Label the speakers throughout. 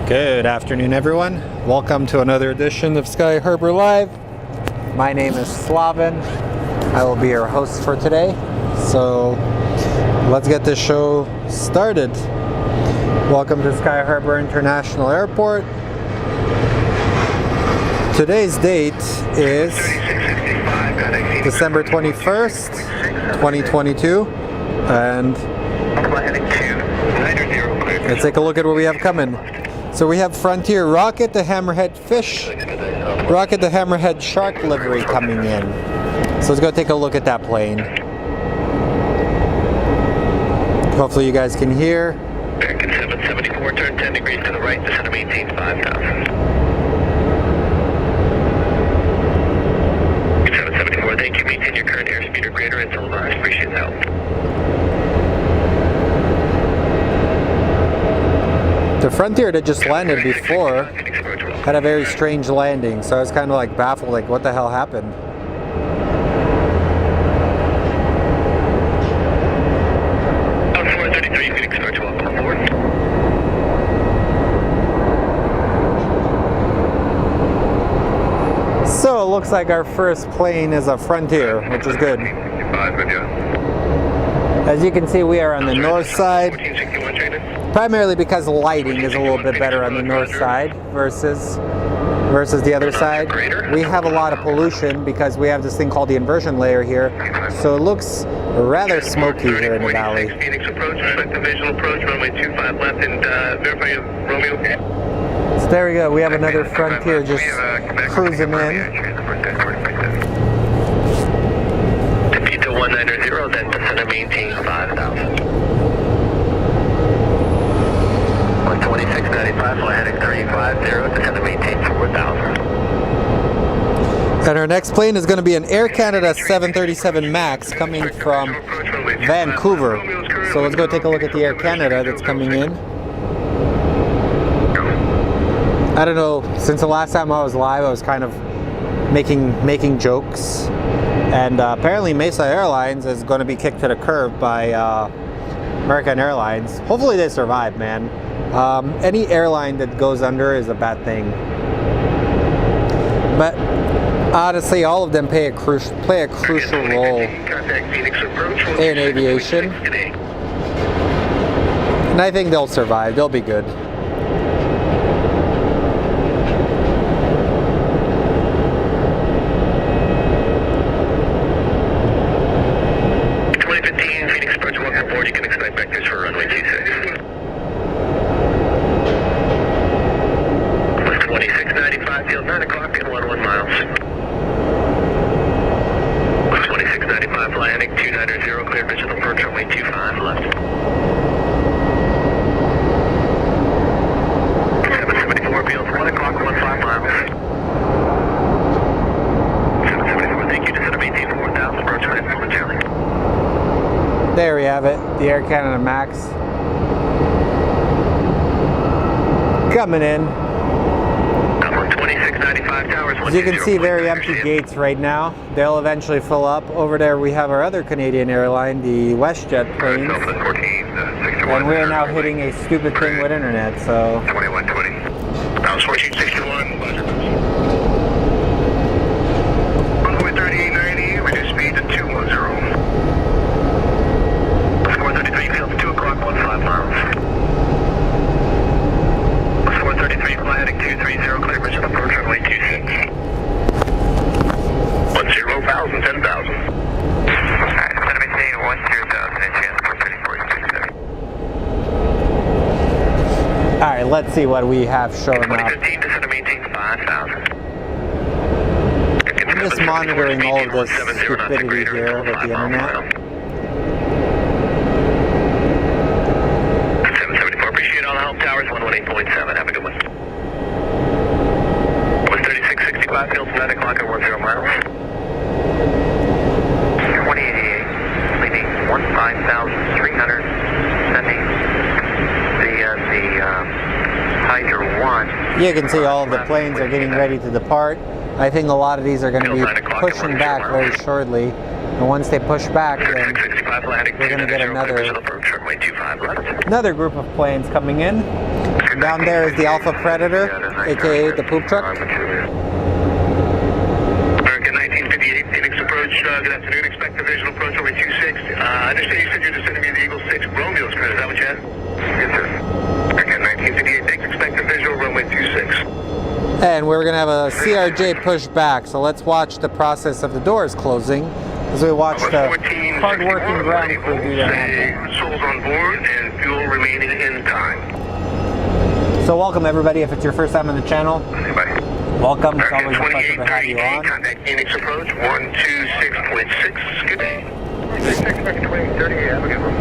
Speaker 1: Good afternoon, everyone. Welcome to another edition of Sky Harbor Live. My name is Slavin. I will be your host for today. So let's get this show started. Welcome to Sky Harbor International Airport. Today's date is December 21st, 2022. And let's take a look at what we have coming. So we have Frontier Rocket the Hammerhead Fish, Rocket the Hammerhead Shark livery coming in. So let's go take a look at that plane. Hopefully you guys can hear.
Speaker 2: American 774, turn 10 degrees to the right, descend to maintain 5,000. 774, thank you. Maintain your current airspeed or greater until arrives. Appreciate the help.
Speaker 1: The Frontier that just landed before had a very strange landing, so I was kind of like baffled, like what the hell happened?
Speaker 2: On 433, Phoenix Star 12, on board.
Speaker 1: So it looks like our first plane is a Frontier, which is good. As you can see, we are on the north side, primarily because the lighting is a little bit better on the north side versus the other side. We have a lot of pollution because we have this thing called the inversion layer here, so it looks rather smoky here in the valley.
Speaker 2: Phoenix approach, select the visual approach, runway 25 left, and verify Romeo.
Speaker 1: So there we go, we have another Frontier just cruising in.
Speaker 2: 190, then descend to maintain 5,000. 126.95, fly heading 350, descend to maintain 4,000.
Speaker 1: And our next plane is going to be an Air Canada 737 MAX coming from Vancouver. So let's go take a look at the Air Canada that's coming in. I don't know, since the last time I was live, I was kind of making jokes. And apparently Mesa Airlines is going to be kicked to the curb by American Airlines. Hopefully they survive, man. Any airline that goes under is a bad thing. But honestly, all of them play a crucial role in aviation. And I think they'll survive. They'll be good.
Speaker 2: You can expect vectors for runway 26. Plus 2695, field 9 o'clock and 11 miles. Plus 2695, fly heading 290, clear visual approach runway 25 left. 774, field 1 o'clock, 15 miles. 774, thank you, descend to maintain 4,000, approach right momentarily.
Speaker 1: There we have it, the Air Canada MAX coming in. As you can see, very empty gates right now. They'll eventually fill up. Over there we have our other Canadian airline, the WestJet planes. And we are now hitting a stupid thing with internet, so...
Speaker 2: 2120. House 1461, Pleasure. Runway 3890, reduce speed to 210. 433, field 2 o'clock, 15 miles. 433, fly heading 230, clear vision approach runway 26. 10,000, 10,000. Alright, descend to maintain 10,000 and transport 34.
Speaker 1: Alright, let's see what we have showing up.
Speaker 2: 2015, descend to maintain 5,000.
Speaker 1: I'm just monitoring all of this stupidity here with the internet.
Speaker 2: 774, appreciate all the help. Towers 118.7, have a good one. 3665, field 9 o'clock and 10 miles. 2088, leaving 15,300, sending the Tiger 1.
Speaker 1: You can see all of the planes are getting ready to depart. I think a lot of these are going to be pushing back very shortly. And once they push back, then we're going to get another group of planes coming in. Down there is the Alpha Predator, aka the poop truck.
Speaker 2: American 1958, Phoenix approach. Good afternoon. Expect the visual approach over 26. I understand you said you're descending me the Eagle 6 Romeo's cruise. Is that what you had? Yes, sir. American 1958, thanks. Expect the visual runway 26.
Speaker 1: And we're going to have a CRJ push back, so let's watch the process of the doors closing as we watch the hard-working ground crew do their
Speaker 2: souls on board and fuel remaining in time.
Speaker 1: So welcome everybody, if it's your first time on the channel.
Speaker 2: Bye.
Speaker 1: Welcome, it's always a pleasure to have you on.
Speaker 2: Contact Phoenix approach 126.6. Good day. 2038, have a good one.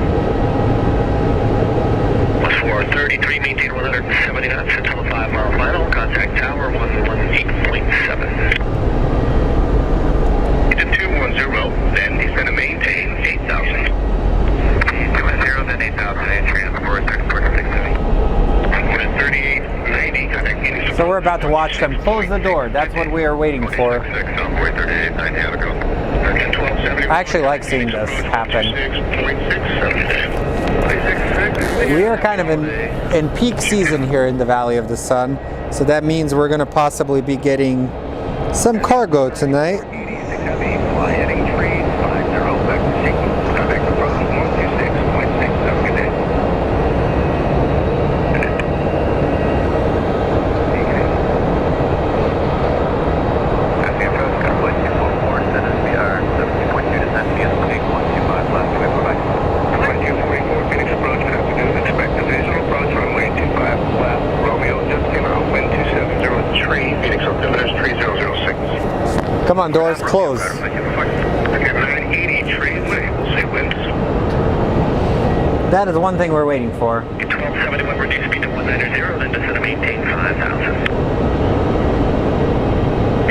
Speaker 2: Plus 433, maintain 170 knots until the 5 mile final. Contact tower 118.7. Engine 210, then descend and maintain 8,000. 210, then 8,000, and transport 34.670. 3890, contact Phoenix.
Speaker 1: So we're about to watch them close the door. That's what we are waiting for. I actually like seeing this happen. We are kind of in peak season here in the Valley of the Sun, so that means we're going to possibly be getting some cargo tonight. Come on, doors, close. That is one thing we're waiting for.
Speaker 2: 1271, reduce speed to 190, then descend to maintain 5,000.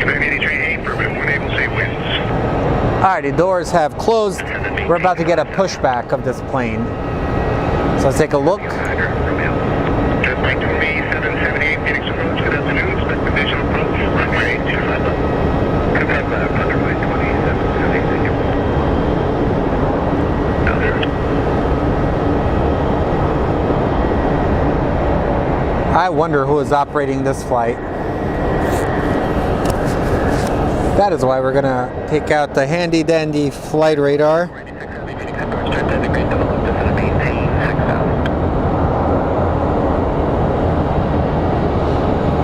Speaker 2: 983, permit 1 able, say winds.
Speaker 1: Alrighty, doors have closed. We're about to get a pushback of this plane. So let's take a look.
Speaker 2: Just like to me, 778, Phoenix approach, good afternoon, expect the visual approach, runway 25 up. Runway 27, down there.
Speaker 1: I wonder who is operating this flight. That is why we're gonna pick out the handy dandy flight radar.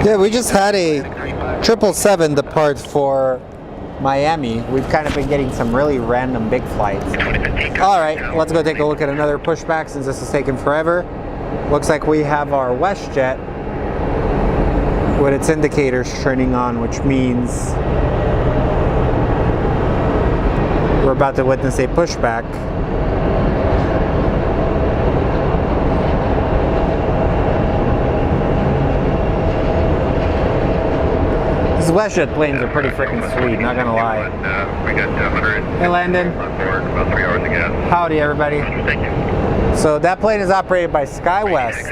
Speaker 1: Yeah, we just had a 777 depart for Miami. We've kind of been getting some really random big flights. Alright, let's go take a look at another pushback since this is taking forever. Looks like we have our WestJet with its indicators turning on, which means we're about to witness a pushback. These WestJet planes are pretty freaking sweet, not gonna lie.
Speaker 2: We got 100.
Speaker 1: Hey Landon.
Speaker 2: On board, about 3 hours ago.
Speaker 1: Howdy everybody.
Speaker 2: Thank you.
Speaker 1: So that plane is operated by SkyWest.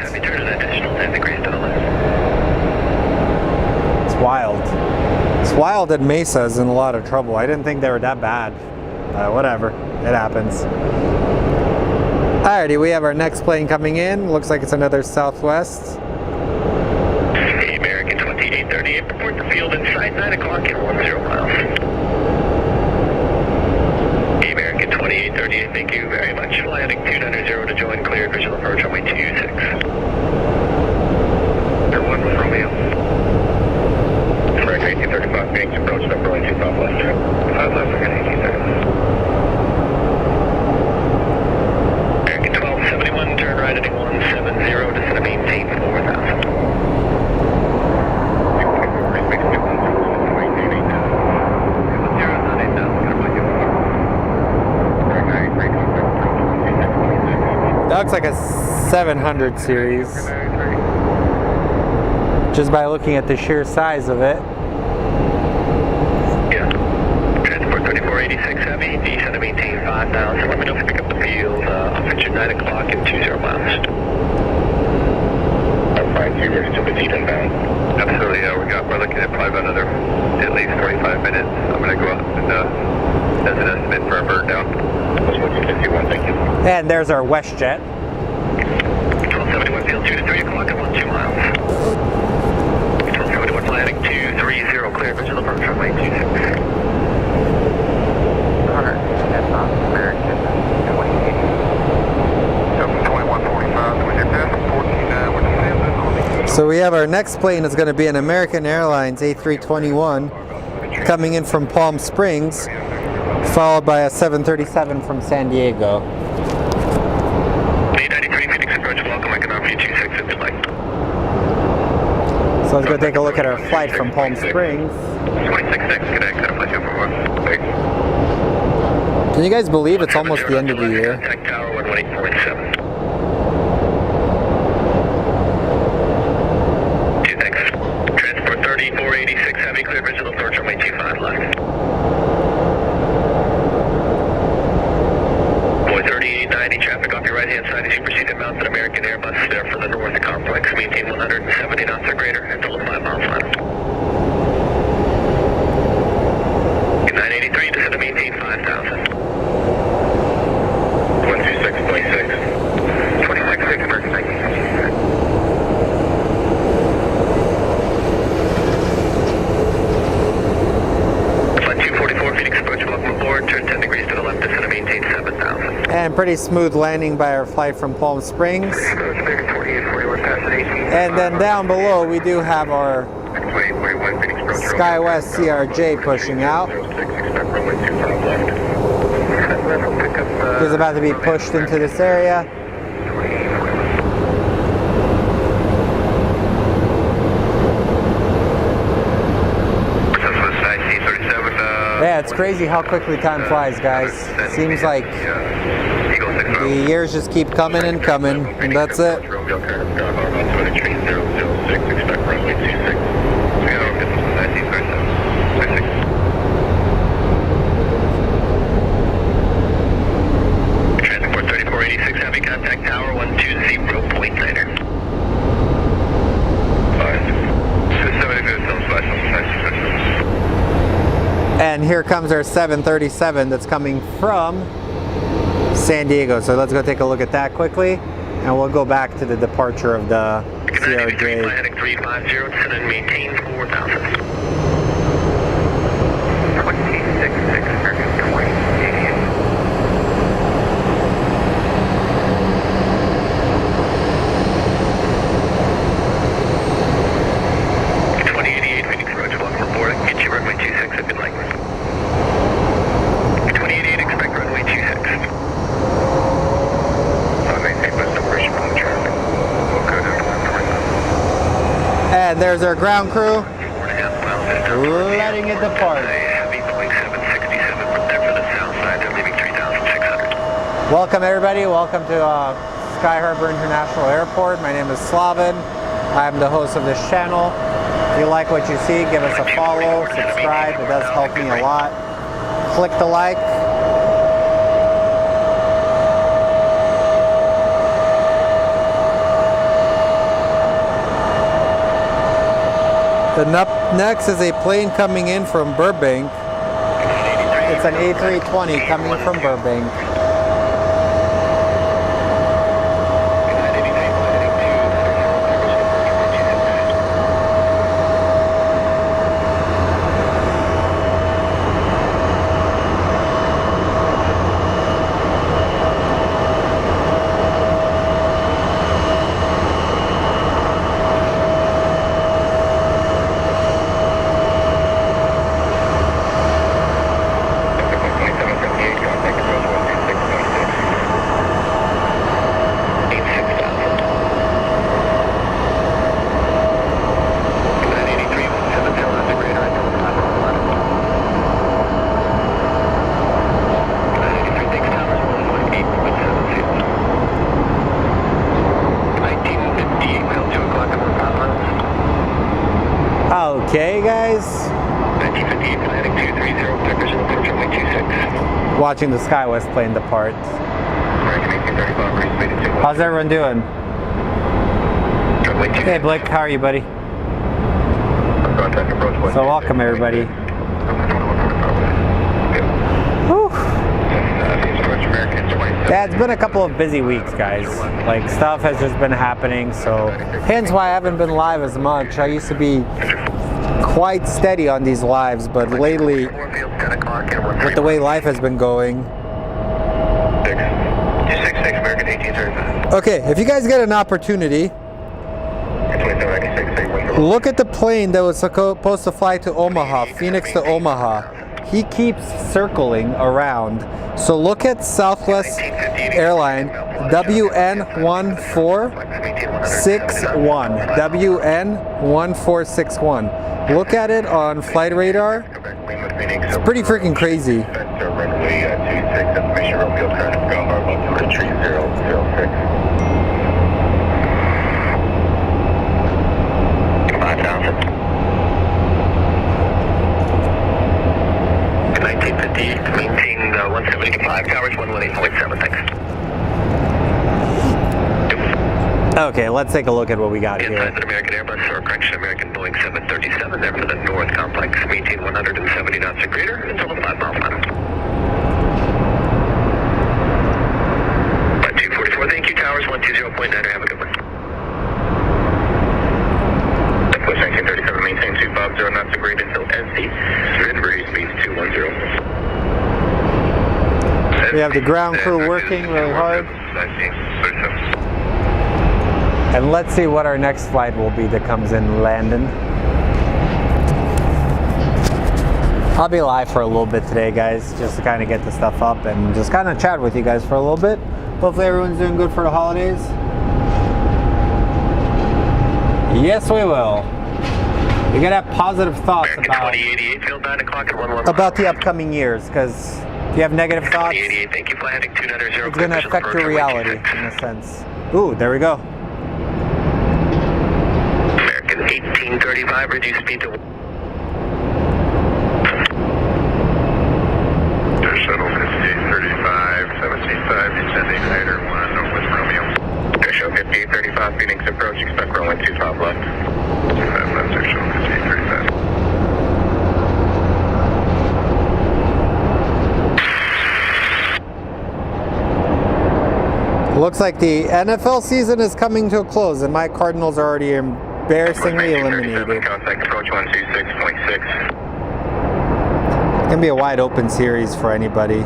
Speaker 1: It's wild. It's wild that Mesa is in a lot of trouble. I didn't think they were that bad. Whatever, it happens. Alrighty, we have our next plane coming in. Looks like it's another Southwest.
Speaker 2: American 2838, report the field inside 9 o'clock and 10 miles. American 2838, thank you very much. Fly heading 290 to join cleared visual approach runway 26. There one with Romeo. American 1835, Phoenix approach number 2 southwest. 5 left, American 1830. American 1271, turn right heading 170, descend to maintain 4,000.
Speaker 1: That looks like a 700 series, just by looking at the sheer size of it.
Speaker 2: Yeah. Transport 3486 heavy, descend to maintain 5,000. Let me know if you pick up the field. I'll fetch you 9 o'clock and 20 miles. I'm fine, so you're still busy inbound. Absolutely, yeah. We're looking at probably about another at least 45 minutes. I'm going to go out and as an estimate for a bird down. That's what you 51, thank you.
Speaker 1: And there's our WestJet.
Speaker 2: 1271, 71 field 2 to 3 o'clock at 12 miles. 71 landing 230, clear visual approach runway 26. American 2080. 2145 with your pass 14 with the
Speaker 1: So we have our next plane is going to be an American Airlines A321 coming in from Palm Springs, followed by a 737 from San Diego.
Speaker 2: 893 Phoenix approach, welcome, I can offer you 26 if you'd like.
Speaker 1: So let's go take a look at our flight from Palm Springs.
Speaker 2: 26 connect, flight 241.
Speaker 1: Can you guys believe it's almost the end of the year?
Speaker 2: Contact tower 118.7. Transport 3486 heavy, clear visual approach runway 25 left. Boy 3890 traffic off your right hand side as you proceed to mount an American Airbus there for the north complex. Maintain 170 knots or greater until the 5 mile final. 983 descend to maintain 5000. 126.6. 26.6 American 19. Turn 10 degrees to the left, descend to maintain 7,000.
Speaker 1: And pretty smooth landing by our flight from Palm Springs. And then down below we do have our SkyWest CRJ pushing out. He's about to be pushed into this area. Yeah, it's crazy how quickly time flies, guys. Seems like the years just keep coming and coming, and that's it.
Speaker 2: Transport 3486 heavy, contact tower 120.9er.
Speaker 1: And here comes our 737 that's coming from San Diego. So let's go take a look at that quickly, and we'll go back to the departure of the CRJ.
Speaker 2: Heading 350, descend and maintain 4,000. 26.6 American 2088. 2088 Phoenix approach, welcome aboard. Get you runway 26 if you'd like. 2088 expect runway 26.
Speaker 1: And there's our ground crew letting it depart. Welcome everybody, welcome to Sky Harbor International Airport. My name is Slavin. I'm the host of this channel. If you like what you see, give us a follow, subscribe, it does help me a lot. Click the like. And up next is a plane coming in from Burbank. It's an A320 coming from Burbank. Okay, guys.
Speaker 2: 1958 landing 230, Packers approach runway 26.
Speaker 1: Watching the SkyWest plane depart.
Speaker 2: American 1835, green speed at 2.
Speaker 1: How's everyone doing?
Speaker 2: Runway 26.
Speaker 1: Hey Blake, how are you, buddy?
Speaker 2: Contact approach 1.
Speaker 1: So welcome everybody. Whew. Yeah, it's been a couple of busy weeks, guys. Like, stuff has just been happening, so hence why I haven't been live as much. I used to be quite steady on these lives, but lately, with the way life has been going. Okay, if you guys get an opportunity, look at the plane that was supposed to fly to Omaha, Phoenix to Omaha. He keeps circling around. So look at Southwest Airline WN1461. WN1461. Look at it on flight radar. It's pretty freaking crazy.
Speaker 2: Maintain 175 towers, 118.7, thanks.
Speaker 1: Okay, let's take a look at what we got here.
Speaker 2: Inside an American Airbus or correction, American Boeing 737, there for the North Complex. Maintain 170 knots or greater until the 5-mile final. 244, thank you, towers, 120.9, have a good one. Southwest 1937, maintain 250 knots or greater until SD. Wind breeze speeds 210.
Speaker 1: We have the ground crew working really hard. And let's see what our next flight will be that comes in Landon. I'll be live for a little bit today, guys, just to kind of get the stuff up and just kind of chat with you guys for a little bit. Hopefully everyone's doing good for the holidays. Yes, we will. You're going to have positive thoughts about the upcoming years, because if you have negative thoughts, it's going to affect your reality in a sense. Ooh, there we go.
Speaker 2: American 1835, reduce speed to... Shuttle 5835, 785, descending later 1 Northwest Romeo. Air Show 5835, Phoenix approach, expect runway 25 left. 25 left, Air Show 5835.
Speaker 1: Looks like the NFL season is coming to a close, and my Cardinals are already embarrassingly eliminated.
Speaker 2: Contact approach 126.6.
Speaker 1: It's going to be a wide open series for anybody.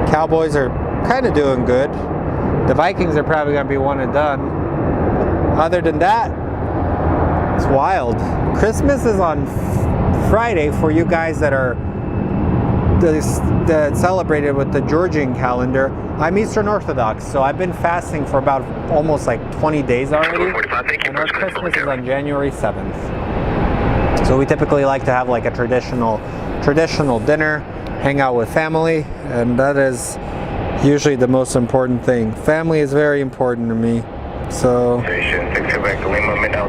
Speaker 1: Cowboys are kind of doing good. The Vikings are probably going to be one and done. Other than that, it's wild. Christmas is on Friday for you guys that are that celebrated with the Georgian calendar. I'm Eastern Orthodox, so I've been fasting for about almost like 20 days already. And our Christmas is on January 7th. So we typically like to have like a traditional dinner, hang out with family, and that is usually the most important thing. Family is very important to me. So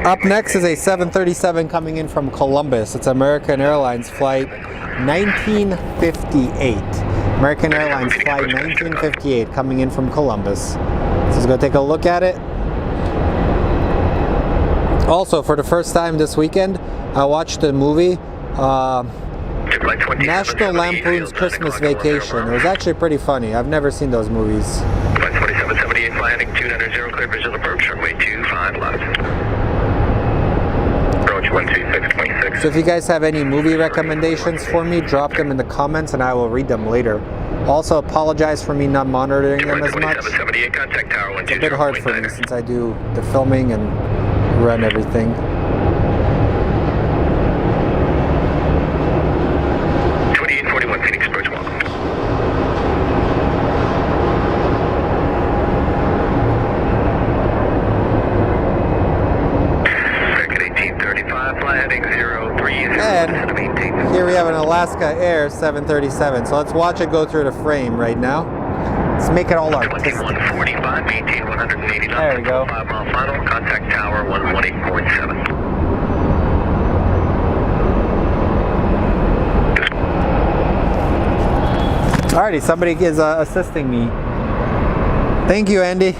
Speaker 1: up next is a 737 coming in from Columbus. It's American Airlines flight 1958. American Airlines flight 1958 coming in from Columbus. So let's go take a look at it. Also, for the first time this weekend, I watched the movie National Lampoon's Christmas Vacation. It was actually pretty funny. I've never seen those movies.
Speaker 2: 2778 landing 290, clear visual approach, runway 25 left. Approach 126.6.
Speaker 1: So if you guys have any movie recommendations for me, drop them in the comments and I will read them later. Also, apologize for me not monitoring them as much. It's a bit hard for me since I do the filming and run everything. And here we have an Alaska Air 737. So let's watch it go through the frame right now. Let's make it all artistic. There we go.
Speaker 2: 5-mile final, contact tower 118.7.
Speaker 1: Alrighty, somebody is assisting me. Thank you, Andy.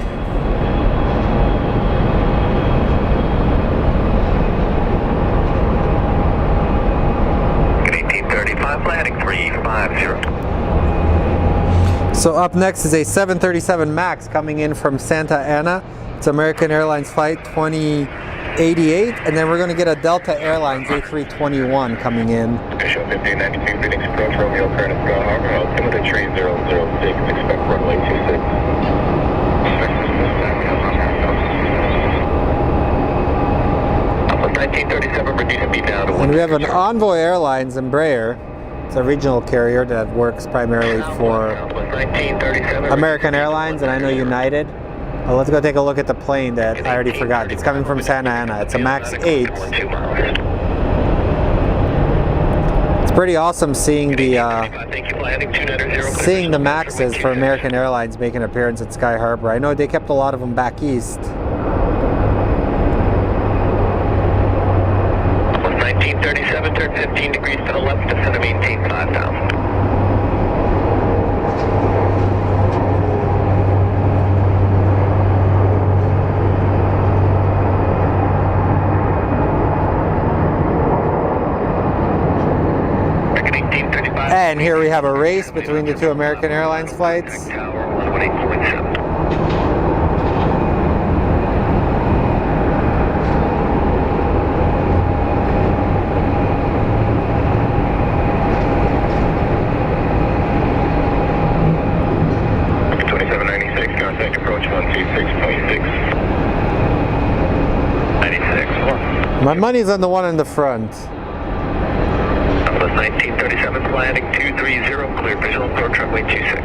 Speaker 1: So up next is a 737 MAX coming in from Santa Ana. It's American Airlines flight 2088, and then we're going to get a Delta Airlines A321 coming in.
Speaker 2: Official 1592 Phoenix approach Romeo current at Pearl Harbor. Altimeter 3006. Expect runway 26. Alpha 1937 Virginia be down to
Speaker 1: And we have an Envoy Airlines Embraer. It's a regional carrier that works primarily for American Airlines, and I know United. Well, let's go take a look at the plane that I already forgot. It's coming from Santa Ana. It's a MAX 8. It's pretty awesome seeing the MAXs for American Airlines make an appearance at Sky Harbor. I know they kept a lot of them back east.
Speaker 2: 1937, turn 15 degrees to the left, descend to maintain 5,000.
Speaker 1: And here we have a race between the two American Airlines flights.
Speaker 2: Tower 118.7.
Speaker 1: My money's on the one in the front.
Speaker 2: Southwest 1937 landing 230, clear visual approach runway 26.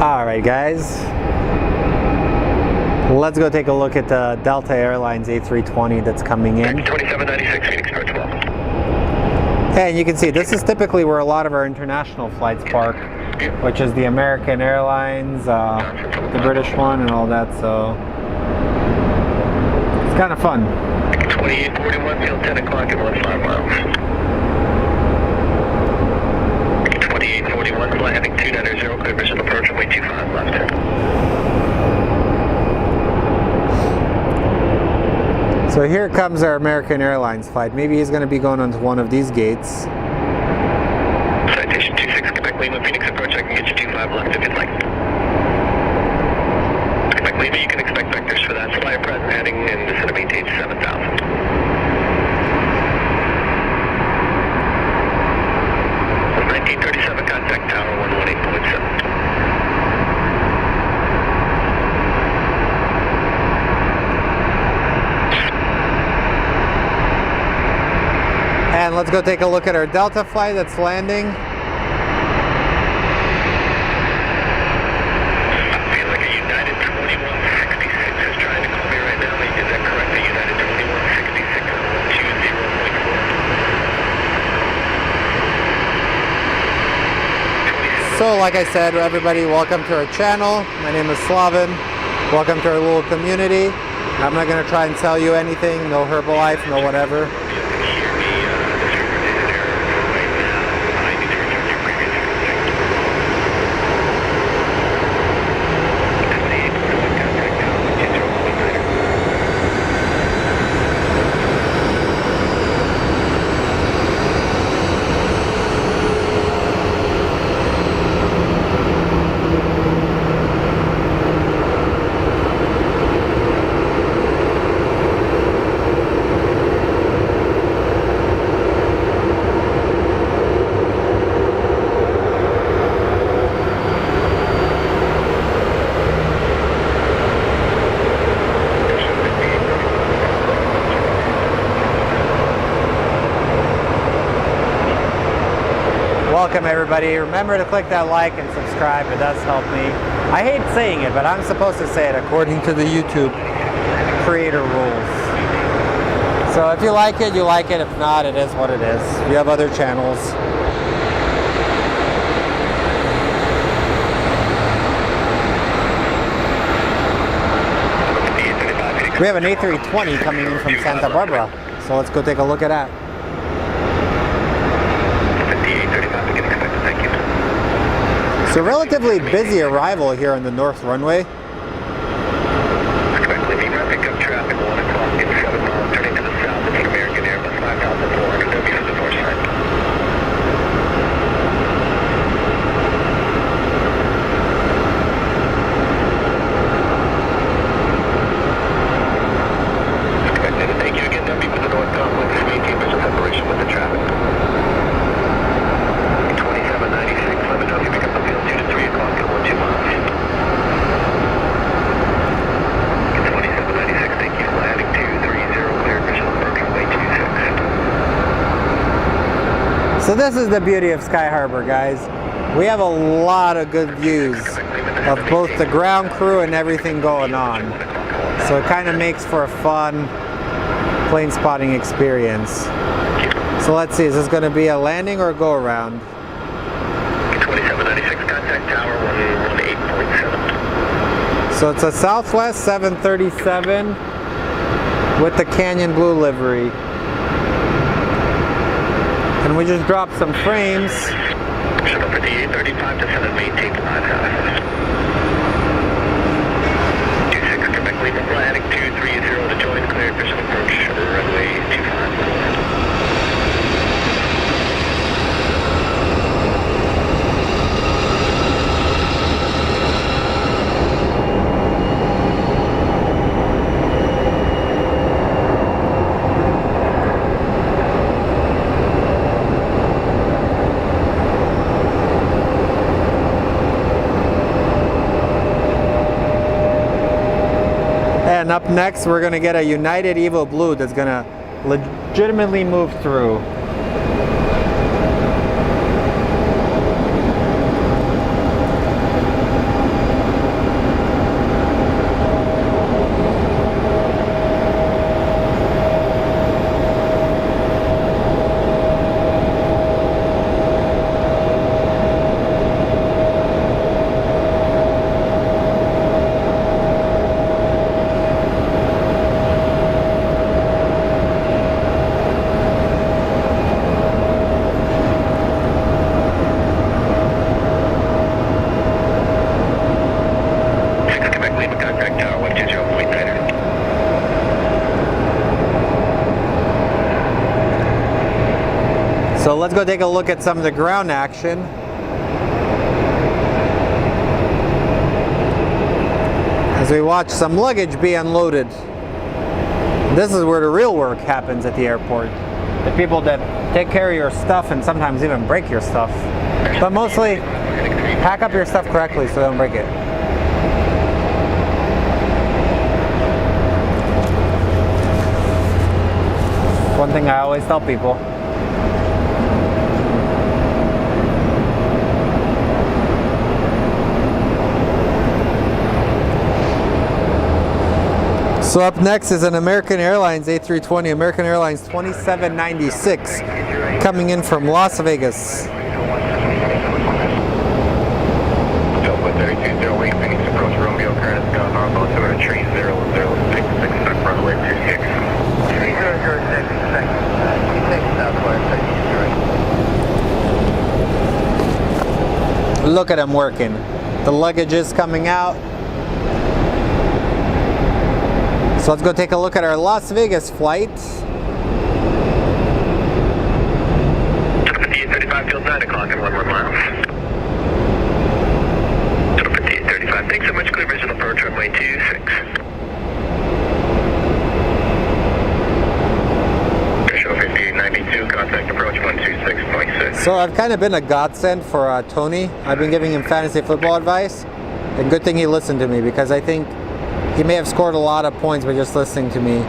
Speaker 1: Alright guys, let's go take a look at the Delta Airlines A320 that's coming in.
Speaker 2: 2796 Phoenix Star 12.
Speaker 1: And you can see this is typically where a lot of our international flights park, which is the American Airlines, the British one and all that, so it's kind of fun.
Speaker 2: 2841 till 10 o'clock and 15 miles. 2841 landing 290, clear visual approach runway 25 left.
Speaker 1: So here comes our American Airlines flight. Maybe he's going to be going onto one of these gates.
Speaker 2: Citation 26, Quebec Lima, Phoenix approach. I can get you 25 left if you'd like. Quebec Lima, you can expect vectors for that. Flyer present heading and descend to maintain 7,000. So 1937, contact tower 118.7.
Speaker 1: And let's go take a look at our Delta flight that's landing.
Speaker 2: I feel like a United 2166 is trying to call me right now. Is that correct? A United 2166 on 120.4.
Speaker 1: So like I said, everybody, welcome to our channel. My name is Slavin. Welcome to our little community. I'm not going to try and tell you anything, no Herbalife, no whatever. Welcome everybody. Remember to click that like and subscribe. It does help me. I hate saying it, but I'm supposed to say it according to the YouTube creator rules. So if you like it, you like it. If not, it is what it is. You have other channels. We have an A320 coming in from Santa Barbara. So let's go take a look at that. It's a relatively busy arrival here on the north runway.
Speaker 2: Pickup traffic 1 o'clock in 7 miles, turning to the south. It's an American Airbus 5400 W for the north side.
Speaker 1: So this is the beauty of Sky Harbor, guys. We have a lot of good views of both the ground crew and everything going on. So it kind of makes for a fun plane spotting experience. So let's see, is this going to be a landing or a go around?
Speaker 2: 2796, contact tower 118.7.
Speaker 1: So it's a Southwest 737 with the Canyon Blue livery. And we just dropped some frames.
Speaker 2: Shuttle 5835, descended maintain 5.5. 26, Quebec Lima, Atlantic 230 to join, clear, visual approach, runway 25.
Speaker 1: And up next, we're going to get a United Evo Blue that's going to legitimately move through. So let's go take a look at some of the ground action. As we watch some luggage be unloaded. This is where the real work happens at the airport. The people that take care of your stuff and sometimes even break your stuff. But mostly, pack up your stuff correctly so they don't break it. One thing I always tell people. So up next is an American Airlines A320, American Airlines 2796, coming in from Las Vegas.
Speaker 2: Delta 3208, Phoenix approach Romeo, current is gone northbound to our 3006, expect runway 26. 3006, expect southwest,
Speaker 1: Look at him working. The luggage is coming out. So let's go take a look at our Las Vegas flight.
Speaker 2: 5835, field 9 o'clock and 1 more mile. 5835, thanks so much, clear visual approach runway 26. Official 5892, contact approach 126.6.
Speaker 1: So I've kind of been a godsend for Tony. I've been giving him fantasy football advice. And good thing he listened to me, because I think he may have scored a lot of points by just listening to me.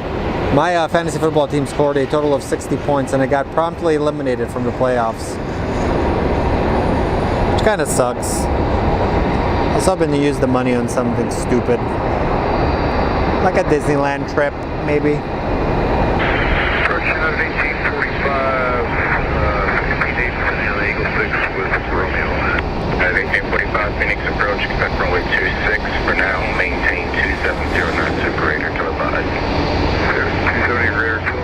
Speaker 1: My fantasy football team scored a total of 60 points and it got promptly eliminated from the playoffs. Which kind of sucks. I was hoping to use the money on something stupid. Like a Disneyland trip, maybe.
Speaker 2: Correction of 1845, 58 Eagle 6 with Romeo. 1845, Phoenix approach, expect runway 26 for now, maintain 2709 separator to advise. 270 rear to advise.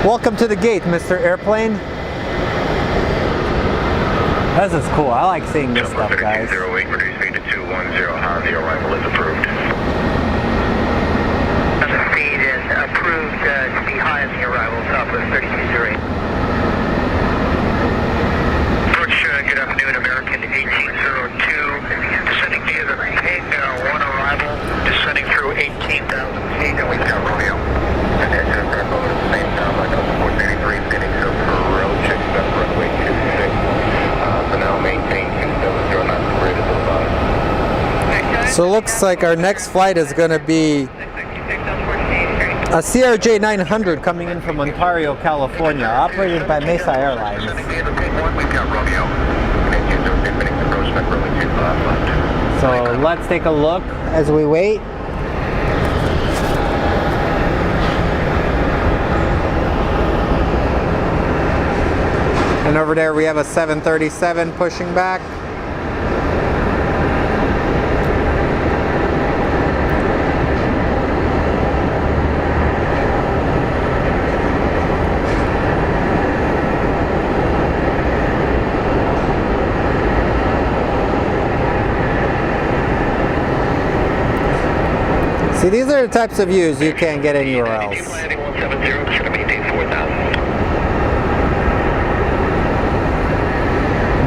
Speaker 1: Welcome to the gate, Mr. Airplane. This is cool. I like seeing this stuff, guys.
Speaker 2: 08, reduce speed to 210, how the arrival is approved. The speed is approved to be high on the arrival, Southwest 3208. Approach, good afternoon, American 1802, descending via the ping, 1 arrival, descending through 18,000.
Speaker 1: So it looks like our next flight is going to be a CRJ 900 coming in from Ontario, California, operated by Mesa Airlines. So let's take a look as we wait. And over there we have a 737 pushing back. See, these are the types of views you can't get anywhere else.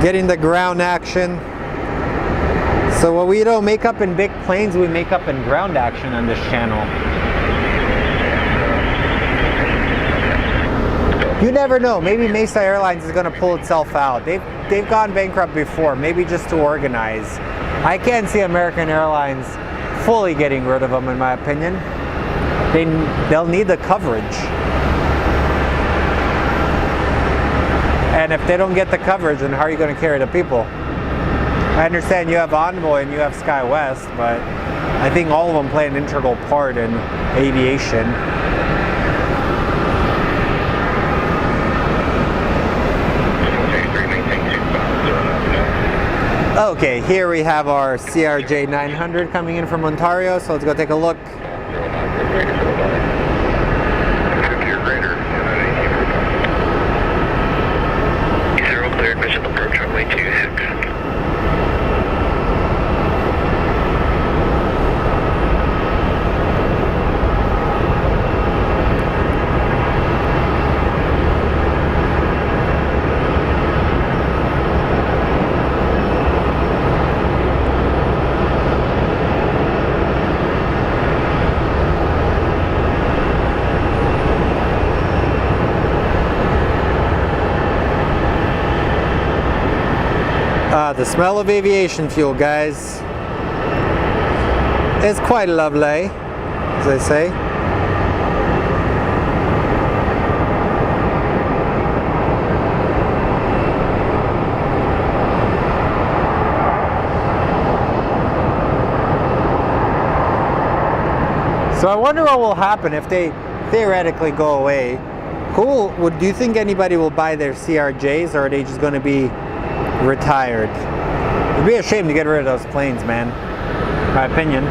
Speaker 1: Getting the ground action. So what we don't make up in big planes, we make up in ground action on this channel. You never know. Maybe Mesa Airlines is going to pull itself out. They've gone bankrupt before, maybe just to organize. I can't see American Airlines fully getting rid of them, in my opinion. They'll need the coverage. And if they don't get the coverage, then how are you going to carry the people? I understand you have Envoy and you have SkyWest, but I think all of them play an integral part in aviation. Okay, here we have our CRJ 900 coming in from Ontario, so let's go take a look.
Speaker 2: Zero cleared, mission approach runway 26.
Speaker 1: The smell of aviation fuel, guys, is quite lovely, as I say. So I wonder what will happen if they theoretically go away. Do you think anybody will buy their CRJs, or are they just going to be retired? It'd be a shame to get rid of those planes, man. My opinion.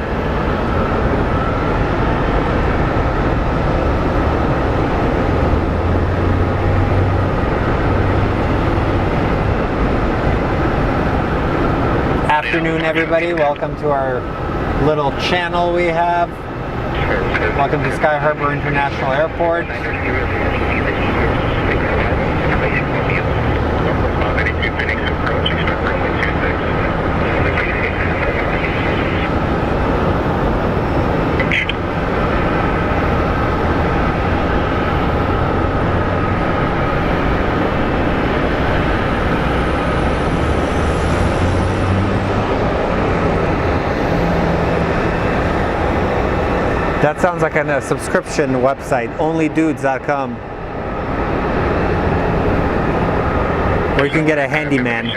Speaker 1: Afternoon, everybody. Welcome to our little channel we have. Welcome to Sky Harbor International Airport. That sounds like a subscription website, onlydudes.com, where you can get a handyman.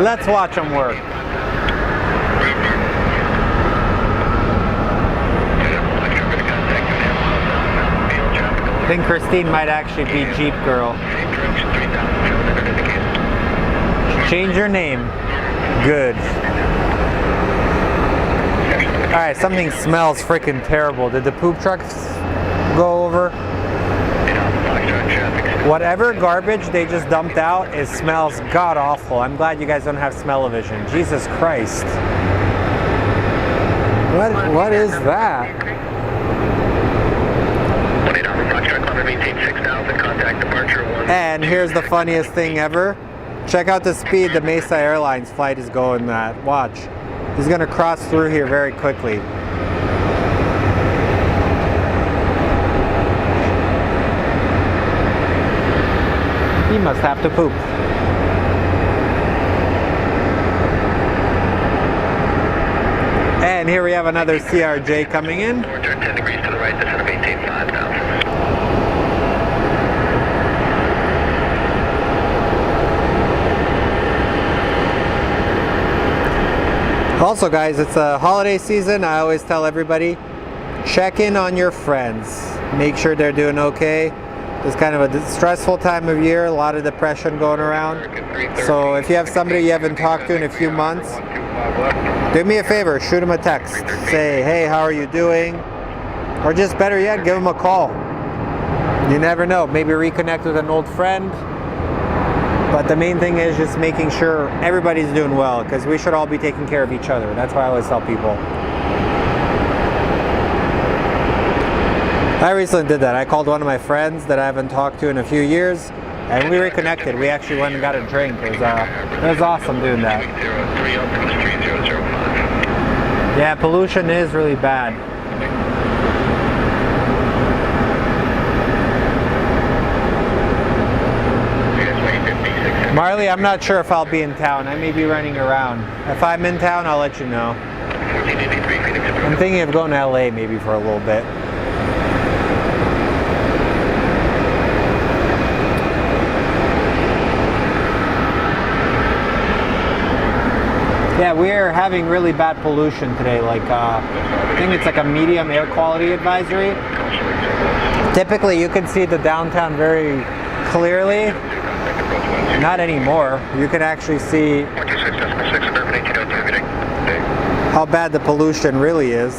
Speaker 1: Let's watch them work. I think Christine might actually be Jeep Girl. Change your name. Good. Alright, something smells freaking terrible. Did the poop trucks go over? Whatever garbage they just dumped out, it smells god awful. I'm glad you guys don't have smell-o-vision. Jesus Christ. What is that? And here's the funniest thing ever. Check out the speed the Mesa Airlines flight is going at. Watch. He's going to cross through here very quickly. have to poop. And here we have another CRJ coming in.
Speaker 2: Turn 10 degrees to the right, that's going to maintain 5,000.
Speaker 1: Also guys, it's a holiday season. I always tell everybody, check in on your friends. Make sure they're doing okay. It's kind of a stressful time of year, a lot of depression going around. So if you have somebody you haven't talked to in a few months, do me a favor, shoot them a text. Say, hey, how are you doing? Or just better yet, give them a call. You never know, maybe reconnect with an old friend. But the main thing is just making sure everybody's doing well, because we should all be taking care of each other. That's why I always tell people. I recently did that. I called one of my friends that I haven't talked to in a few years, and we reconnected. We actually went and got a drink. It was awesome doing that. Yeah, pollution is really bad. Marley, I'm not sure if I'll be in town. I may be running around. If I'm in town, I'll let you know. I'm thinking of going to LA maybe for a little bit. Yeah, we're having really bad pollution today. Like, I think it's like a medium air quality advisory. Typically, you can see the downtown very clearly. Not anymore. You can actually see how bad the pollution really is.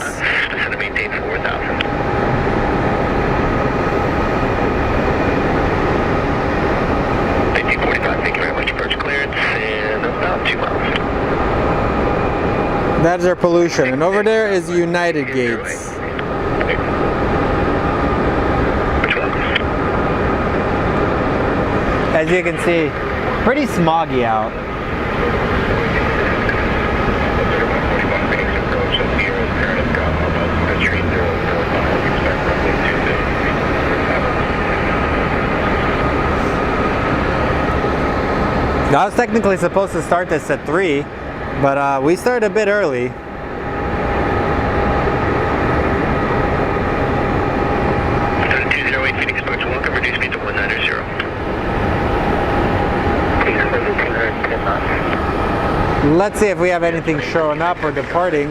Speaker 1: That's our pollution, and over there is United Gates. As you can see, pretty smoggy out. I was technically supposed to start this at 3, but we started a bit early. Let's see if we have anything showing up or departing.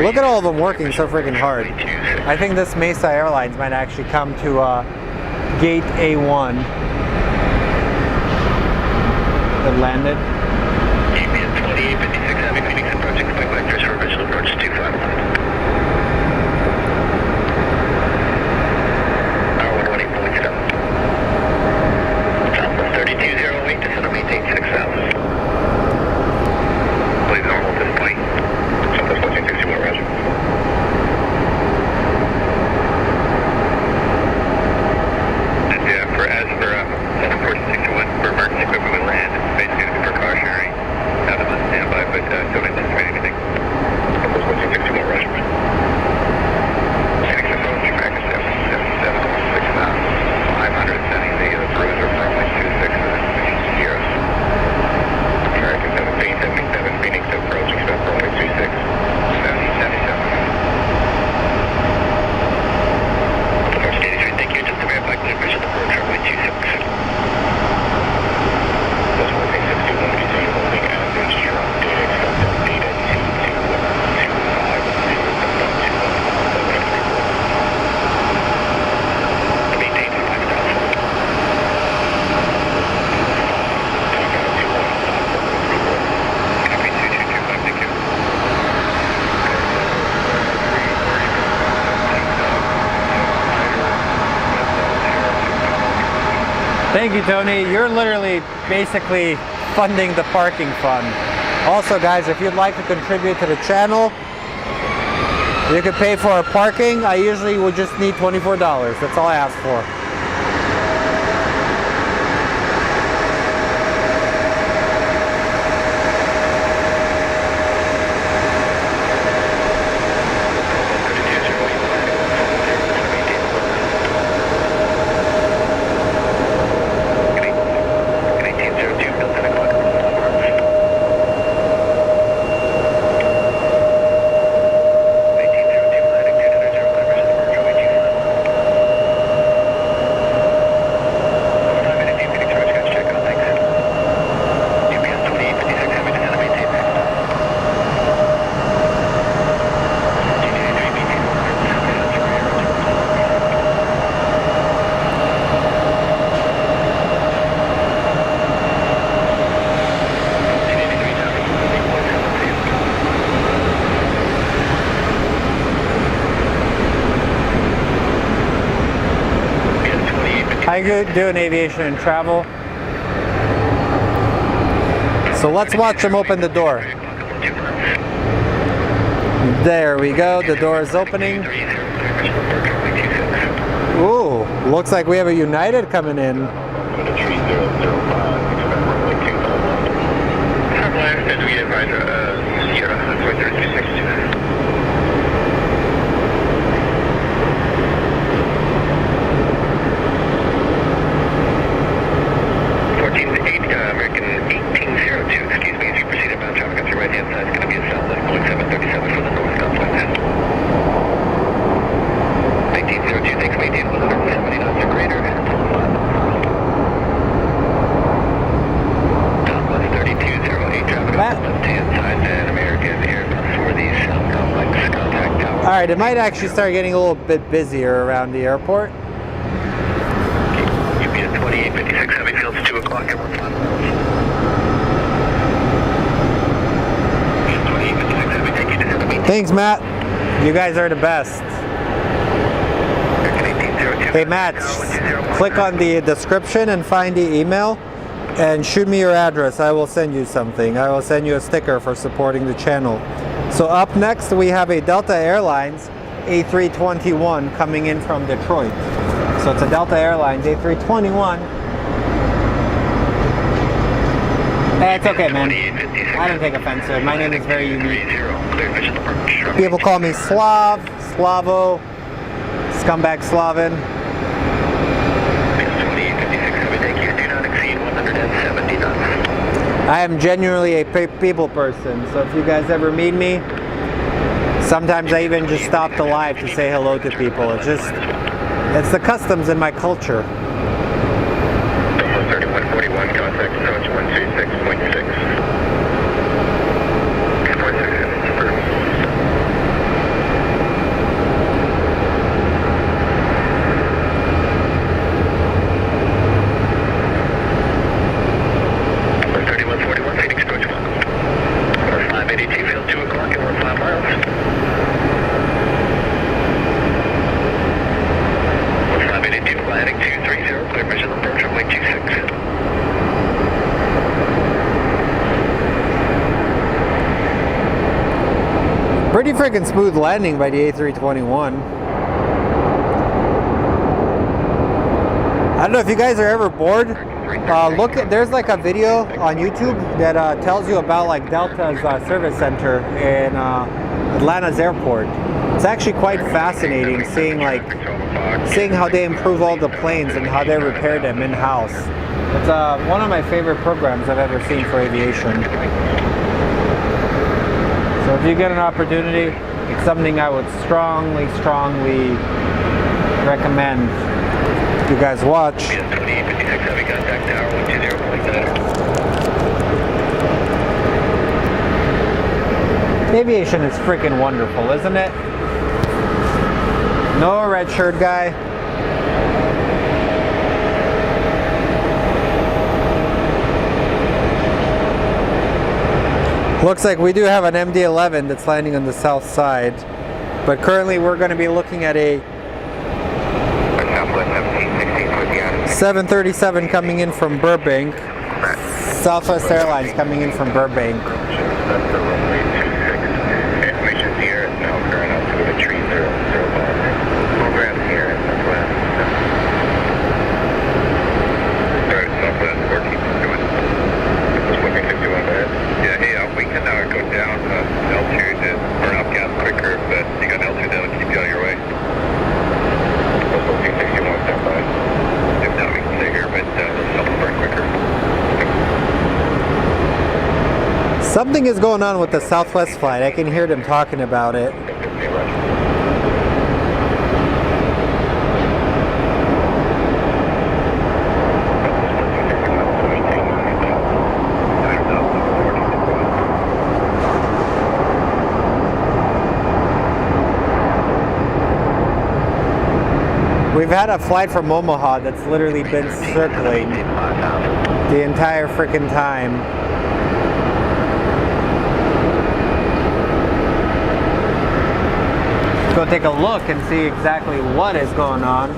Speaker 1: Look at all of them working so freaking hard. I think this Mesa Airlines might actually come to Gate A1 that landed.
Speaker 2: KPHX 2856 having Phoenix approaching flight vectors for visual approach 251.
Speaker 1: Thank you, Tony. You're literally basically funding the parking fund. Also, guys, if you'd like to contribute to the channel, you can pay for our parking. I usually would just need $24. That's all I ask for. How you doing, aviation and travel? So let's watch them open the door. There we go, the door is opening. Ooh, looks like we have a United coming in.
Speaker 2: American 1802, excuse me, as you proceed about traffic on your right hand side, it's going to be a southwest going 737 for the north complex. 1802, thanks, maintain 170 knots or greater. Southwest 3208, traffic on the left hand side, and American Airbus for the south complex, contact tower.
Speaker 1: Alright, it might actually start getting a little bit busier around the airport.
Speaker 2: UPS 2856, heavy fields, 2 o'clock and 1 final.
Speaker 1: Thanks, Matt. You guys are the best. Hey, Matt, click on the description and find the email and shoot me your address. I will send you something. I will send you a sticker for supporting the channel. So up next, we have a Delta Airlines A321 coming in from Detroit. So it's a Delta Airlines A321. Hey, it's okay, man. I don't take offense to it. My name is very unique. People call me Slav, Slavo, Scumbag Slavin. I am genuinely a people person, so if you guys ever meet me, sometimes I even just stop the live to say hello to people. It's the customs in my culture.
Speaker 2: 3141, contact approach 126.6.
Speaker 1: Pretty freaking smooth landing by the A321. I don't know if you guys are ever bored. There's like a video on YouTube that tells you about like Delta's service center in Atlanta's airport. It's actually quite fascinating seeing how they improve all the planes and how they repair them in-house. It's one of my favorite programs I've ever seen for aviation. So if you get an opportunity, it's something I would strongly recommend you guys watch. Aviation is freaking wonderful, isn't it? No red shirt guy. Looks like we do have an MD-11 that's landing on the south side, but currently we're going to be looking at a 737 coming in from Burbank, Southwest Airlines coming in from Burbank. Something is going on with the Southwest flight. I can hear them talking about it. We've had a flight from Omaha that's literally been circling the entire freaking time. Let's go take a look and see exactly what is going on.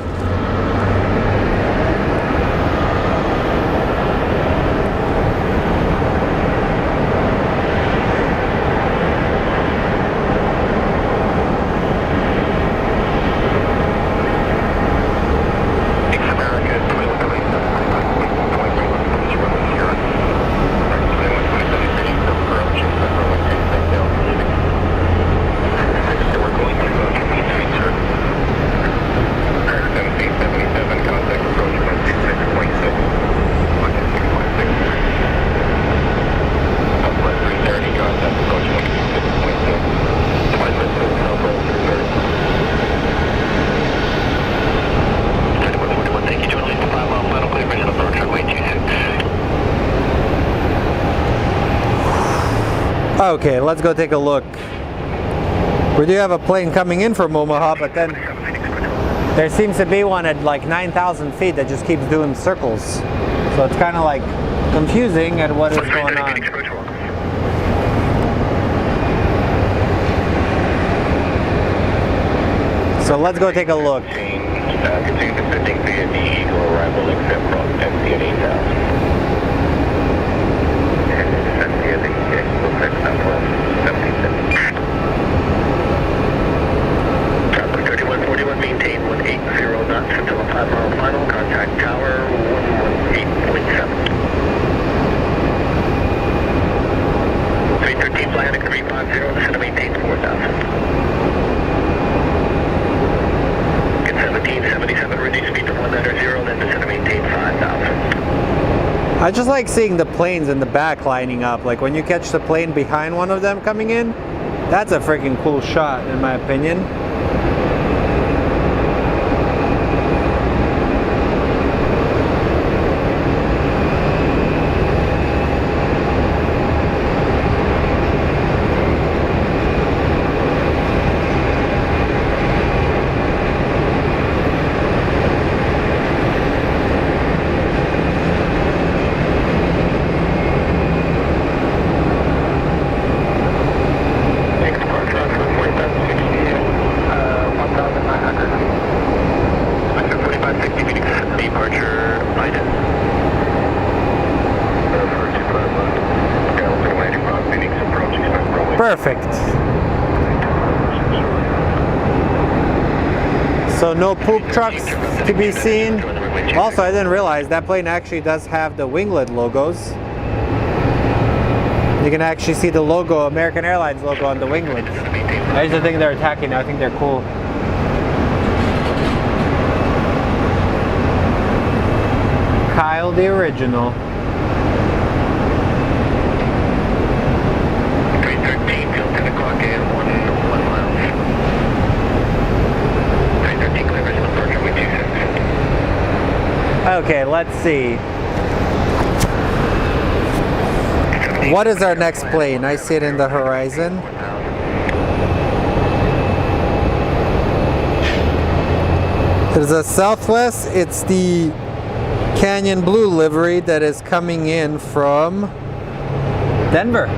Speaker 1: Okay, let's go take a look. We do have a plane coming in from Omaha, but then there seems to be one at like 9,000 feet that just keeps doing circles. So it's kind of like confusing at what is going on. So let's go take a look.
Speaker 2: Continue descending via the Eagle arrival except from MC at 8,000. And descend via the Eagle 6 Southwest 77. Traffic 3141, maintain 180 knots until a 5-mile final. Contact tower 118.7. 313 fly heading 350, descend to maintain 4,000. 1777, reduce speed to 190, then descend to maintain 5,000.
Speaker 1: I just like seeing the planes in the back lining up. Like when you catch the plane behind one of them coming in, that's a freaking cool shot in my opinion. Perfect. So no poop trucks to be seen. Also, I didn't realize that plane actually does have the winglet logos. You can actually see the logo, American Airlines logo on the winglet. I used to think they're attacking. I think they're cool. Kyle the original.
Speaker 2: 313 till 10 o'clock and 1 mile. 313 clear visual approach runway 26.
Speaker 1: Okay, let's see. What is our next plane? I see it in the horizon. It is a Southwest. It's the Canyon Blue livery that is coming in from Denver.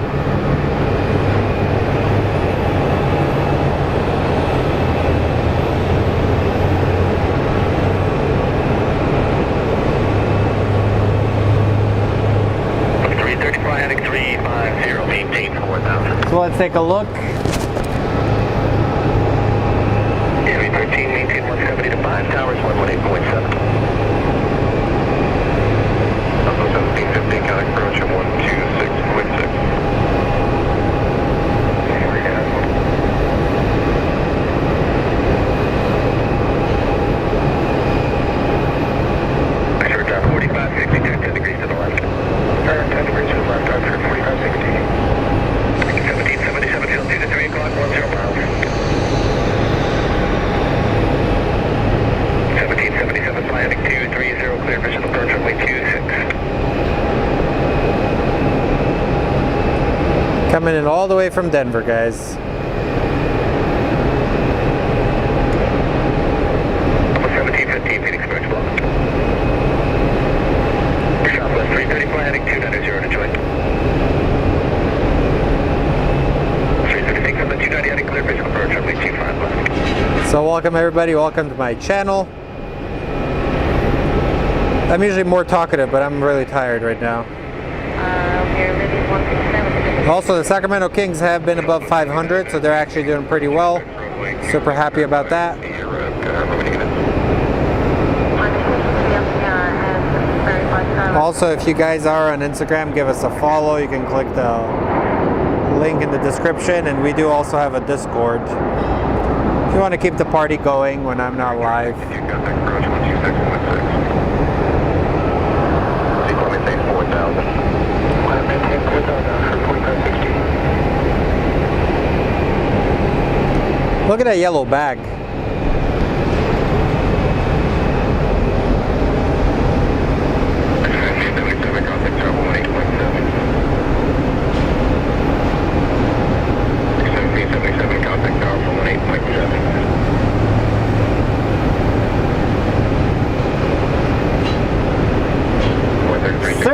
Speaker 1: So let's take a look.
Speaker 2: Heavy 13, maintain 170 to 5, towers 118.7. Also 1715, count approach at 126.6. Here we go. Short drop 4560, 10 degrees to the left. Turn 10 degrees to the left, Oxford 4560. 1777 till 2 to 3 o'clock, 10 miles. 1777 fly heading 230, clear visual approach runway 26.
Speaker 1: Coming in all the way from Denver, guys.
Speaker 2: 1715 Phoenix approach block. Southwest 330 fly heading 290 to join. 336 on the 290 heading clear visual approach runway 25 left.
Speaker 1: So welcome everybody, welcome to my channel. I'm usually more talkative, but I'm really tired right now. Also, the Sacramento Kings have been above 500, so they're actually doing pretty well. Super happy about that. Also, if you guys are on Instagram, give us a follow. You can click the link in the description, and we do also have a Discord if you want to keep the party going when I'm not live. Look at that yellow bag.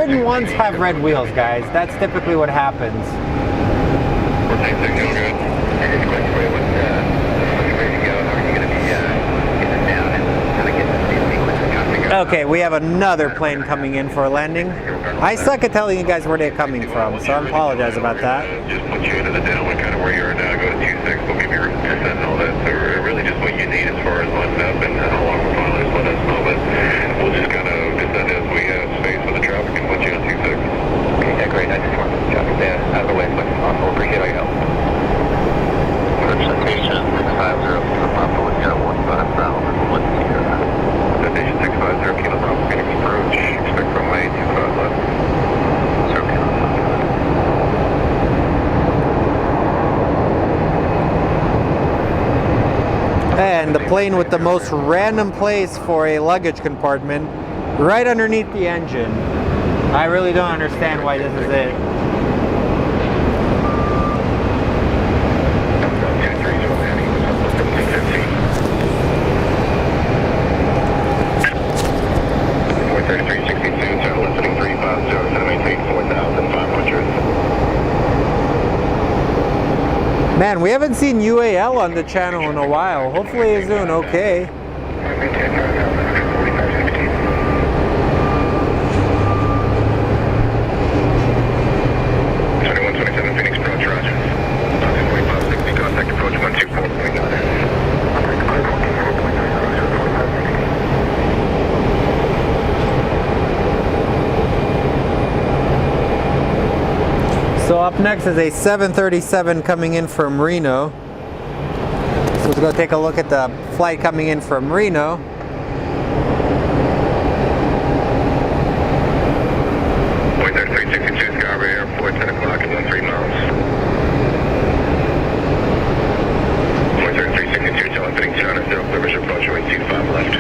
Speaker 1: certain ones have red wheels, guys. That's typically what happens. Okay, we have another plane coming in for a landing. I suck at telling you guys where they're coming from, so I apologize about that.
Speaker 2: Just put you into the downwind, kind of where you are now. Go to 26, we'll give you route descent and all that. So really just what you need as far as lining up and how long we're following, let us know. But we'll just kind of descend as we have space for the traffic and put you on 26. Okay, yeah, great. I just want to traffic there out of the way. But also appreciate all your help. Representation 650 Kilo Papa with 15,000. Representation 650 Kilo Papa, Phoenix approach. Expect runway 25 left. 0 Kilo Papa.
Speaker 1: And the plane with the most random place for a luggage compartment, right underneath the engine. I really don't understand why this is it. Man, we haven't seen UAL on the channel in a while. Hopefully he's doing okay.
Speaker 2: Phoenix approach, roger. 4560, contact approach 124.9.
Speaker 1: So up next is a 737 coming in from Reno. So let's go take a look at the flight coming in from Reno.
Speaker 2: Point there, 362 Scarborough Airport, 10 o'clock and 13 miles. Point there, 362, telephony China, 0 clearance approach, way 25 left.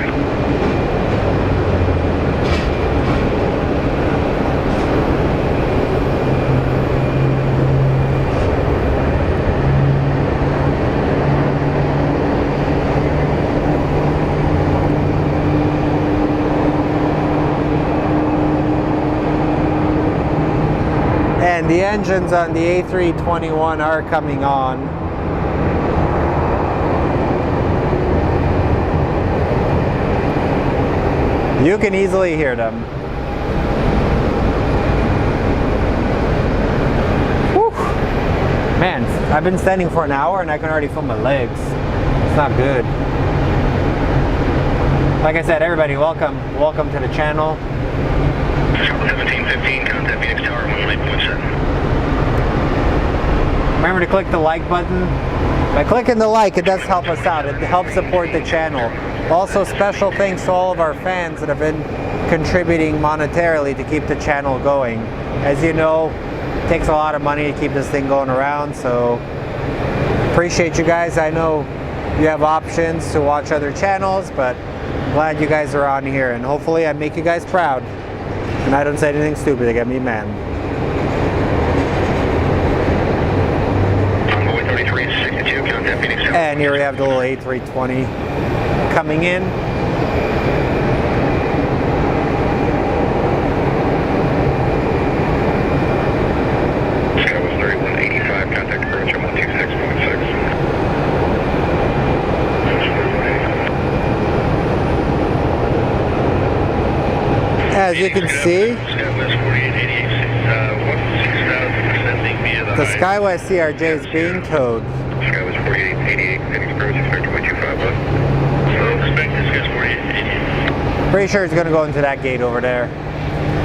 Speaker 1: And the engines on the A321 are coming on. You can easily hear them. Whew. Man, I've been standing for an hour and I can already feel my legs. It's not good. Like I said, everybody, welcome to the channel.
Speaker 2: 1715, contact Phoenix Tower 18.7.
Speaker 1: Remember to click the like button. By clicking the like, it does help us out. It helps support the channel. Also, special thanks to all of our fans that have been contributing monetarily to keep the channel going. As you know, it takes a lot of money to keep this thing going around, so appreciate you guys. I know you have options to watch other channels, but glad you guys are on here, and hopefully I make you guys proud. And I don't say anything stupid to get me mad. And here we have the little A320 coming in.
Speaker 2: Sky was 3185, contact approach on 126.6.
Speaker 1: As you can see, the SkyWest CRJ is being towed.
Speaker 2: SkyWest 4888, Phoenix approach, expect 125 left. So expect this guy's 4888.
Speaker 1: Pretty sure it's going to go into that gate over there.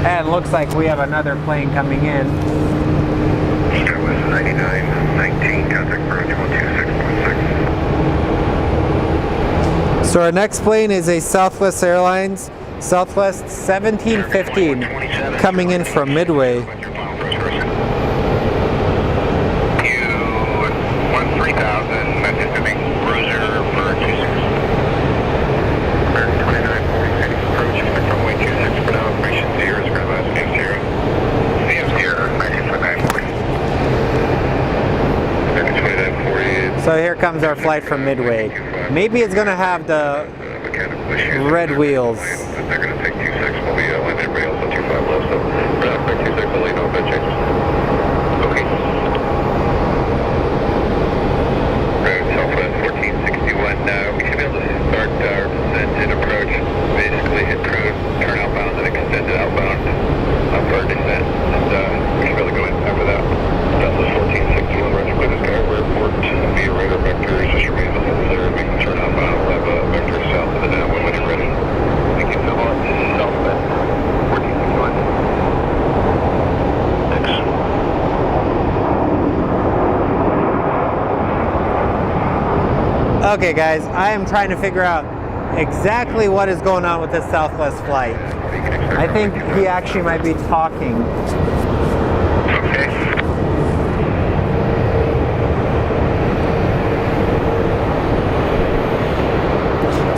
Speaker 1: And looks like we have another plane coming in.
Speaker 2: SkyWest 9919, contact approach 126.6.
Speaker 1: So our next plane is a Southwest Airlines Southwest 1715 coming in from Midway. So here comes our flight from Midway. Maybe it's going to have the red wheels.
Speaker 2: They're going to take 26, we'll be landing everybody else on 25 left, so
Speaker 1: Okay guys, I am trying to figure out exactly what is going on with this Southwest flight. I think he actually might be talking.
Speaker 2: Okay.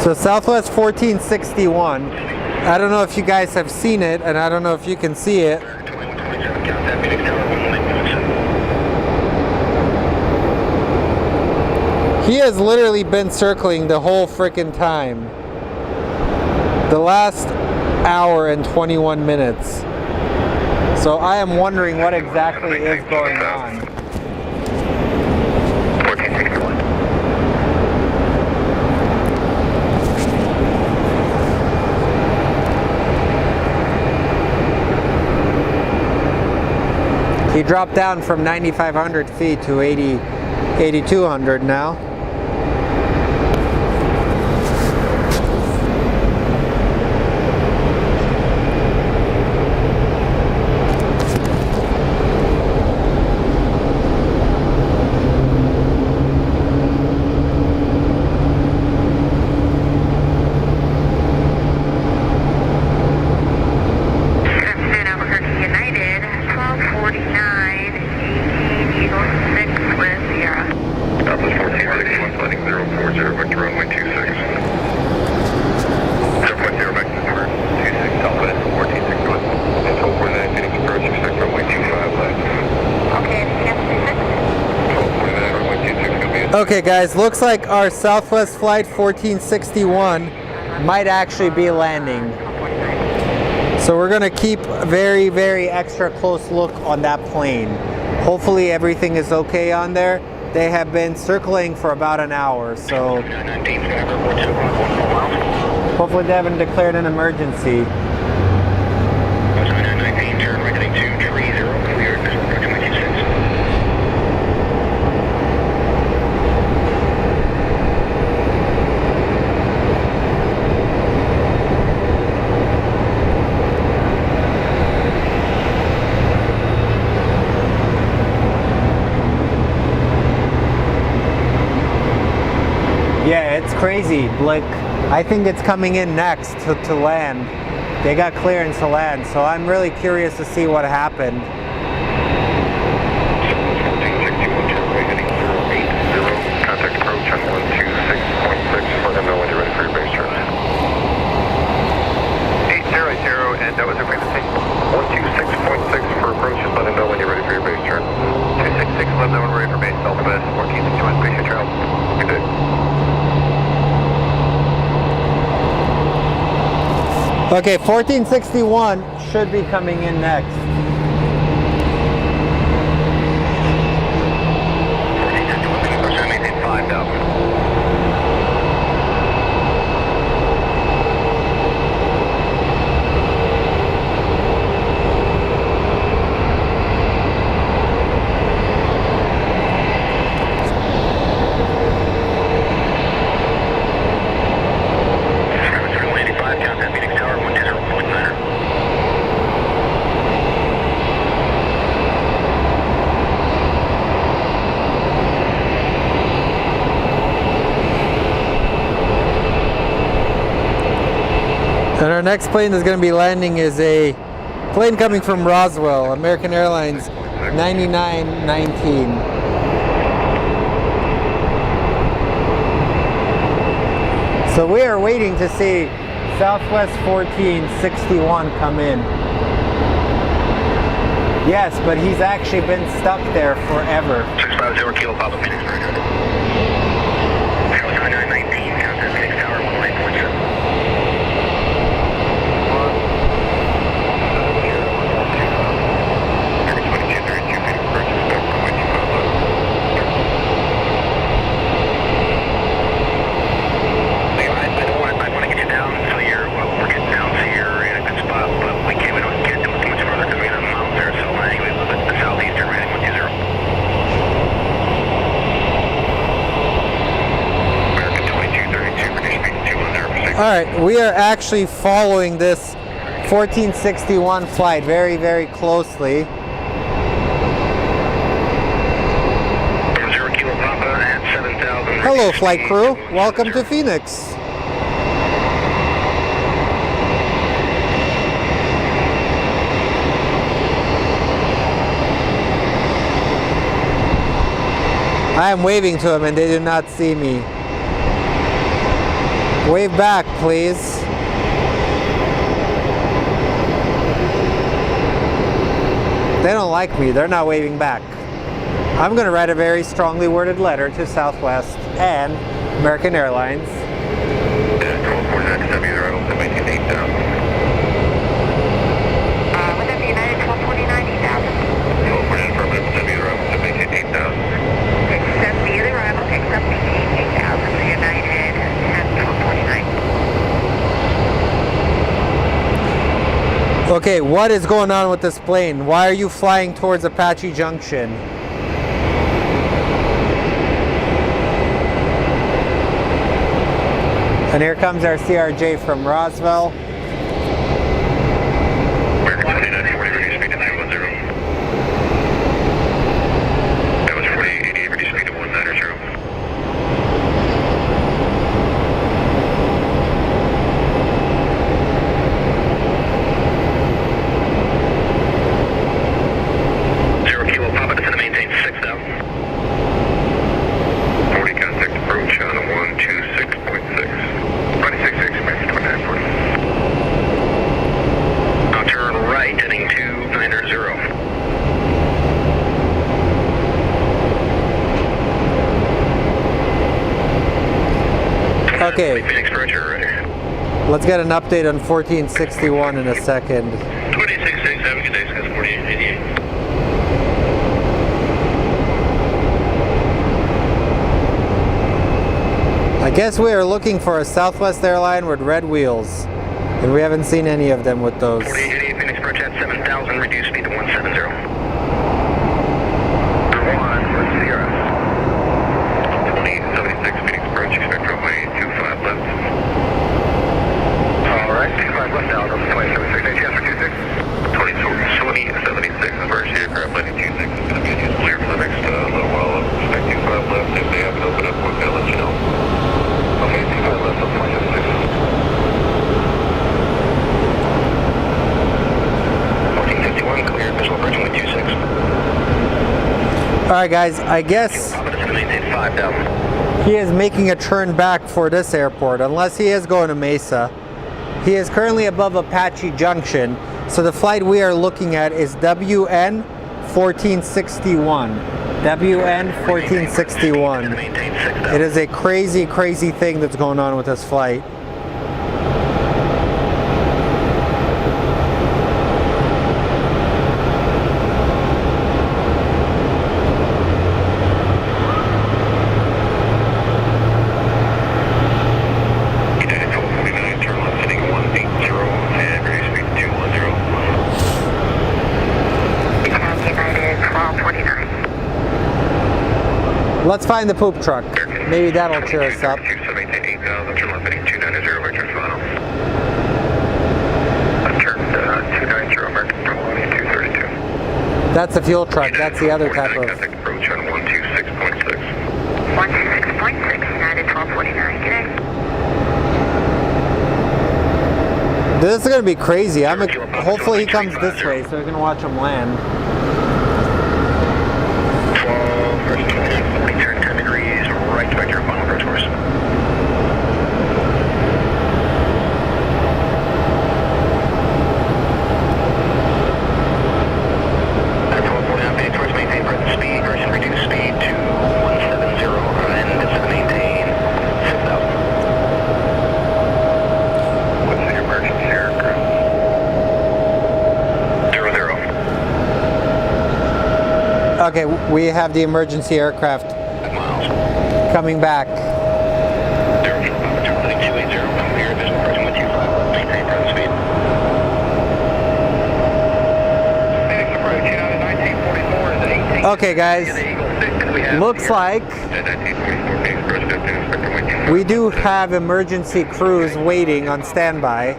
Speaker 1: So Southwest 1461, I don't know if you guys have seen it, and I don't know if you can see it. He has literally been circling the whole freaking time. The last hour and 21 minutes. So I am wondering what exactly is going on.
Speaker 2: 1461.
Speaker 1: He dropped down from 9,500 feet to 8,200 now. Okay guys, looks like our Southwest Flight 1461 might actually be landing. So we're gonna keep a very, very extra close look on that plane. Hopefully everything is okay on there. They have been circling for about an hour, so hopefully they haven't declared an emergency. Yeah, it's crazy. Like, I think it's coming in next to land. They got clearance to land, so I'm really curious to see what happened.
Speaker 2: Contact approach on 126.6 for them know when you're ready for your base turn. 800, and that was everybody the same. 126.6 for approach, just let them know when you're ready for your base turn. 266, let them know when we're ready for base, Southwest 1461, base your trail. Good day.
Speaker 1: Okay, 1461 should be coming in next.
Speaker 2: 1461, maintain 5,000.
Speaker 1: And our next plane that's going to be landing is a plane coming from Roswell, American Airlines 9919. So we are waiting to see Southwest 1461 come in. Yes, but he's actually been stuck there forever.
Speaker 2: 650 Kilo Papa Phoenix, very good. 9919, contact Phoenix Tower, 19.7.
Speaker 1: All right, we are actually following this 1461 flight very, very closely.
Speaker 2: 0 Kilo Papa at 7,000.
Speaker 1: Hello, Hello, flight crew. Welcome to Phoenix. I am waving to them and they do not see me. Wave back, please. They don't like me. They're not waving back. I'm going to write a very strongly worded letter to Southwest and American Airlines.
Speaker 3: Would that be United 1249 8000? Accept the other arrival, accept the 8000, United 10 1249.
Speaker 1: Okay, what is going on with this plane? Why are you flying towards Apache Junction? And here comes our CRJ from Roswell.
Speaker 2: American 2940, reduce speed to 910. That was 4888, reduce speed to 190.
Speaker 1: Okay, let's get an update on 1461 in a second.
Speaker 2: 2667, have a good day, Scott 4888.
Speaker 1: I guess we are looking for a Southwest airline with red wheels, and we haven't seen any of them with those.
Speaker 2: 4888, Phoenix approach at 7000, reduce speed to 170. 1, what's the CRS? 2076, Phoenix approach, expect runway 25 left. Alright, 25 left now, 2076, ATS for 26. 2076, emergency aircraft landing 26, it's going to be clear for the next little while. Expect 25 left, if they haven't opened up, we're going to let you know. Okay, 25 left, 2076. 1451, clear, visual approaching with 26.
Speaker 1: Alright guys, I guess he is making a turn back for this airport, unless he is going to Mesa. He is currently above Apache Junction, so the flight we are looking at is WN 1461. WN 1461. It is a crazy, crazy thing that's going on with this flight. Let's find the poop truck. Maybe that'll cheer us up. That's the fuel truck. That's the other type of.
Speaker 2: Approach on 126.6.
Speaker 3: 126.6, United 1249, good day.
Speaker 1: This is going to be crazy. Hopefully he comes this way so we can watch him land.
Speaker 2: 12, first 29, turn 10 degrees, right back to your final approach course. At 1249, heading towards maintain present speed, version reduce speed to 170, and it's to maintain 6,000. What's the emergency aircraft? 00.
Speaker 1: Okay, we have the emergency aircraft coming back. Okay guys, looks like we do have emergency crews waiting on standby.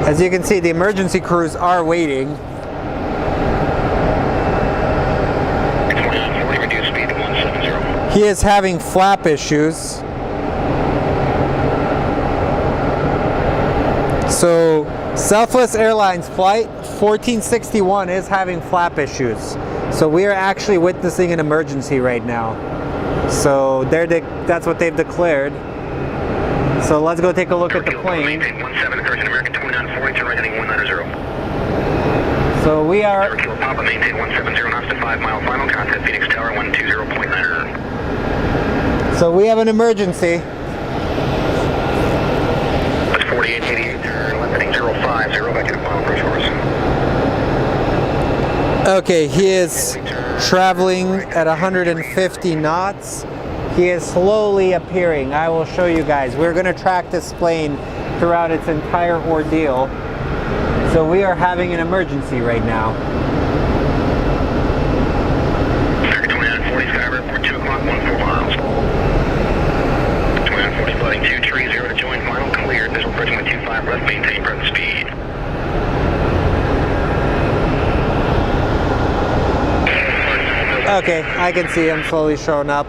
Speaker 1: As you can see, the emergency crews are waiting. He is having flap issues. So Southwest Airlines flight 1461 is having flap issues. So we are actually witnessing an emergency right now. So that's what they've declared. So let's go take a look at the plane.
Speaker 2: Maintain 17, Virgin American 2940, turn right heading 190.
Speaker 1: So we are...
Speaker 2: Kilo Papa, maintain 170 knots to 5 mile final, contact Phoenix Tower 120.9.
Speaker 1: So we have an emergency.
Speaker 2: That's 4888, turn left heading 050, back to the final approach course.
Speaker 1: Okay, he is traveling at 150 knots. He is slowly appearing. I will show you guys. We're going to track this plane throughout its entire ordeal. So we are having an emergency right now.
Speaker 2: American 2940, Sky Airport 2 o'clock, 14 miles. 2940 flooding 230 to join final, cleared. Visual approach 125 left, maintain present speed.
Speaker 1: Okay, I can see him slowly showing up.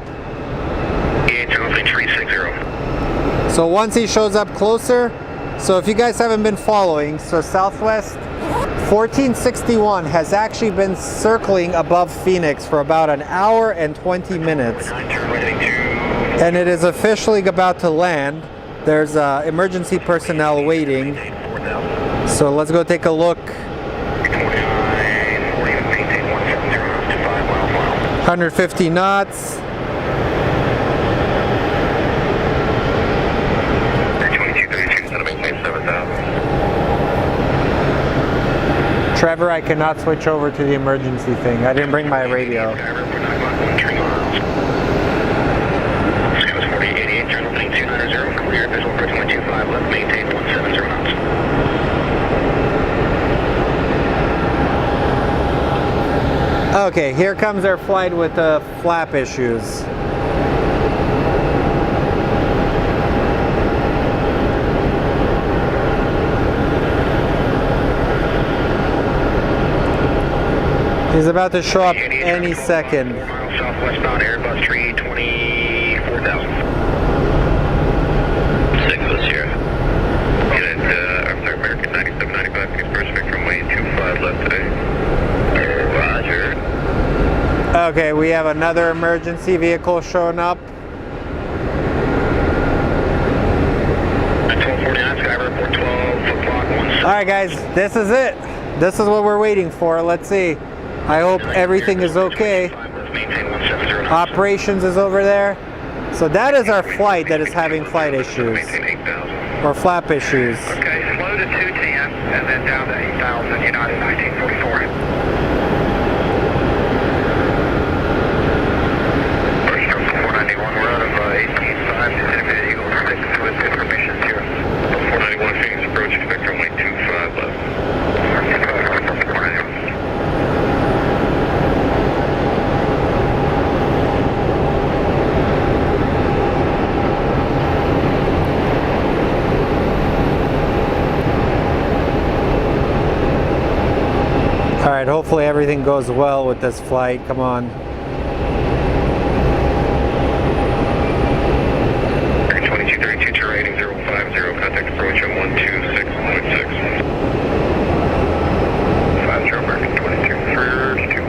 Speaker 1: So once he shows up closer, so if you guys haven't been following, so Southwest 1461 has actually been circling above Phoenix for about an hour and 20 minutes. And it is officially about to land. There's emergency personnel waiting. So let's go take a look. 150 knots. Trevor, I cannot switch over to the emergency thing. I didn't bring my radio. Okay, here comes our flight with the flap issues. He's about to show up any second.
Speaker 2: Southwestbound Airbus 324,000. 6 was here. Unit, I'm sorry, American 9795, express from way 25 left today. Roger.
Speaker 1: Okay, we have another emergency vehicle showing up.
Speaker 2: 1249, Sky Airport 12 o'clock, 17.
Speaker 1: Alright guys, this is it. This is what we're waiting for. Let's see. I hope everything is okay. Operations is over there. So that is our flight that is having flight issues. Or flap issues.
Speaker 2: Okay, slow to 210 and then down to 8,000, United 1944. First from 491, we're out of 18.5, Intermediate Eagle 6 with information here. 491 Phoenix approach, expect runway 25 left.
Speaker 1: Alright, hopefully everything goes well with this flight. Come on.
Speaker 2: 2232, turn rating 050, contact approach on 126.6. 50 American 22 first, 2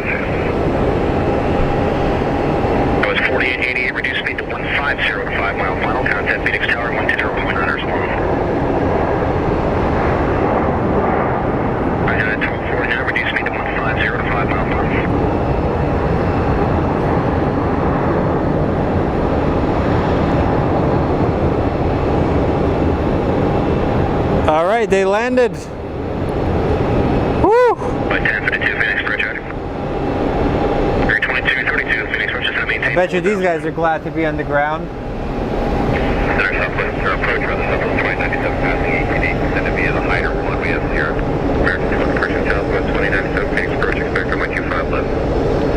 Speaker 2: I was 4888, reduce speed to 150 to 5 mile final, contact Phoenix Tower 120.9 long. I had 1249, reduce speed to 150 to 5 mile final.
Speaker 1: Alright, they landed. Woo!
Speaker 2: By 1052, Phoenix approach item. 32232, Phoenix approach is going to maintain.
Speaker 1: I bet you these guys are glad to be on the ground.
Speaker 2: Center Southwest, or approach rather, Southwest 2097, passing 18 descended via the hider 1, we have 0. American 2 approaching Southwest 2097, Phoenix approach, expect runway 25 left.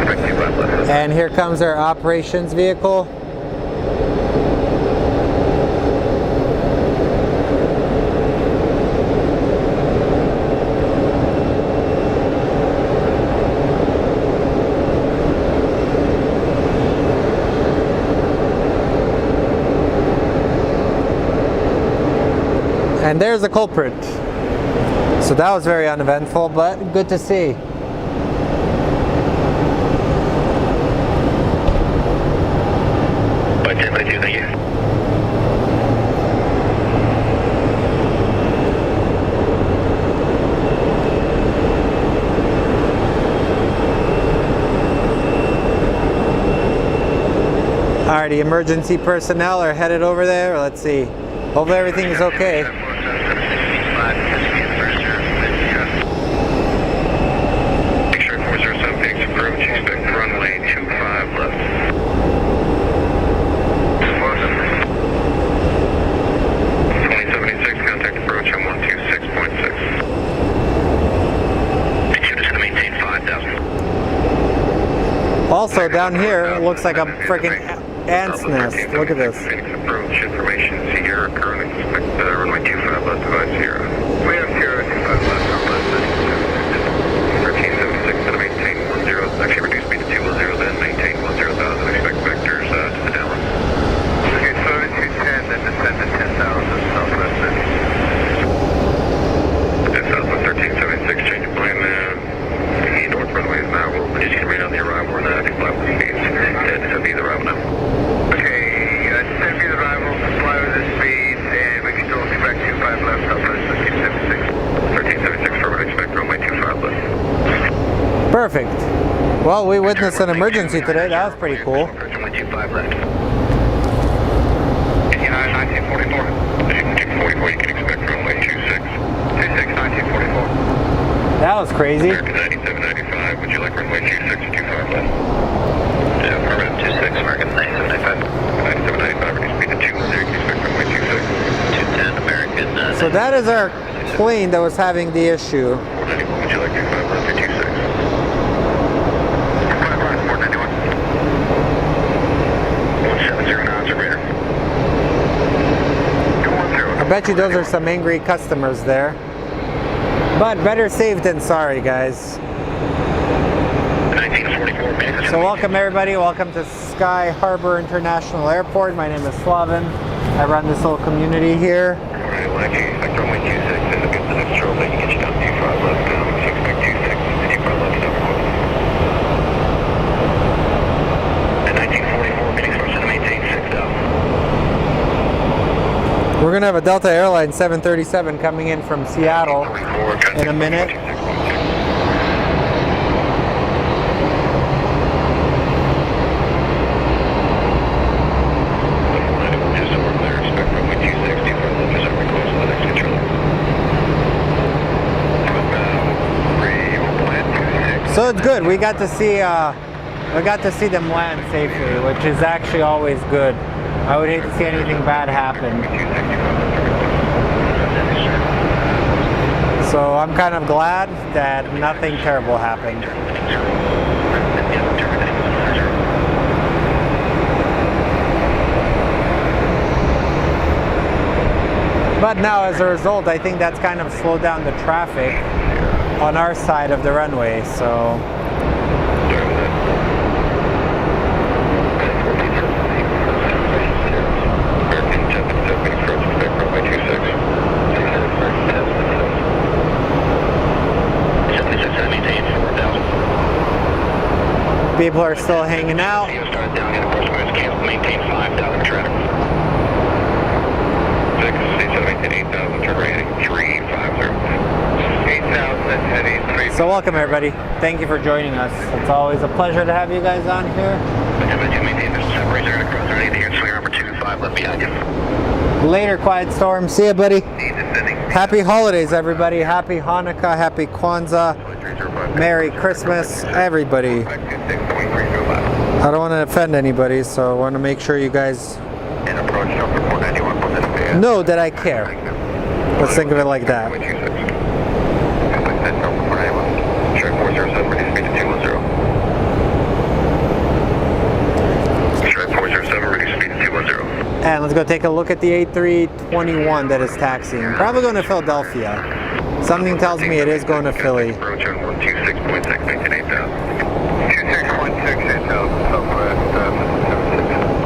Speaker 2: Expect 25 left.
Speaker 1: And here comes our operations vehicle. And there's the culprit. So that was very uneventful, but good to see.
Speaker 2: By 10, by 2, thank you.
Speaker 1: Alrighty, emergency personnel are headed over there. Let's see. Hopefully everything is okay.
Speaker 2: X-ray 407 Phoenix approach, expect runway 25 left. 2076, contact approach on 126.6. Shoot us to maintain 5,000.
Speaker 1: Also down here, it looks like a freaking ant's nest. Look at this.
Speaker 2: Phoenix approach, information Sierra, current expect runway 25 left, device Sierra. We have Sierra 25 left, on left, 1376, going to maintain 10, actually reduce speed to 210, then maintain 10,000, expect vectors to the downwind. Okay, so 210, then descend to 10,000, southwest 10,000, 1376, change of plan, the north runway is now open, just can read on the arrival, and I think fly with speeds, descend be the arrival now. Okay, descend be the arrival, fly with the speed, and we can still expect 25 left, southwest 1376, forward, expect runway 25 left.
Speaker 1: Perfect. Well, we witnessed an emergency today. That was pretty cool.
Speaker 2: Runway 25 left. 1944. 1944, you can expect runway 26. 1944.
Speaker 1: That was crazy.
Speaker 2: American 9795, would you like runway 26 or 25 left? Yeah, affirmative 26, American 9795. 9795, reduce speed to 210, you can expect runway 26. 210, American.
Speaker 1: So that is our plane that was having the issue.
Speaker 2: 491, would you like 25 left or 26? 25 left, 491. 170 knots or greater. 210.
Speaker 1: I bet you those are some angry customers there. But better safe than sorry, guys.
Speaker 2: 1944 minutes.
Speaker 1: So welcome everybody, welcome to Sky Harbor International Airport. My name is Slavin. I run this little community here.
Speaker 2: Alright, well, actually, expect runway 26, and the next stroke, they can get you down 25 left, expect 26, 25 left, stop recording. At 1944 minutes, we're to maintain 6,000.
Speaker 1: We're gonna have a Delta Airlines 737 coming in from Seattle in a minute. So it's good. We got to see them land safely, which is actually always good. I would hate to see anything bad happen. So I'm kind of glad that nothing terrible happened. But now as a result, I think that's kind of slowed down the traffic on our side of the runway, so. People are still hanging out.
Speaker 2: Maintain 5,000 traffic. 8,000 turn rating 350. 8,000
Speaker 1: So welcome everybody. Thank you for joining us. It's always a pleasure to have you guys on here. Later, Quiet Storm. See ya, buddy. Happy holidays, everybody. Happy Hanukkah, happy Kwanzaa, Merry Christmas, everybody. I don't want to offend anybody, so I want to make sure you guys know that I care. Let's think of it like that. And let's go take a look at the A321 that is taxiing. Probably going to Philadelphia. Something tells me it is going to Philly.
Speaker 2: Approach on 126.6, maintain 8,000. 26.6, 8,000, southwest,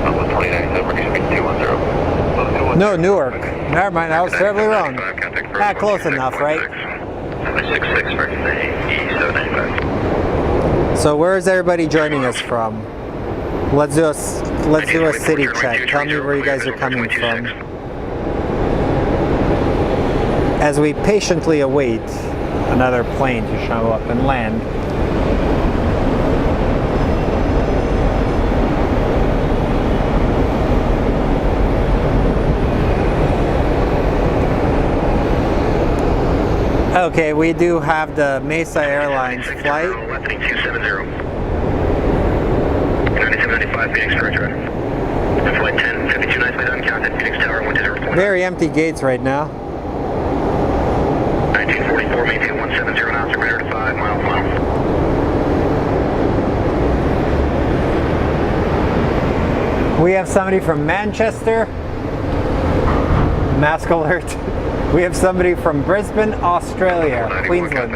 Speaker 2: 129, reduce speed to 210.
Speaker 1: No, Newark. Never mind, I was terribly wrong. Close enough, right?
Speaker 2: 66 for E795.
Speaker 1: So where is everybody joining us from? Let's do a city check. Tell me where you guys are coming from. As we patiently await another plane to show up and land. Okay, we do have the Mesa Airlines flight.
Speaker 2: 9795 Phoenix approach right. Flight 1052 nicely done, counted Phoenix Tower 120.
Speaker 1: Very empty gates right now.
Speaker 2: 1944, maintain 170 knots, greater to 5 miles per mile.
Speaker 1: We have somebody from Manchester. Mask alert. We have somebody from Brisbane, Australia, Queensland.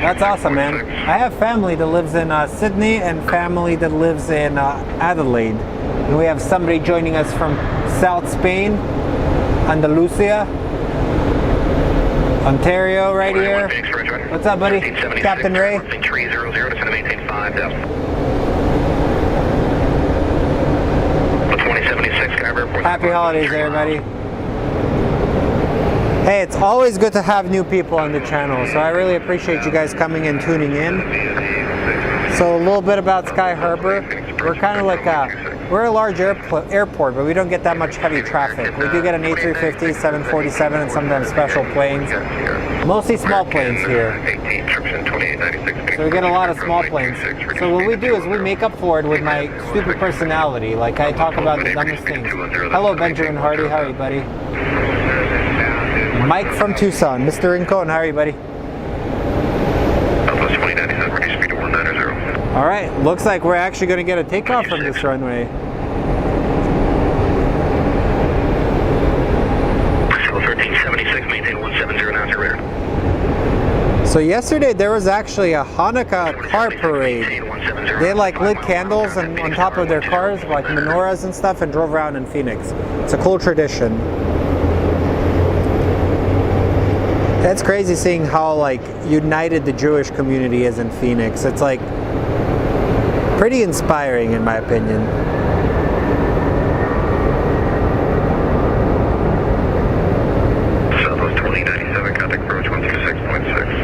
Speaker 1: That's awesome, man. I have family that lives in Sydney and family that lives in Adelaide. And we have somebody joining us from South Spain, Andalusia, Ontario right here. What's up, buddy? Captain Ray. Happy holidays, everybody. Hey, it's always good to have new people on the channel, so I really appreciate you guys coming and tuning in. So a little bit about Sky Harbor. We're kind of like we're a large airport, but we don't get that much heavy traffic. We do get an A350, 747, and sometimes special planes. Mostly small planes here. So we get a lot of small planes. So what we do is we make up for it with my stupid personality. Like I talk about the dumbest things. Hello, Benjamin Hardy. How are you, buddy? Mike from Tucson. Mr. Rincon, how are you, buddy? Alright, looks like we're actually going to get a takeoff from this runway. So yesterday there was actually a Hanukkah car parade. They like lit candles and on top of their cars, like menorahs and stuff, and drove around in Phoenix. It's a cool tradition. It's crazy seeing how like united the Jewish community is in Phoenix. It's like pretty inspiring in my opinion.
Speaker 2: Southwest 2097, contact approach 126.6.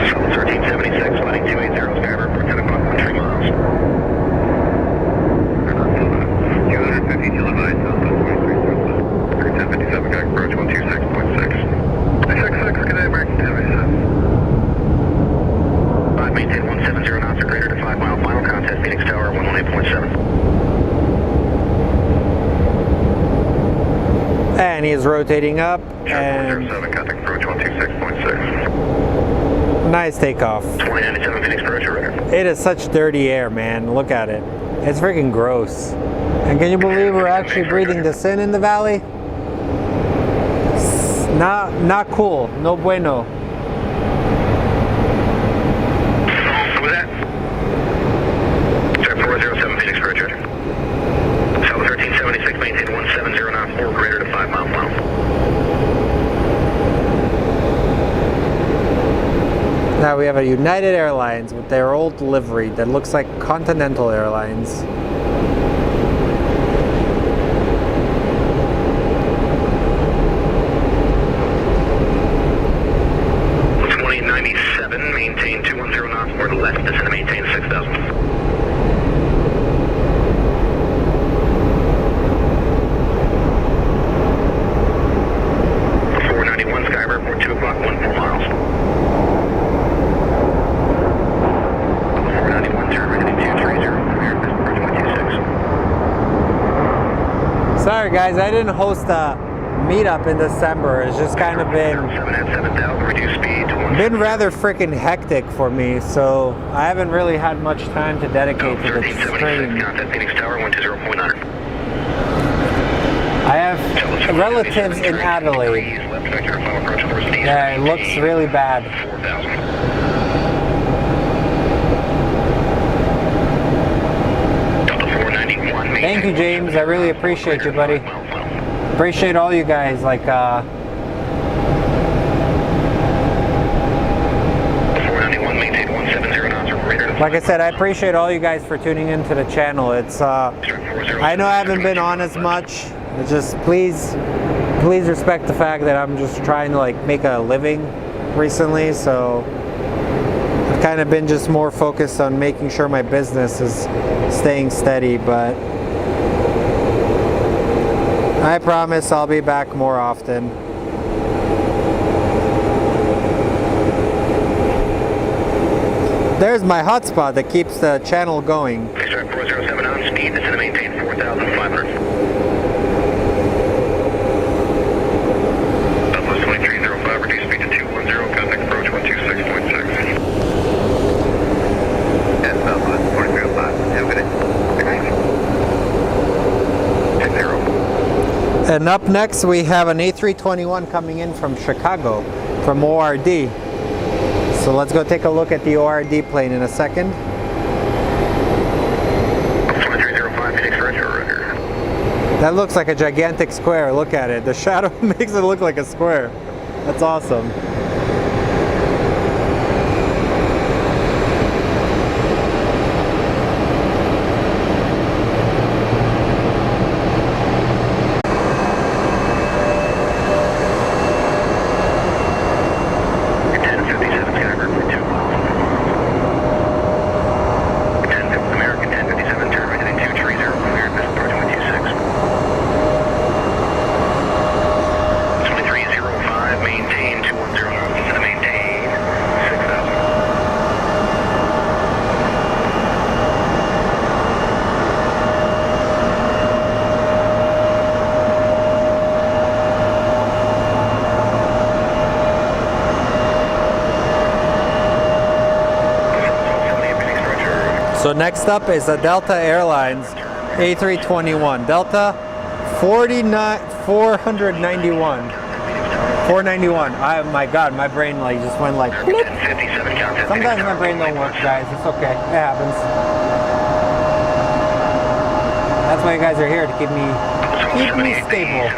Speaker 2: Southwest 1376, flighting 280, Sky Airport, 10 o'clock, 3 miles. 250 kilobytes, Southwest 1357, contact approach 126.6. 666, good day, American 5, maintain 170 knots or greater to 5 mile final contact Phoenix Tower 118.7.
Speaker 1: And he's rotating up and
Speaker 2: 7 contact approach 126.6.
Speaker 1: nice takeoff.
Speaker 2: 2097 Phoenix approach right.
Speaker 1: It is such dirty air, man. Look at it. It's freaking gross. And can you believe we're actually breathing this in the valley? Not cool. No bueno.
Speaker 2: What was that? Sorry, 407 Phoenix approach right. South 1376, maintain 170 knots or greater to 5 mile final.
Speaker 1: Now we have a United Airlines with their old livery that looks like Continental Airlines.
Speaker 2: Maintain 210 knots or to left, descend to maintain 6,000. Sky Airport, 2 o'clock, 14 miles. 491, turn right heading 230, American approach 126.
Speaker 1: Sorry guys, I didn't host a meetup in December. It's just kind of been rather freaking hectic for me, so I haven't really had much time to dedicate to the stream. I have relatives in Adelaide. Yeah, it looks really bad. Thank you, James. I really appreciate you, buddy. Appreciate all you guys. Like,
Speaker 2: 491, maintain 170 knots or greater.
Speaker 1: like I said, I appreciate all you guys for tuning into the channel. It's, I know I haven't been on as much. It's just please respect the fact that I'm just trying to like make a living recently. So I've kind of been just more focused on making sure my business is staying steady, but I promise I'll be back more often. There's my hotspot that keeps the channel going.
Speaker 2: Start 407 on speed, descend to maintain 4,500. Southwest 2305, reduce speed to 210, contact approach 126.6. And Southwest 2305, have a good day. 10-0.
Speaker 1: And up next we have an A321 coming in from Chicago, from ORD. So let's go take a look at the ORD plane in a second.
Speaker 2: 2305, Phoenix Roger.
Speaker 1: That looks like a gigantic square. Look at it. The shadow makes it look like a square. That's awesome. So next up is the Delta Airlines A321. Delta 491. 491. My God, my brain like just went like. Bloop. Sometimes my brain don't work, guys. It's okay. It happens. That's why you guys are here, to keep me stable.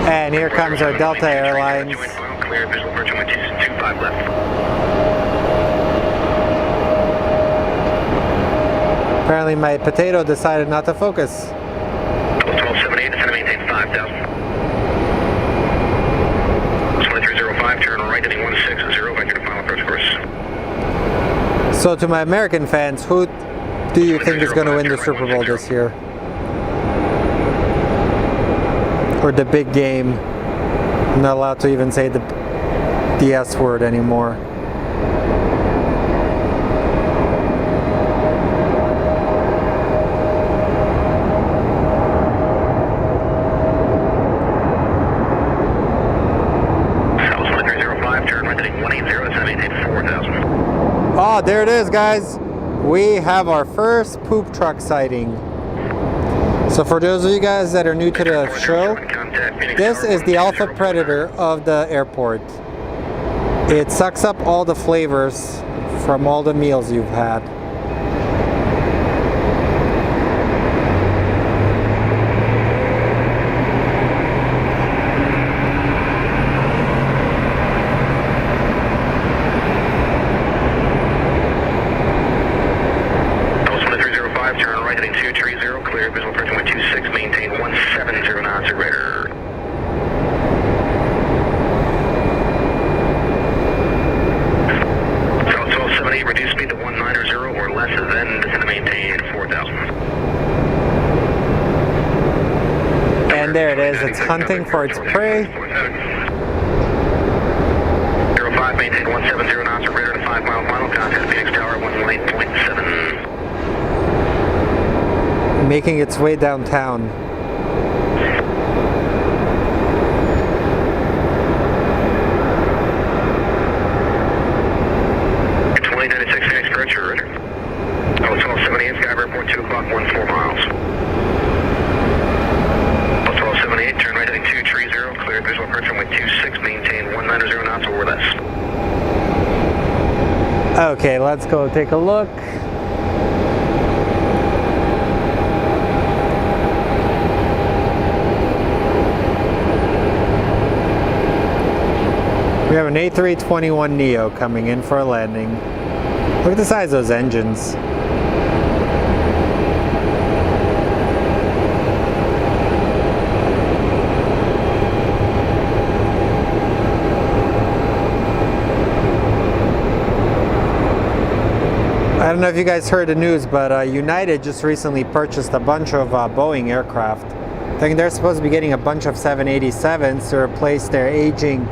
Speaker 1: And here comes our Delta Airlines.
Speaker 2: Clear, visual approach on 25 left.
Speaker 1: Apparently my potato decided not to focus.
Speaker 2: 1278, descend to maintain 5,000. 2305, turn right, heading 160, vector to final approach course.
Speaker 1: So to my American fans, who do you think is going to win the Super Bowl this year? Or the big game? I'm not allowed to even say the S word anymore. Oh, there it is, guys. We have our first poop truck sighting. So for those of you guys that are new to the show, this is the Alpha Predator of the airport. It sucks up all the flavors from all the meals you've had. And there it is, it's hunting for its prey.
Speaker 2: maintain 170 knots or greater to 5 mile final. Contact Phoenix Tower 118.7.
Speaker 1: Making its way downtown.
Speaker 2: Phoenix approach, you're ready. 1278, Sky Airport 2 o'clock, 14 miles. 1278, turn right heading 230, clear visual approach runway 26, maintain 190 knots or less.
Speaker 1: Okay, let's go take a look. We have an A321neo coming in for a landing. Look at the size of those engines. I don't know if you guys heard the news, but United just recently purchased a bunch of Boeing aircraft. I think they're supposed to be getting a bunch of 787s to replace their aging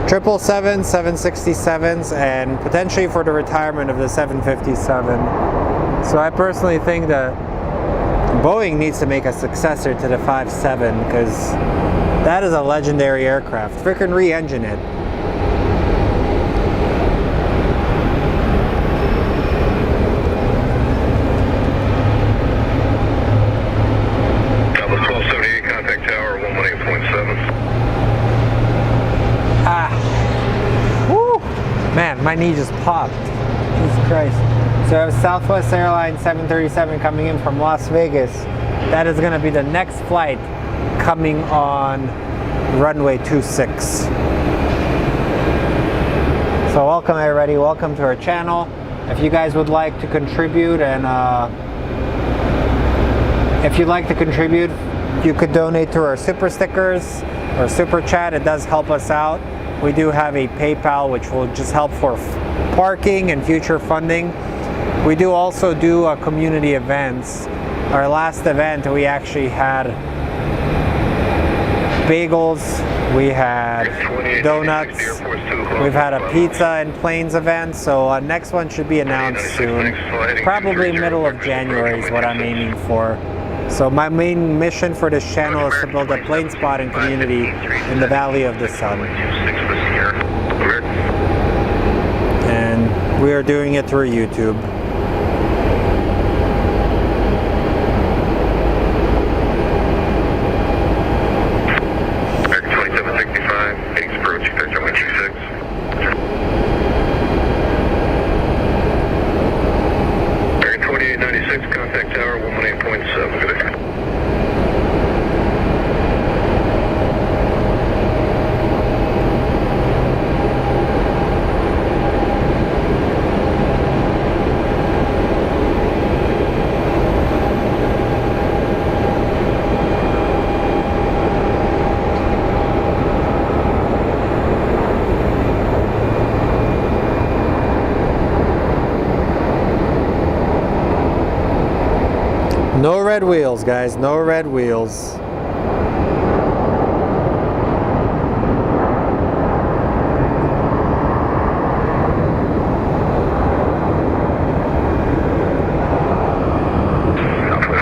Speaker 1: 777s, 767s, and potentially for the retirement of the 757. So I personally think that Boeing needs to make a successor to the 57 because that is a legendary aircraft. Freaking re-engine it.
Speaker 2: Double 1278, contact tower 118.7.
Speaker 1: Man, my knee just popped. Jesus Christ. So I have Southwest Airlines 737 coming in from Las Vegas. That is going to be the next flight coming on runway 26. So welcome everybody, welcome to our channel. If you guys would like to contribute you could donate to our super stickers or super chat. It does help us out. We do have a PayPal which will just help for parking and future funding. We do also do community events. Our last event we actually had bagels, we had donuts, we've had a pizza and planes event, so next one should be announced soon. Probably middle of January is what I'm aiming for. So my main mission for this channel is to build a plane spotting community in the Valley of the Sun. And we are doing it through YouTube.
Speaker 2: American 2765, Phoenix approach, Victor 126. American 2896, contact tower 118.7. Good day.
Speaker 1: No red wheels, guys, no red wheels.
Speaker 2: Southwest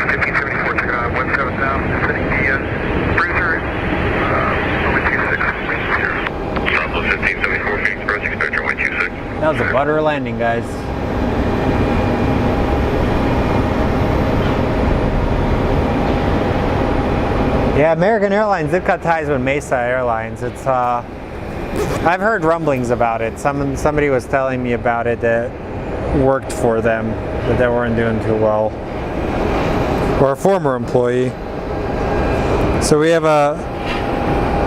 Speaker 2: 1534, 17 down, sending the Bruiser, runway 26. Southwest 1574, Phoenix approach, expect runway 26.
Speaker 1: That was a butter landing, guys. Yeah, American Airlines did cut ties with Mesa Airlines. It's I've heard rumblings about it. Somebody was telling me about it that worked for them, but they weren't doing too well. Or a former employee. So we have a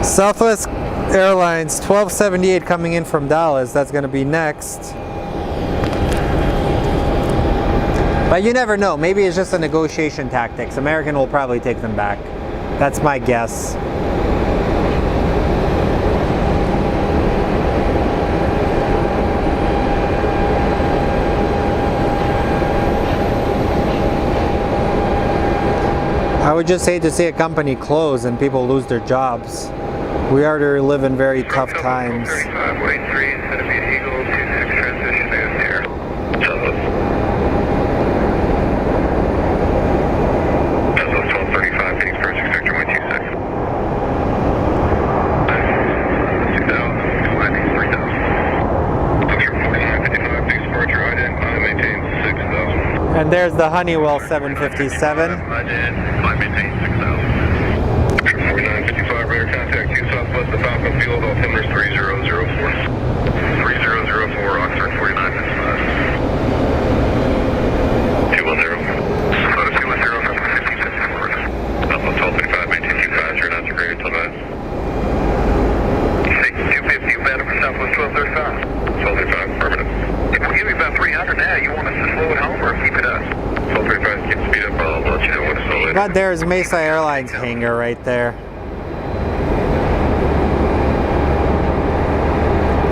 Speaker 1: Southwest Airlines 1278 coming in from Dallas. That's going to be next. But you never know. Maybe it's just a negotiation tactics. American will probably take them back. That's my guess. I would just hate to see a company close and people lose their jobs. We are to live in very tough times.
Speaker 2: 35, 183,
Speaker 1: there's the Honeywell 757.
Speaker 2: Climb maintain 6,000. 4955, radar contact 2 southwest of Falcon Field, altimeter 3004. 3004, Oxford 4955. 210. Photo 210, number 1554. Southwest 1235, maintain 25, you're not degraded till that. 250, better for Southwest 1235. 1235, affirmative. If we give you about 300 now, you want us to slow it home or keep it up? 1235, keep the speed up, I'll let you know when it's slow it.
Speaker 1: But there's Mesa Airlines hangar right there.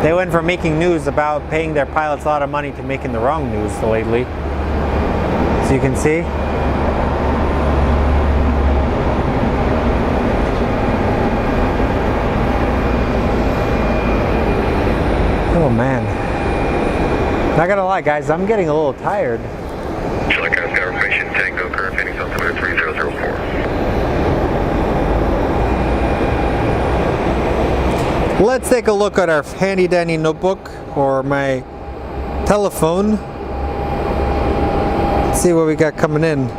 Speaker 1: They went from making news about paying their pilots a lot of money to making the wrong news lately. So you can see. Oh man. Not gonna lie guys, I'm getting a little tired.
Speaker 2: Select confirmation, Tango, current Phoenix altimeter 3004.
Speaker 1: Let's take a look at our handy dandy notebook or my telephone. Let's see what we got coming in.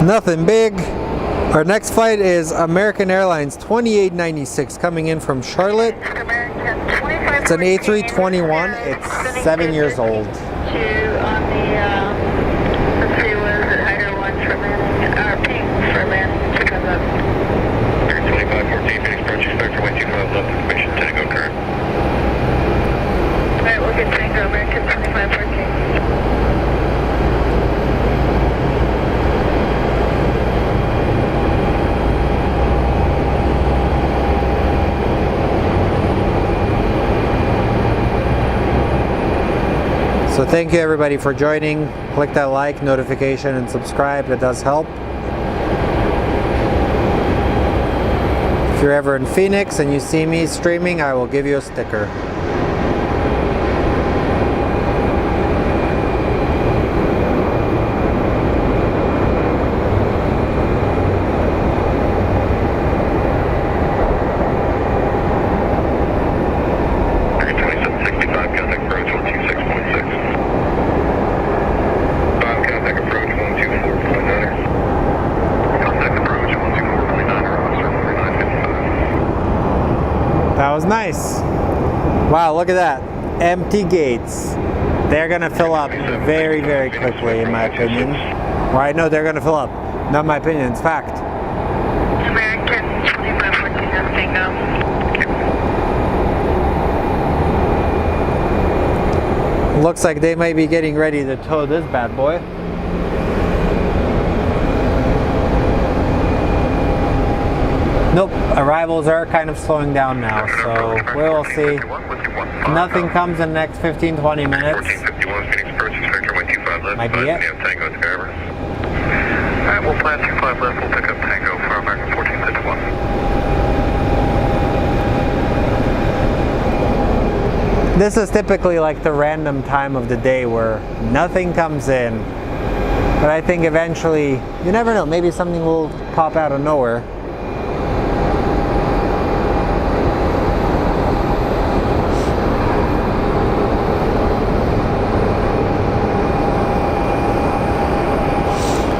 Speaker 1: Nothing big. Our next flight is American Airlines 2896 coming in from Charlotte. It's an A321. It's 7 years old. So thank you everybody for joining. Click that like, notification, and subscribe. It does help. If you're ever in Phoenix and you see me streaming, I will give you a sticker. That was nice. Wow, look at that. Empty gates. They're gonna fill up very, very quickly in my opinion. Or I know they're gonna fill up. Not my opinion, it's fact.
Speaker 3: American 2514 Tango.
Speaker 1: Looks like they might be getting ready to tow this bad boy. Nope, arrivals are kind of slowing down now, so we will see. Nothing comes in the next 15-20 minutes. Might be it.
Speaker 2: Alright, we'll plan 25 left, we'll pick up Tango for American 1451.
Speaker 1: This is typically like the random time of the day where nothing comes in. But I think eventually, you never know, maybe something will pop out of nowhere.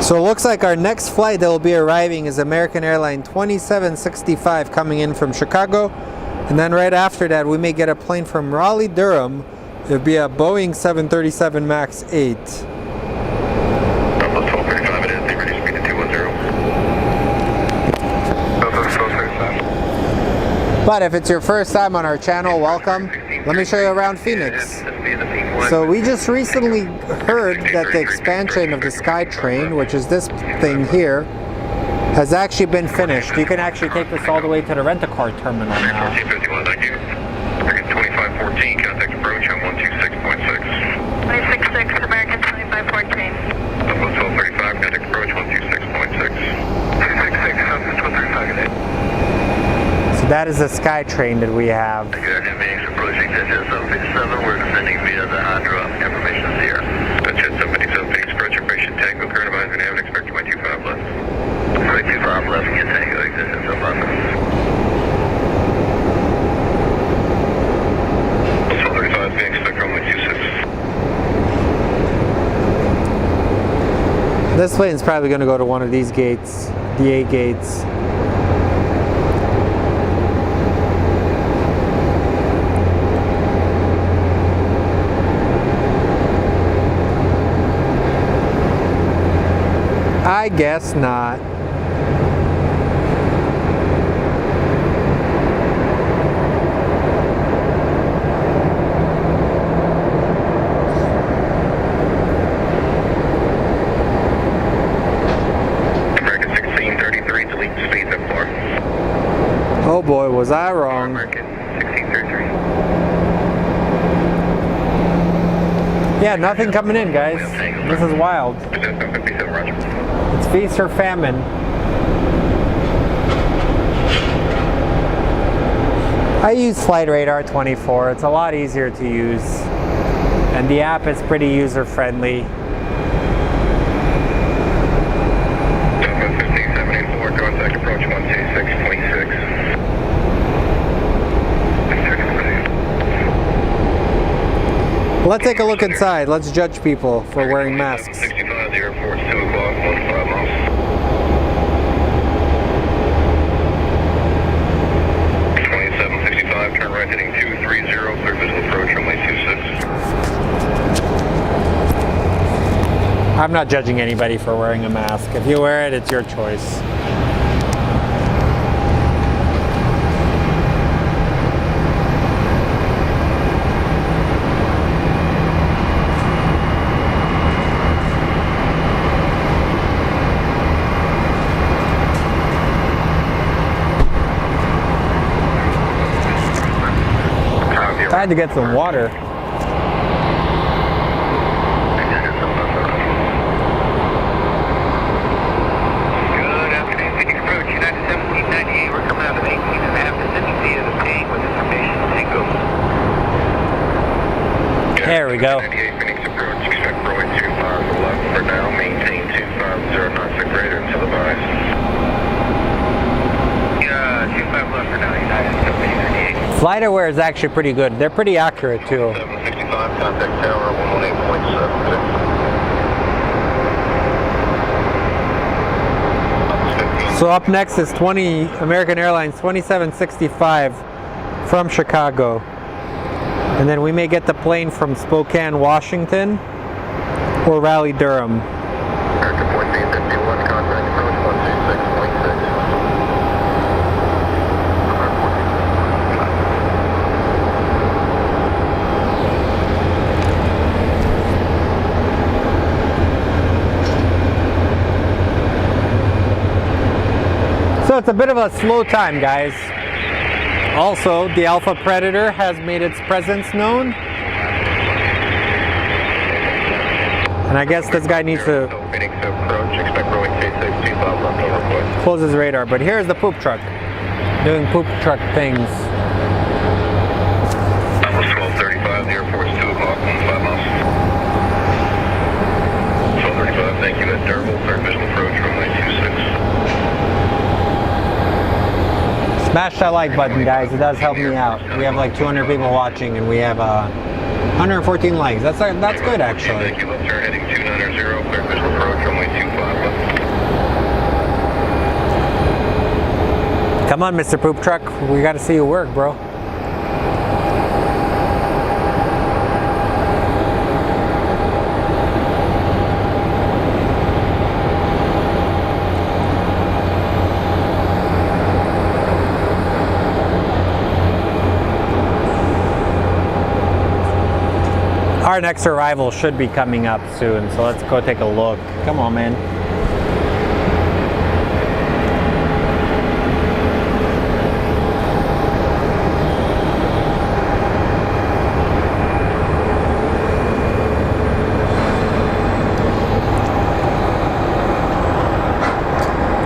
Speaker 1: So it looks like our next flight that will be arriving is American Airlines 2765 coming in from Chicago. And then right after that, we may get a plane from Raleigh, Durham. It'll be a Boeing 737 MAX 8. But if it's your first time on our channel, welcome. Let me show you around Phoenix. So we just recently heard that the expansion of the SkyTrain, which is this thing here, has actually been finished. You can actually take this all the way to the rent-a-car terminal now.
Speaker 2: 2514, contact approach on 126.6.
Speaker 3: 266 American 2514.
Speaker 2: 1235, contact approach 126.6. 266, Southwest 1235, good day.
Speaker 1: So that is the SkyTrain that we have.
Speaker 2: Phoenix approaching 10-757, we're descending via the hydro information Sierra. 10-757, Phoenix approach information Tango, current advisory nav, expect 25 left. 25 left, get Tango, exit 11.
Speaker 1: This plane's probably going to go to one of these gates, the A gates. I guess not.
Speaker 2: American 1633, delete speed at 4.
Speaker 1: Oh boy, was I wrong.
Speaker 2: American 1633.
Speaker 1: Yeah, nothing coming in, guys. This is wild.
Speaker 2: System 57, roger.
Speaker 1: It's feast or famine. I use Flight Radar 24. It's a lot easier to use. And the app is pretty user-friendly.
Speaker 2: Delta 15784, contact approach 126.6.
Speaker 1: Let's take a look inside. Let's judge people for wearing masks.
Speaker 2: 65, the airport's 2 o'clock, 15 miles. Turn right heading 230, clear visual approach, runway 26.
Speaker 1: I'm not judging anybody for wearing a mask. If you wear it, it's your choice. I had to get some water.
Speaker 2: Good afternoon, Phoenix approach, United 1798. We're coming out of 18 and a half. Descending via the ping with information. Tango.
Speaker 1: There we go.
Speaker 2: 98 Phoenix approach. Expect runway 25 left for now. Maintain 250 knots or greater until advised. 25 left for now. United 1798.
Speaker 1: FlightAware is actually pretty good. They're pretty accurate too.
Speaker 2: 765, contact tower 118.7.
Speaker 1: So up next is American Airlines 2765 from Chicago. And then we may get the plane from Spokane, Washington or Raleigh, Durham.
Speaker 2: American 1451, contact approach 126.6.
Speaker 1: So it's a bit of a slow time, guys. Also, the Alpha Predator has made its presence known. And I guess this guy needs to close his radar. But here's the poop truck, doing poop truck things.
Speaker 2: 1235, the airport's 2 o'clock, 15 miles. 1235, thank you, at Durable, third visual approach, runway 26.
Speaker 1: Smash that like button, guys. It does help me out. We have like 200 people watching, and we have 114 likes. That's good, actually.
Speaker 2: Thank you, left turn heading 290, clear visual approach, runway 25 left.
Speaker 1: Come on, Mr. Poop Truck. We got to see you work, bro. Our next arrival should be coming up soon, so let's go take a look. Come on, man.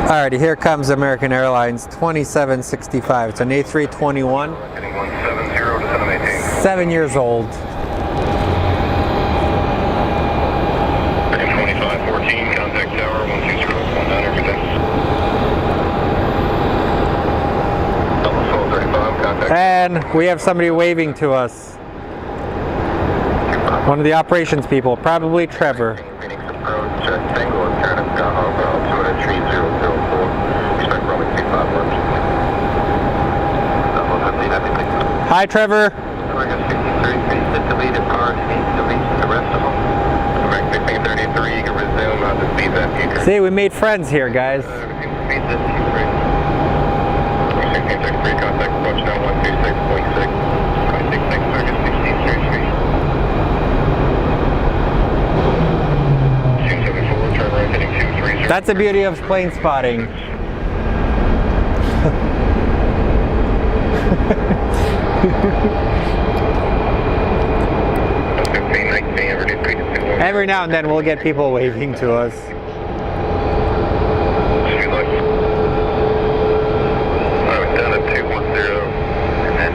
Speaker 1: Alrighty, here comes American Airlines 2765. It's an A321.
Speaker 2: Heading 170 to 718.
Speaker 1: 7 years old.
Speaker 2: Heading 2514, contact tower 120, 19, everything. Double 1235, contact.
Speaker 1: And we have somebody waving to us. One of the operations people, probably Trevor.
Speaker 2: Phoenix approach, Tango, turn
Speaker 1: Bye, Trevor.
Speaker 2: We're going to 1633, hit deleted cars, delete the rest of them. Correct, 1633, you can resume the speed that you can.
Speaker 1: See, we made friends here, guys.
Speaker 2: Speed that you can. 1633, contact approach down 126.6. 566, target 1633. 274, turn right, heading 230.
Speaker 1: That's the beauty of plane spotting. Every now and then we'll get people waving to us.
Speaker 2: Down at 210, and then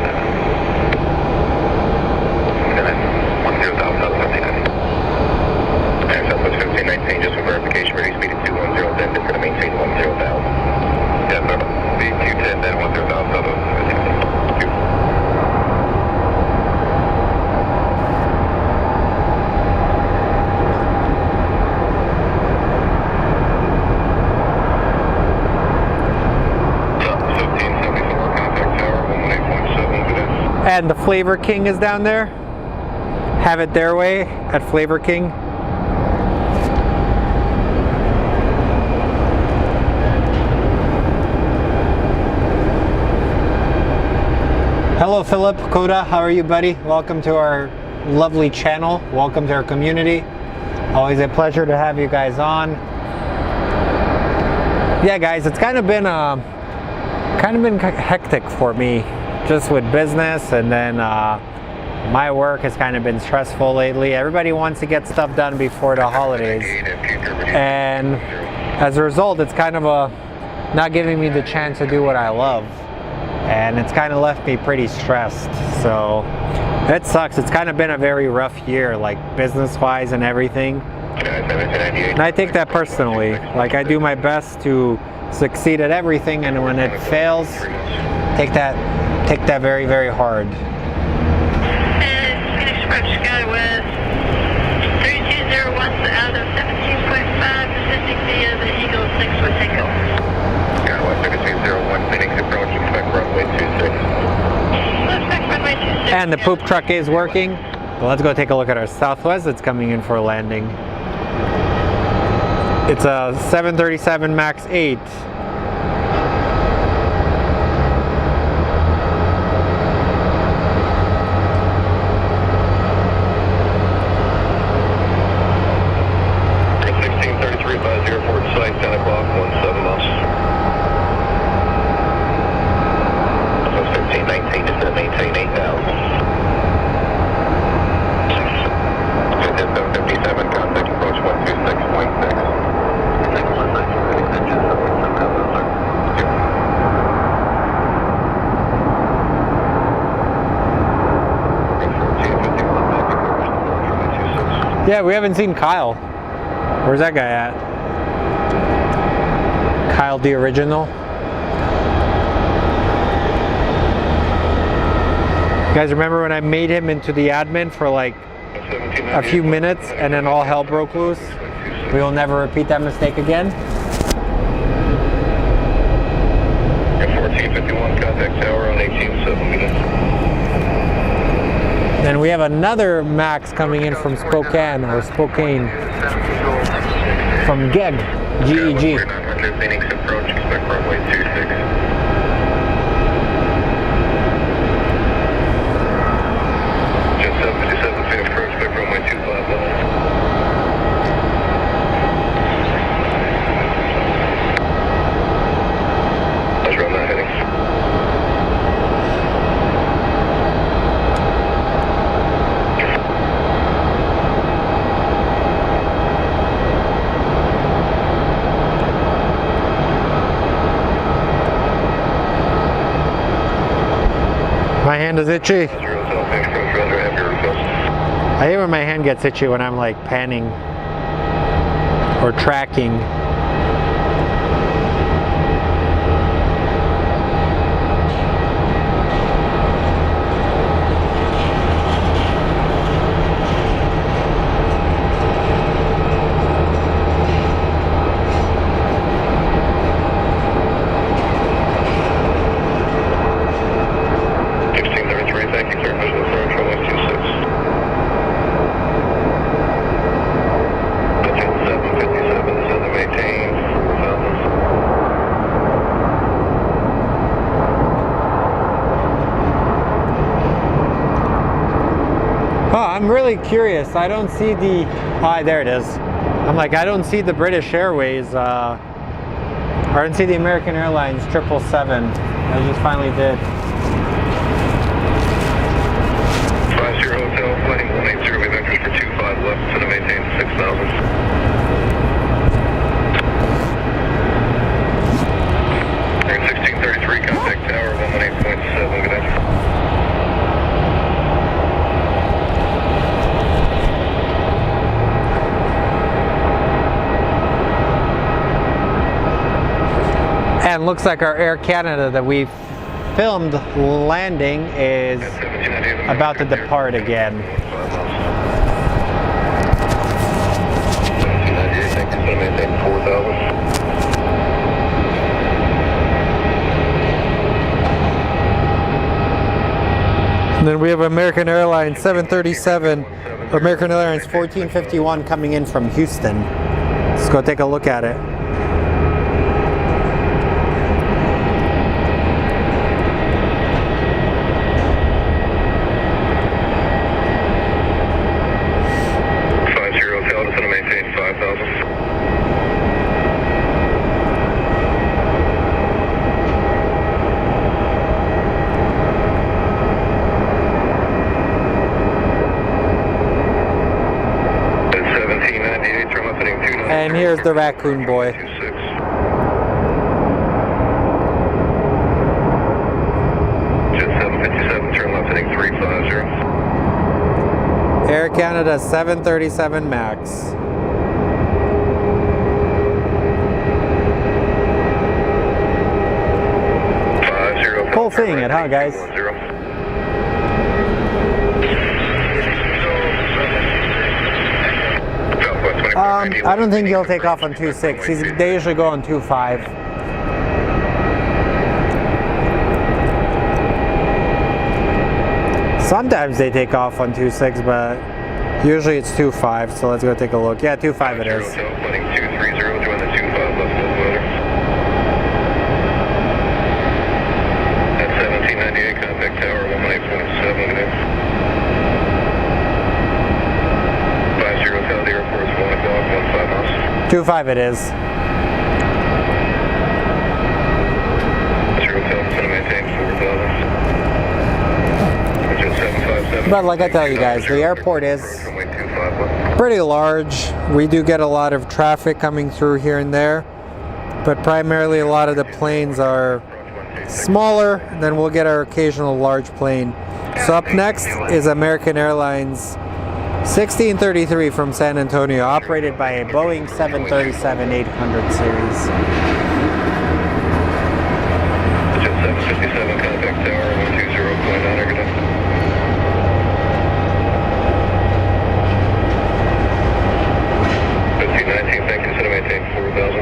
Speaker 2: 10,000 outside. And Southwest 1519, just for verification, ready speed at 210, then just going to maintain 10,000. Yeah, no, speed 210, then 10,000 Southwest 1519.
Speaker 1: And the Flavor King is down there. Have it their way at Flavor King. Hello, Philip, Koda. How are you, buddy? Welcome to our lovely channel. Welcome to our community. Always a pleasure to have you guys on. Yeah, guys, it's kind of been hectic for me, just with business, and then my work has kind of been stressful lately. Everybody wants to get stuff done before the holidays, and as a result, it's kind of not giving me the chance to do what I love, and it's kind of left me pretty stressed. So it sucks. It's kind of been a very rough year, like business-wise and everything. And I take that personally. Like, I do my best to succeed at everything, and when it fails, take that very, very hard.
Speaker 3: And Phoenix Approach Skywest 3201 out of 17.5, assisting via the Eagle 6 with takeoff.
Speaker 2: Skywest 3201, Phoenix Approach, expect runway 26.
Speaker 3: Expect runway 26.
Speaker 1: And the poop truck is working. Well, let's go take a look at our Southwest that's coming in for a landing. It's a 737 MAX 8.
Speaker 2: Airport site, 10 o'clock, 17 miles. So 1519, just to maintain 8,000. 757, contact approach 126.6.
Speaker 1: Yeah, we haven't seen Kyle. Where's that guy at? Kyle the original. You guys remember when I made him into the admin for like a few minutes and then all hell broke loose? We will never repeat that mistake again.
Speaker 2: 1451, contact tower on 18.7 minutes.
Speaker 1: Then we have another Max coming in from Spokane, from GEG, GEG.
Speaker 2: Phoenix approach, expect runway 26. Just 757 Phoenix approach, expect runway 25. Let's run that heading.
Speaker 1: My hand is itchy. I hate when my hand gets itchy when I'm like panning or tracking. I'm really curious. I don't see the, there it is. I'm like, I don't see the British Airways, I don't see the American Airlines 777. I just finally did.
Speaker 2: 50 Hotel, flighting 180, we vectors for 25 left, so to maintain 6,000. Air 1633, contact tower, 118.7, good day.
Speaker 1: And looks like our Air Canada that we filmed landing is about to depart again.
Speaker 2: 1798, thank you, so to maintain 4,000.
Speaker 1: And then we have American Airlines 737, American Airlines 1451 coming in from Houston. Let's go take a look at it. And here's the raccoon boy.
Speaker 2: Jet 757, turn left heading 350.
Speaker 1: Air Canada 737 MAX. Cool seeing it, huh, guys? I don't think he'll take off on 2.6. They usually go on 2.5. Sometimes they take off on 2.6, but usually it's 2.5. So let's go take a look. Yeah, 2.5 it is.
Speaker 2: Flighting 230, join the 25 left weather. At 1798, contact tower 118.7, good day. 50 Hotel, the airport is 1 o'clock, 15 miles.
Speaker 1: 2.5 it is.
Speaker 2: 0 Hotel, going to maintain 4,000. Jet 757.
Speaker 1: But like I tell you guys, the airport is pretty large. We do get a lot of traffic coming through here and there, but primarily a lot of the planes are smaller. Then we'll get our occasional large plane. So up next is American Airlines 1633 from San Antonio, operated by a Boeing 737-800 series.
Speaker 2: Jet 757, contact tower 120.9, good day. 1519, thank you, so to maintain 4,000.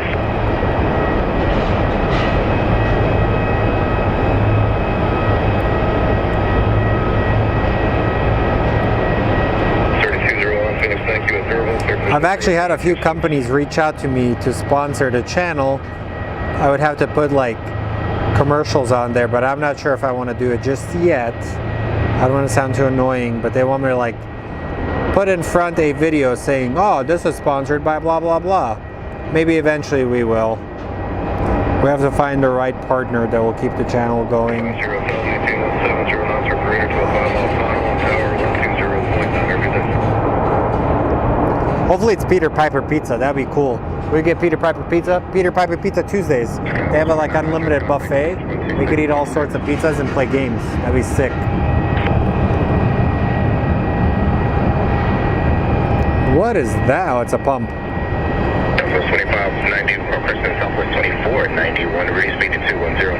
Speaker 1: I've actually had a few companies reach out to me to sponsor the channel. I would have to put like commercials on there, but I'm not sure if I want to do it just yet. I don't want to sound too annoying, but they want me to like put in front a video saying, oh, this is sponsored by blah blah blah. Maybe eventually we will. We have to find the right partner that will keep the channel going. Hopefully it's Peter Piper Pizza. That'd be cool. We get Peter Piper Pizza. Peter Piper Pizza Tuesdays. They have a like unlimited buffet. We could eat all sorts of pizzas and play games. That'd be sick. What is that? Oh, it's a pump.
Speaker 2: Southwest 25, 90, Preston, Southwest 24, 91, ready speed to 210.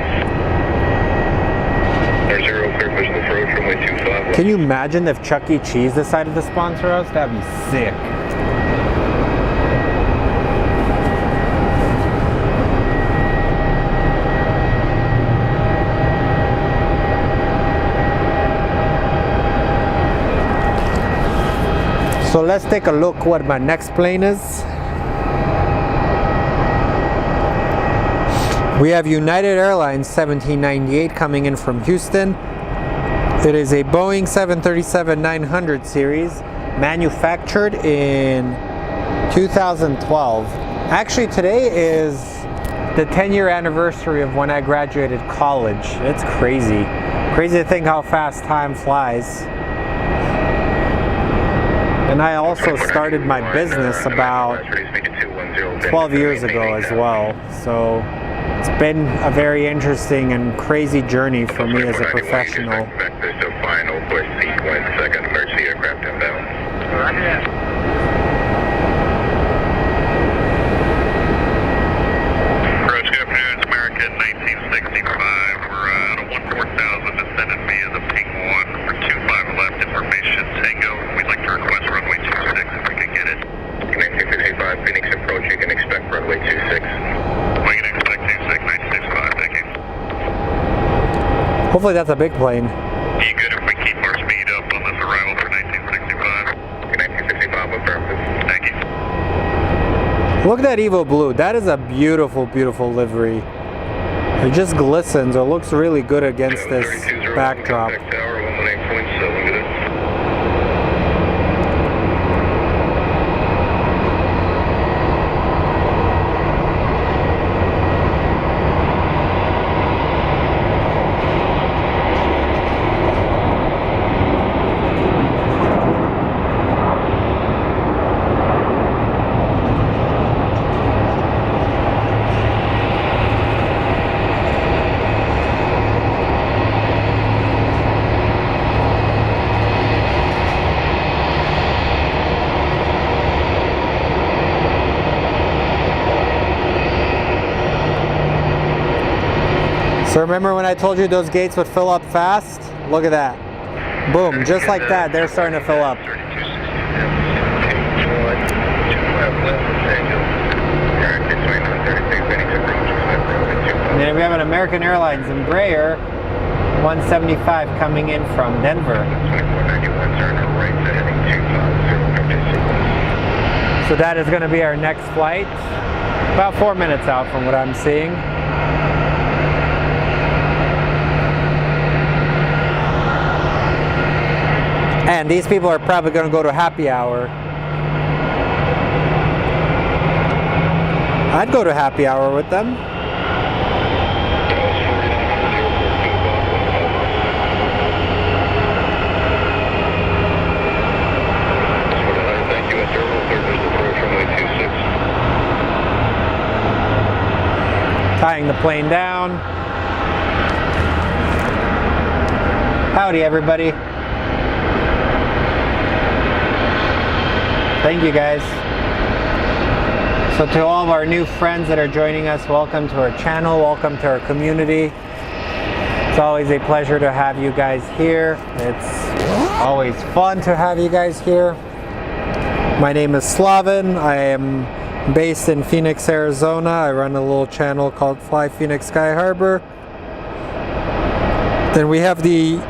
Speaker 2: There's 0, clear vision approach, runway 25.
Speaker 1: Can you imagine if Chuck E. Cheese decided to sponsor us? That'd be sick. So let's take a look what my next plane is. We have United Airlines 1798 coming in from Houston. It is a Boeing 737-900 series, manufactured in 2012. Actually, today is the 10-year anniversary of when I graduated college. It's crazy. Crazy to think how fast time flies. And I also started my business about 12 years ago as well. So it's been a very interesting and crazy journey for me as a professional.
Speaker 2: Final push sequence, second emergency aircraft inbound. Approach, good afternoon, it's American 1965. We're at a 14,000 descended via the ping 1 for 25 left, information Tango. We'd like to request runway 26 if we could get it. 1965, Phoenix approach, you can expect runway 26. We can expect 26, 1965, thank you.
Speaker 1: Hopefully that's a big plane.
Speaker 2: You good if we keep our speed up on this arrival for 1965? 1965, affirmative. Thank you.
Speaker 1: Look at that Evo Blue. That is a beautiful, beautiful livery. It just glistens or looks really good against this backdrop.
Speaker 2: Tower, 118.7, good.
Speaker 1: So remember when I told you those gates would fill up fast? Look at that. Boom, just like that, they're starting to fill up. And then we have an American Airlines Embraer 175 coming in from Denver. So that is going to be our next flight. About 4 minutes out from what I'm seeing. And these people are probably going to go to happy hour. I'd go to happy hour with them. Tying the plane down. Howdy, everybody. Thank you, guys. So to all of our new friends that are joining us, welcome to our channel, welcome to our community. It's always a pleasure to have you guys here. It's always fun to have you guys here. My name is Slaven. I am based in Phoenix, Arizona. I run a little channel called Fly Phoenix Sky Harbor. Then we have the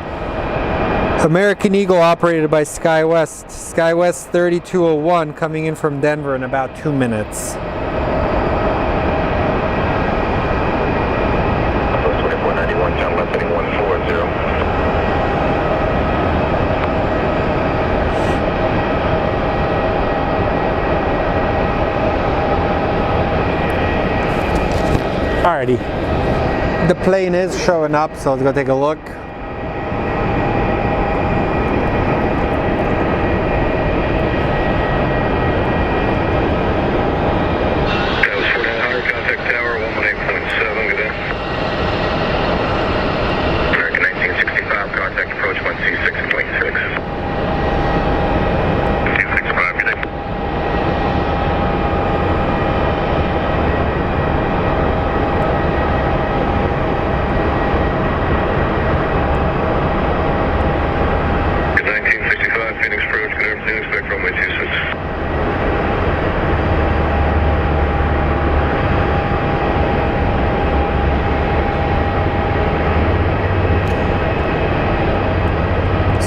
Speaker 1: American Eagle operated by SkyWest. SkyWest 3201 coming in from Denver in about 2 minutes. Alrighty. The plane is showing up, so let's go take a look.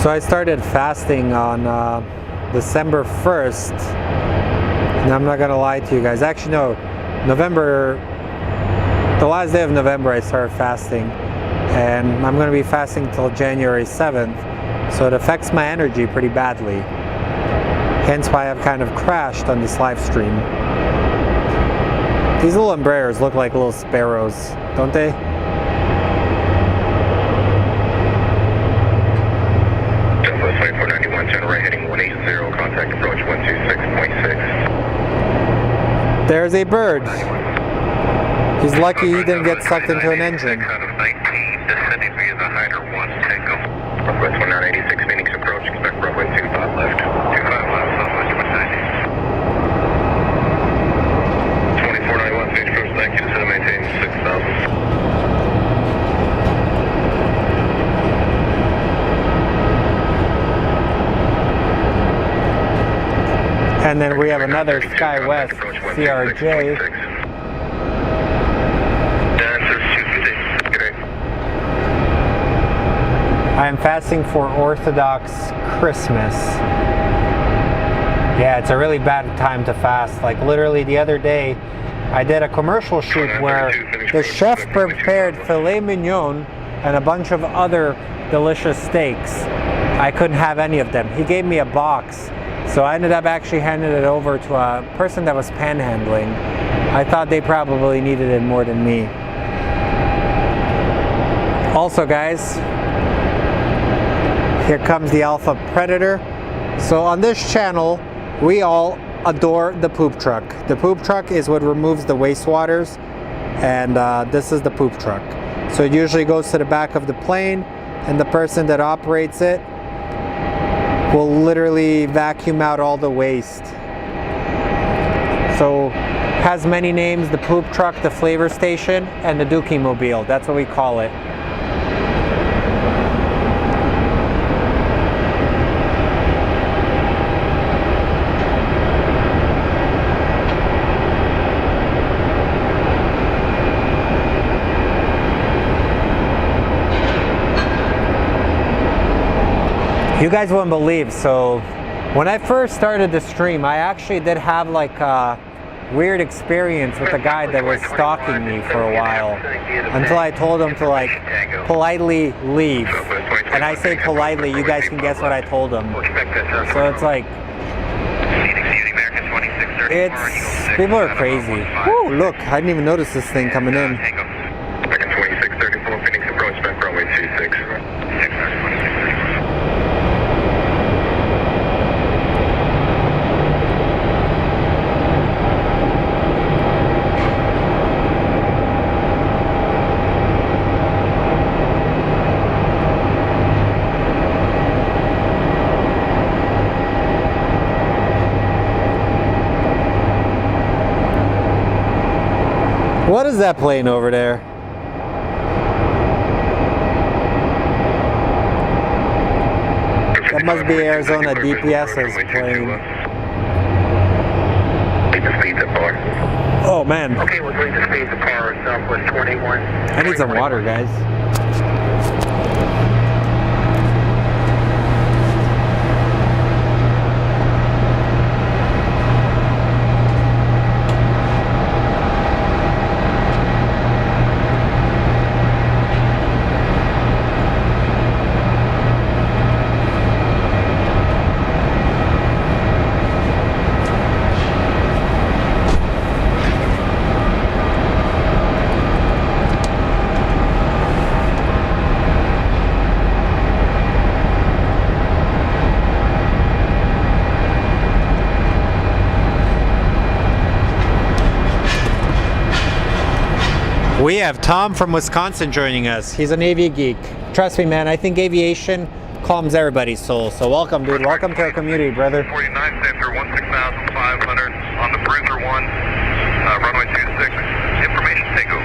Speaker 1: So I started fasting on December 1st. And I'm not gonna lie to you guys. Actually, no, the last day of November I started fasting. and I'm going to be fasting till January 7th, so it affects my energy pretty badly. Hence why I've kind of crashed on this live stream. These little Embraers look like little sparrows, don't they?
Speaker 2: Southwest 2491, turn right heading 180, contact approach 126.6.
Speaker 1: There's a bird. He's lucky he didn't get sucked into an engine.
Speaker 2: Out of 19, descending via the Hyder 1, Tango. Northwest 1986, Phoenix approach, expect runway 25 left. 25 left, Southwest 190. 2491, Phoenix approach, thank you, descend and maintain 6,000.
Speaker 1: And then we have another SkyWest CRJ. I am fasting for Orthodox Christmas. Yeah, it's a really bad time to fast. Like literally the other day, I did a commercial shoot where the chef prepared filet mignon and a bunch of other delicious steaks. I couldn't have any of them. He gave me a box. So I ended up actually handing it over to a person that was panhandling. I thought they probably needed it more than me. Also guys, here comes the Alpha Predator. So on this channel, we all adore the poop truck. The poop truck is what removes the wastewaters, and this is the poop truck. So it usually goes to the back of the plane, and the person that operates it will literally vacuum out all the waste. So has many names: the poop truck, the flavor station, and the Dookie Mobile. That's what we call it. You guys wouldn't believe, so when I first started the stream, I actually did have like a weird experience with a guy that was stalking me for a while, until I told him to like politely leave. And I say politely, you guys can guess what I told him. So it's like, people are crazy. Woo, look, I didn't even notice this thing coming in.
Speaker 2: Second 2634, Phoenix approach, back runway 26.
Speaker 1: What is that plane over there? That must be Arizona DPS's plane. Oh man.
Speaker 2: Okay, we're going to speed the car Southwest 21.
Speaker 1: I need some water, guys. We have Tom from Wisconsin joining us. He's an Avi geek. Trust me, man, I think aviation calms everybody's soul. So welcome, dude. Welcome to our community, brother.
Speaker 2: 49, center 16,500 on the Bruiser 1, runway 26. Information takeoff.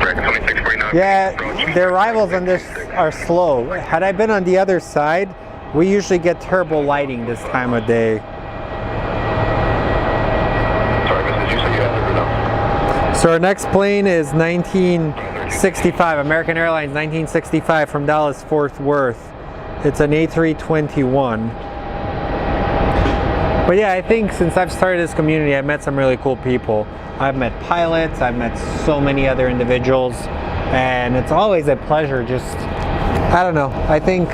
Speaker 2: Correct, 2649.
Speaker 1: Yeah, their arrivals on this are slow. Had I been on the other side, we usually get turbo lighting this time of day.
Speaker 2: Sorry, Mrs. You said you had it or no?
Speaker 1: So our next plane is 1965, American Airlines 1965 from Dallas Fort Worth. It's an A321. But yeah, I think since I've started this community, I've met some really cool people. I've met pilots, I've met so many other individuals. and it's always a pleasure. Just, I don't know, I think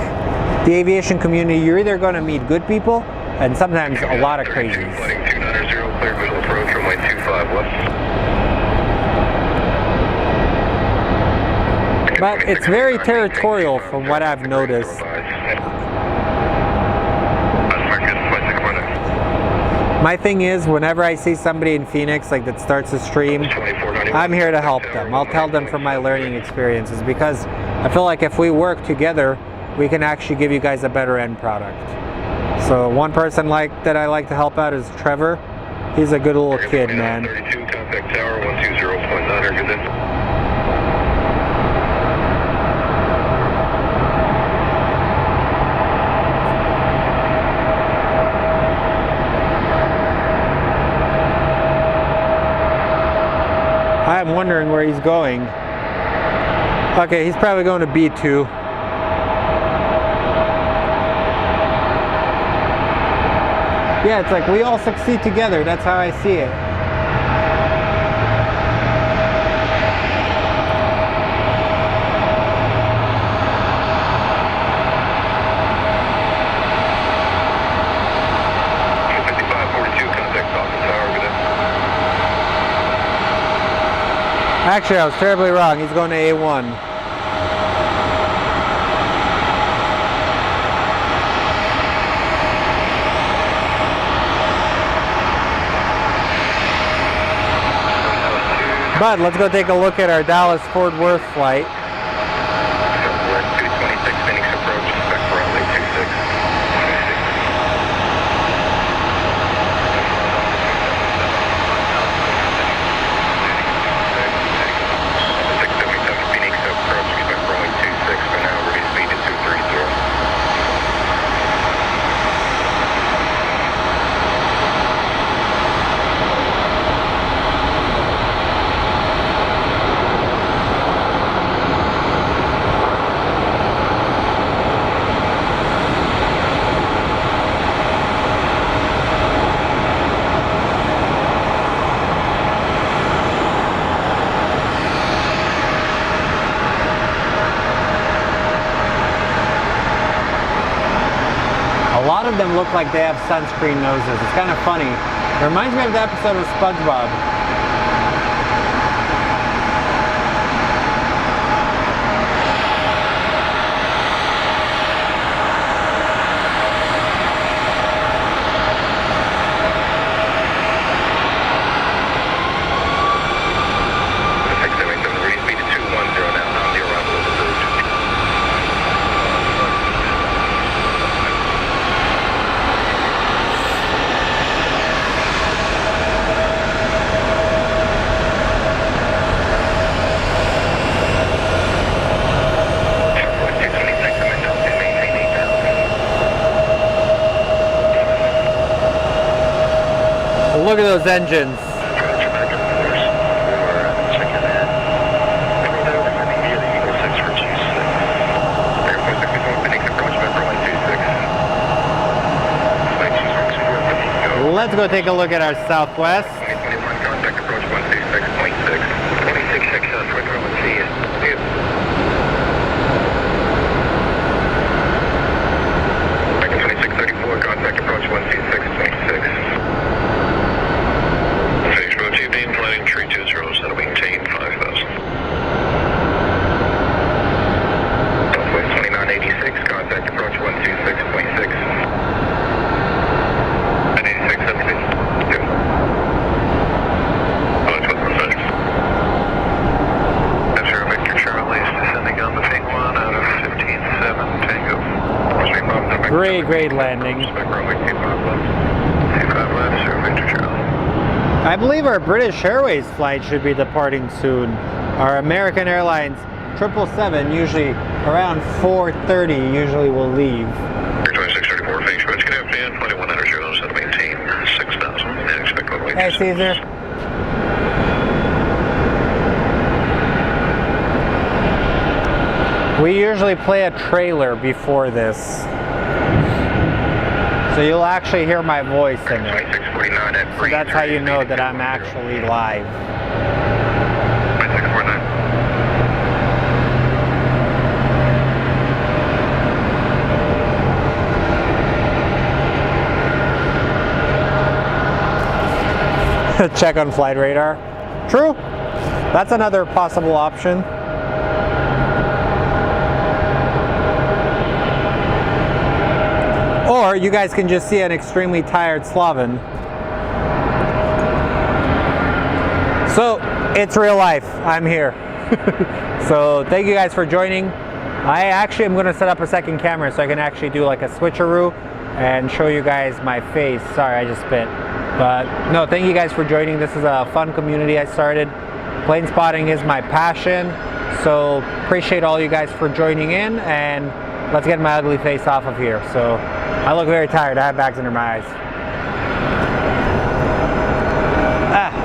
Speaker 1: the aviation community, you're either going to meet good people and sometimes a lot of crazies.
Speaker 2: Flighting 290, clear visual approach, runway 25 left.
Speaker 1: But it's very territorial from what I've noticed. My thing is, whenever I see somebody in Phoenix like that starts a stream, I'm here to help them. I'll tell them from my learning experiences, because I feel like if we work together, we can actually give you guys a better end product. So one person that I like to help out is Trevor. He's a good little kid, man.
Speaker 2: 32, contact tower 120.9, good day.
Speaker 1: I'm wondering where he's going. Okay, he's probably going to B2. Yeah, it's like we all succeed together. That's how I see it. Actually, I was terribly wrong. He's going to A1. But let's go take a look at our Dallas-Fort Worth flight.
Speaker 2: Southwest 226 Phoenix approach, expect for runway 26.
Speaker 1: A lot of them look like they have sunscreen noses. It's kind of funny. It reminds me of the episode of SpongeBob. Look at those engines. Let's go take a look at our Southwest.
Speaker 2: 2021 contact approach 126.6. 26.6 Southwest, see you. Second 2634, contact approach 126.6. Phase rotate beam, planning 320, that'll maintain 5,000. Southwest 2986, contact approach 126.6. 986, that's good. Yep. That's what we're saying. That's our Victor Charlie, descending on the Ping 1 out of 15-7 Tango.
Speaker 1: Great landing. I believe our British Airways flight should be departing soon. Our American Airlines 777 usually around 4:30 usually will leave.
Speaker 2: 2634 Phoenix Roads, good afternoon, 2100 that'll maintain 6,000 and expect runway.
Speaker 1: Hey Caesar. We usually play a trailer before this. So you'll actually hear my voice in it.
Speaker 2: 2649 at
Speaker 1: So that's how you know that I'm actually live.
Speaker 2: 2649.
Speaker 1: Check on flight radar. True. That's another possible option. Or you guys can just see an extremely tired Slaven. So it's real life. I'm here. So thank you guys for joining. I actually am going to set up a second camera so I can actually do like a switcheroo and show you guys my face. Sorry, I just spit. But no, thank you guys for joining. This is a fun community I started. Plane spotting is my passion. So appreciate all you guys for joining in, and let's get my ugly face off of here. So I look very tired. I have bags under my eyes.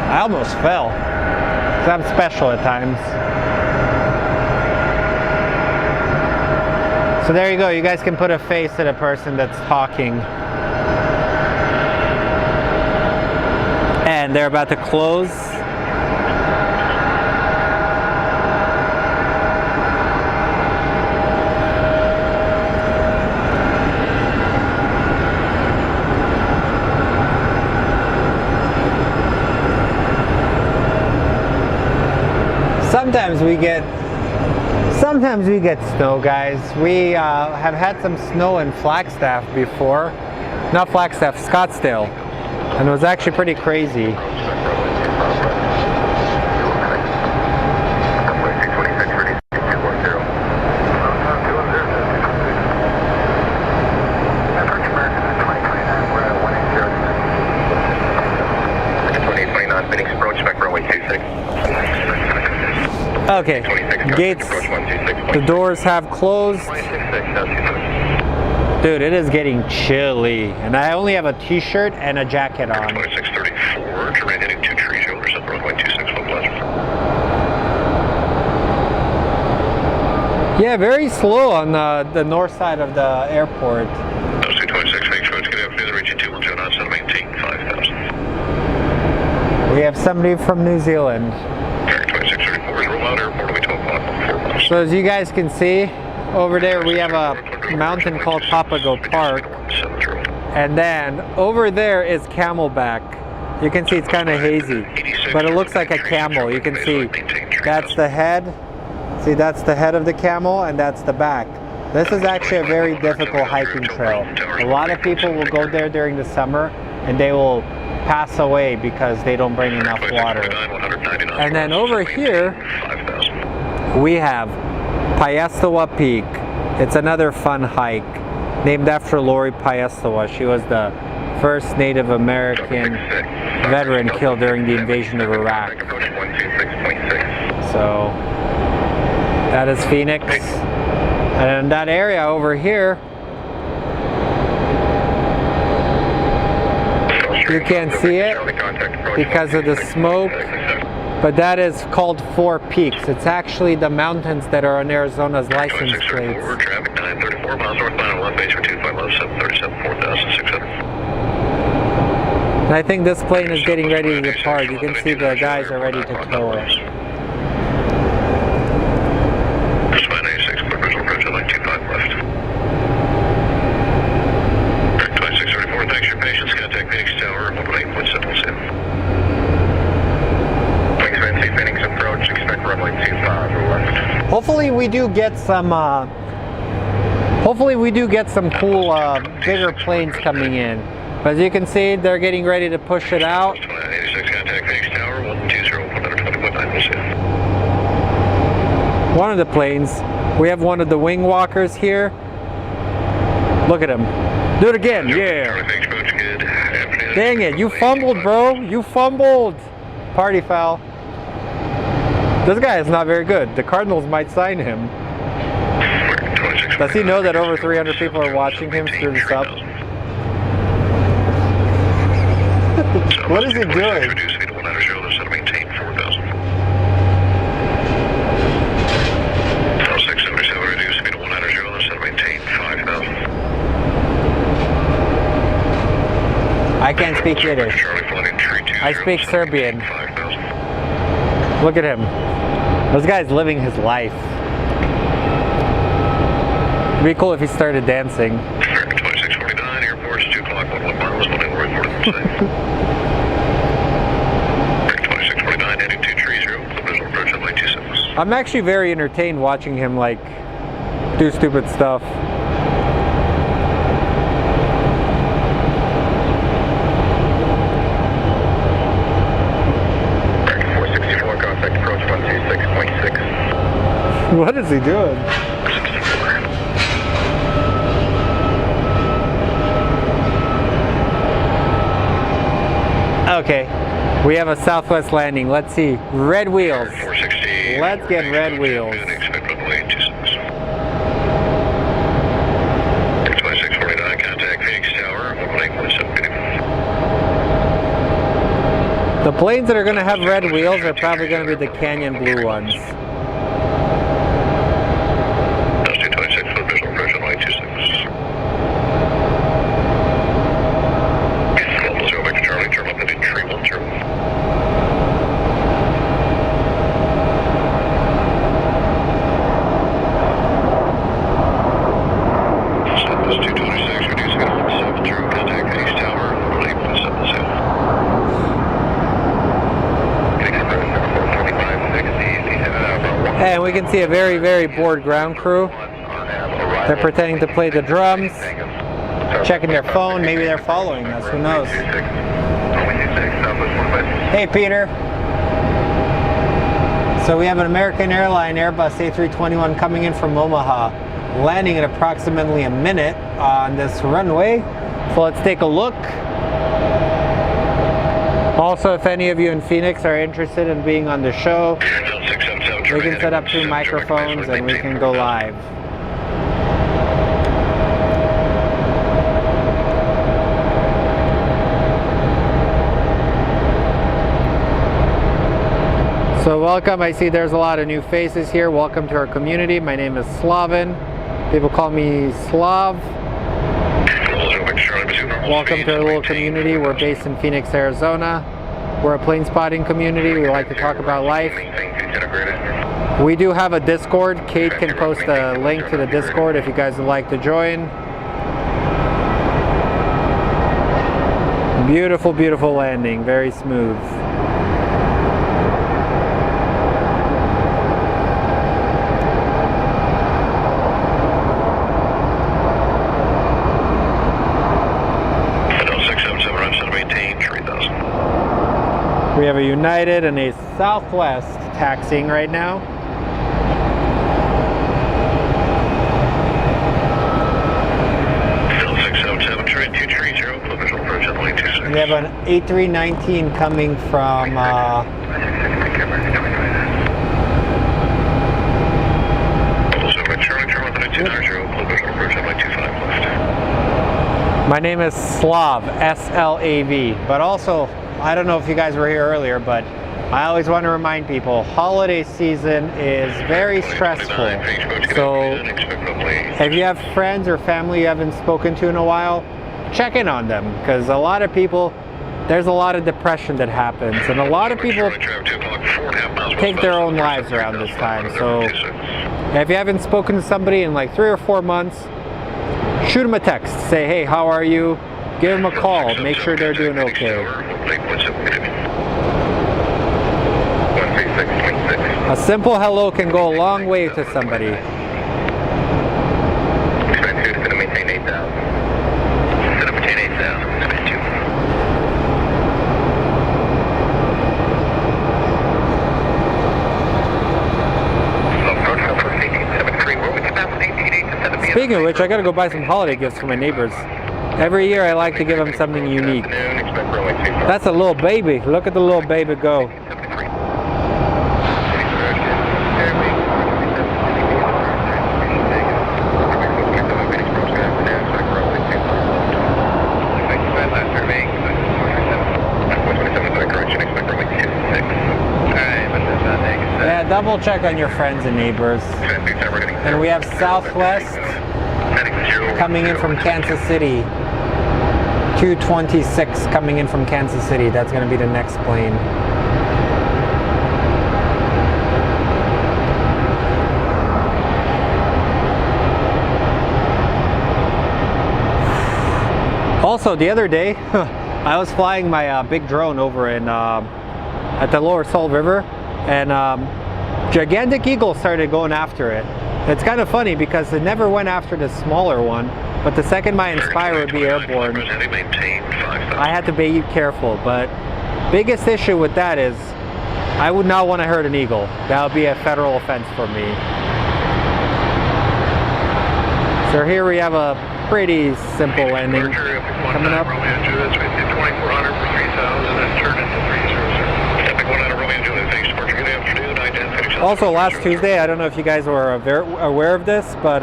Speaker 1: I almost fell. 'Cause I'm special at times. So there you go. You guys can put a face to the person that's talking. And they're about to close. Sometimes we get snow, guys. We have had some snow in Flagstaff before. Not Flagstaff, Scottsdale. And it was actually pretty crazy. Okay, gates, the doors have closed. Dude, it is getting chilly, and I only have a t-shirt and a jacket on.
Speaker 2: 2634, terrain heading 2 tree shoulders up runway 26 foot west.
Speaker 1: Yeah, very slow on the north side of the airport.
Speaker 2: Those 226, make sure it's going to have further reaching 21 knots and maintain 5,000.
Speaker 1: We have somebody from New Zealand.
Speaker 2: 2634 is roll out airport, we 12 o'clock, 4 miles.
Speaker 1: So as you guys can see, over there we have a mountain called Papago Park, and then over there is Camelback. You can see it's kind of hazy, but it looks like a camel. You can see that's the head. See, that's the head of the camel, and that's the back. This is actually a very difficult hiking trail. A lot of people will go there during the summer, and they will pass away because they don't bring enough water. And then over here, we have Piestewa Peak. It's another fun hike, named after Lori Piestewa. She was the first Native American veteran killed during the invasion of Iraq. So that is Phoenix. And in that area over here, you can't see it because of the smoke, but that is called Four Peaks. It's actually the mountains that are on Arizona's license plates.
Speaker 2: Traffic 934 miles northbound, left base for 25 left, 737, 4,600.
Speaker 1: And I think this plane is getting ready to depart. You can see the guys are ready to tow it.
Speaker 2: Just 986, quick visual approach, like 25 left. 2634, thanks for your patience. Contact Phoenix Tower, 118.77. Phoenix approach, expect runway 25 left.
Speaker 1: Hopefully we do get some cool bigger planes coming in. But as you can see, they're getting ready to push it out.
Speaker 2: 86, contact Phoenix Tower, 120,
Speaker 1: One of the planes, we have one of the wing walkers here. Look at him. Do it again, yeah. Dang it, you fumbled, bro. You fumbled. Party foul. This guy is not very good. The Cardinals might sign him. Does he know that over 300 people are watching him through the sub? What is he doing? I can't speak Yiddish. I speak Serbian. Look at him. This guy's living his life. It'd be cool if he started dancing.
Speaker 2: 2649, airport's 2 o'clock, 11 miles, 1 report.
Speaker 1: I'm actually very entertained watching him like do stupid stuff. What is he doing? Okay, we have a southwest landing. Let's see. Red wheels. Let's get red wheels. The planes that are going to have red wheels are probably going to be the Canyon Blue ones. And we can see a very, very bored ground crew. They're pretending to play the drums, checking their phone. Maybe they're following us. Who knows? Hey, Peter. So we have an American Airlines Airbus A321 coming in from Omaha, landing in approximately a minute on this runway. So let's take a look. Also, if any of you in Phoenix are interested in being on the show, we can set up 2 microphones and we can go live. So welcome, I see there's a lot of new faces here. Welcome to our community. My name is Slavin. People call me Slav. Welcome to our little community. We're based in Phoenix, Arizona. We're a plane spotting community. We like to talk about life. We do have a Discord. Kate can post a link to the Discord if you guys would like to join. Beautiful, beautiful landing. Very smooth. We have a United and a Southwest taxiing right now. We have an A319 coming from my name is Slav, S-L-A-V, but also I don't know if you guys were here earlier, but I always want to remind people, holiday season is very stressful. So if you have friends or family you haven't spoken to in a while, check in on them, because a lot of people, there's a lot of depression that happens, and a lot of people take their own lives around this time. So if you haven't spoken to somebody in like 3 or 4 months, shoot them a text. Say, hey, how are you? Give them a call. Make sure they're doing okay. A simple hello can go a long way to somebody. Speaking of which, I gotta go buy some holiday gifts for my neighbors. Every year I like to give them something unique. That's a little baby. Look at the little baby go. Yeah, double check on your friends and neighbors. And we have Southwest coming in from Kansas City. 226 coming in from Kansas City. That's going to be the next plane. Also, the other day, I was flying my big drone over in at the Lower Salt River, and gigantic eagles started going after it. It's kind of funny because it never went after the smaller one, but the second my Inspire would be airborne, I had to be careful. But biggest issue with that is I would not want to hurt an eagle. That would be a federal offense for me. So here we have a pretty simple landing coming up. Also, last Tuesday, I don't know if you guys were aware of this, but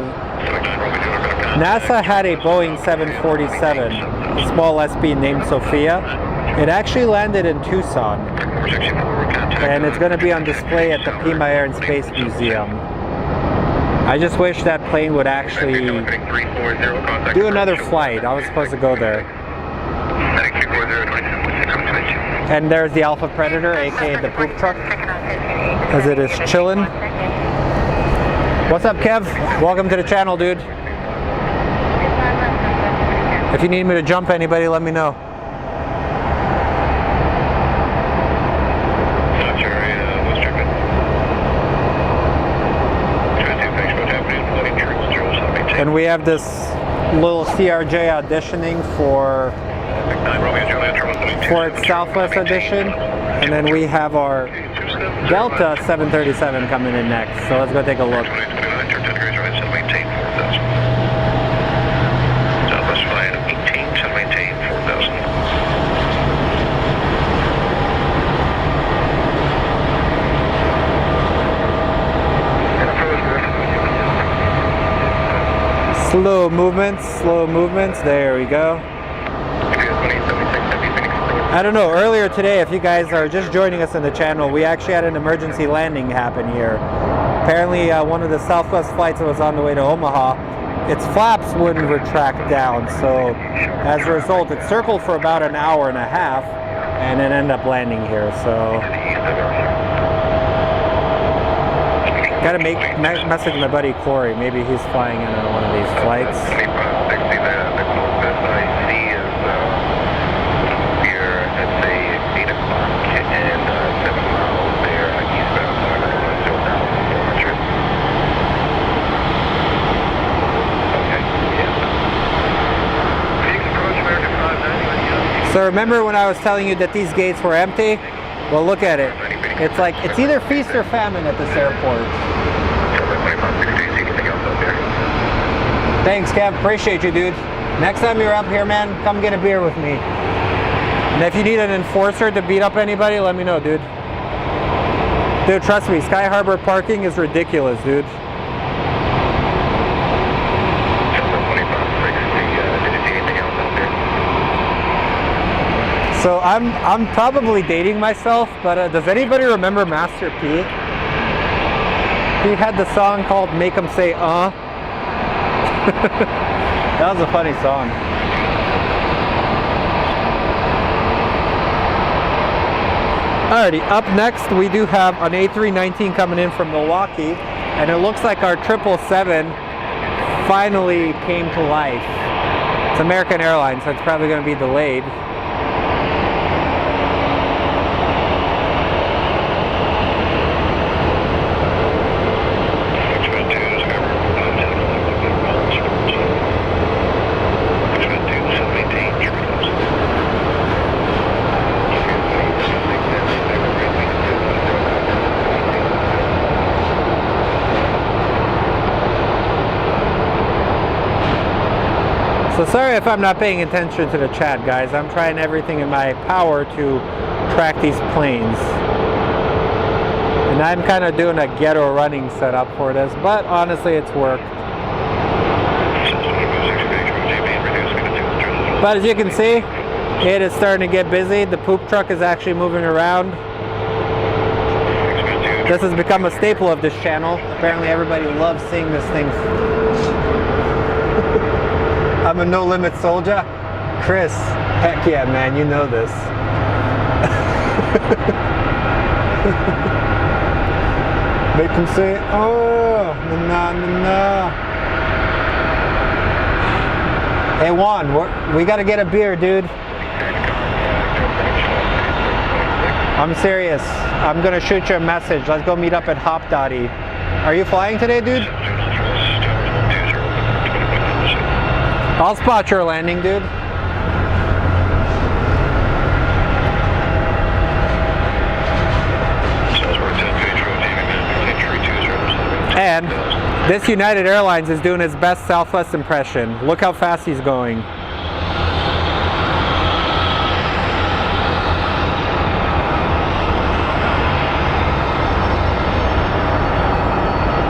Speaker 1: NASA had a Boeing 747, a small SB named Sophia. It actually landed in Tucson, and it's going to be on display at the Pima Air and Space Museum. I just wish that plane would actually do another flight. I was supposed to go there. And there's the Alpha Predator, aka the poop truck, as it is chilling. What's up, Kev? Welcome to the channel, dude. If you need me to jump anybody, let me know. And we have this little CRJ auditioning for its Southwest edition, and then we have our Delta 737 coming in next. So let's go take a look. Slow movements, there we go. I don't know, earlier today, if you guys are just joining us on the channel, we actually had an emergency landing happen here. Apparently one of the Southwest flights that was on the way to Omaha, its flaps wouldn't retract down, so as a result it circled for about an hour and a half and it ended up landing here. So gotta message my buddy Corey, maybe he's flying in on one of these flights. So remember when I was telling you that these gates were empty? Well, look at it. It's like, it's either feast or famine at this airport. Thanks, Kev. Appreciate you, dude. Next time you're up here, man, come get a beer with me. And if you need an enforcer to beat up anybody, let me know, dude. Dude, trust me, Sky Harbor parking is ridiculous, dude. So I'm probably dating myself, but does anybody remember Master P? He had the song called Make 'Em Say That was a funny song. Alrighty, up next we do have an A319 coming in from Milwaukee, and it looks like our 777 finally came to life. It's American Airlines, so it's probably going to be delayed. So sorry if I'm not paying attention to the chat, guys. I'm trying everything in my power to track these planes. And I'm kind of doing a ghetto running setup for this, but honestly it's worked. But as you can see, it is starting to get busy. The poop truck is actually moving around. This has become a staple of this channel. Apparently everybody loves seeing this thing. I'm a no limit soldier. Chris, heck yeah, man, you know this. Make them say, oh, na na na. Hey Juan, we gotta get a beer, dude. I'm serious. I'm gonna shoot you a message. Let's go meet up at Hop Dotty. Are you flying today, dude? I'll spot your landing, dude. And this United Airlines is doing his best Southwest impression. Look how fast he's going.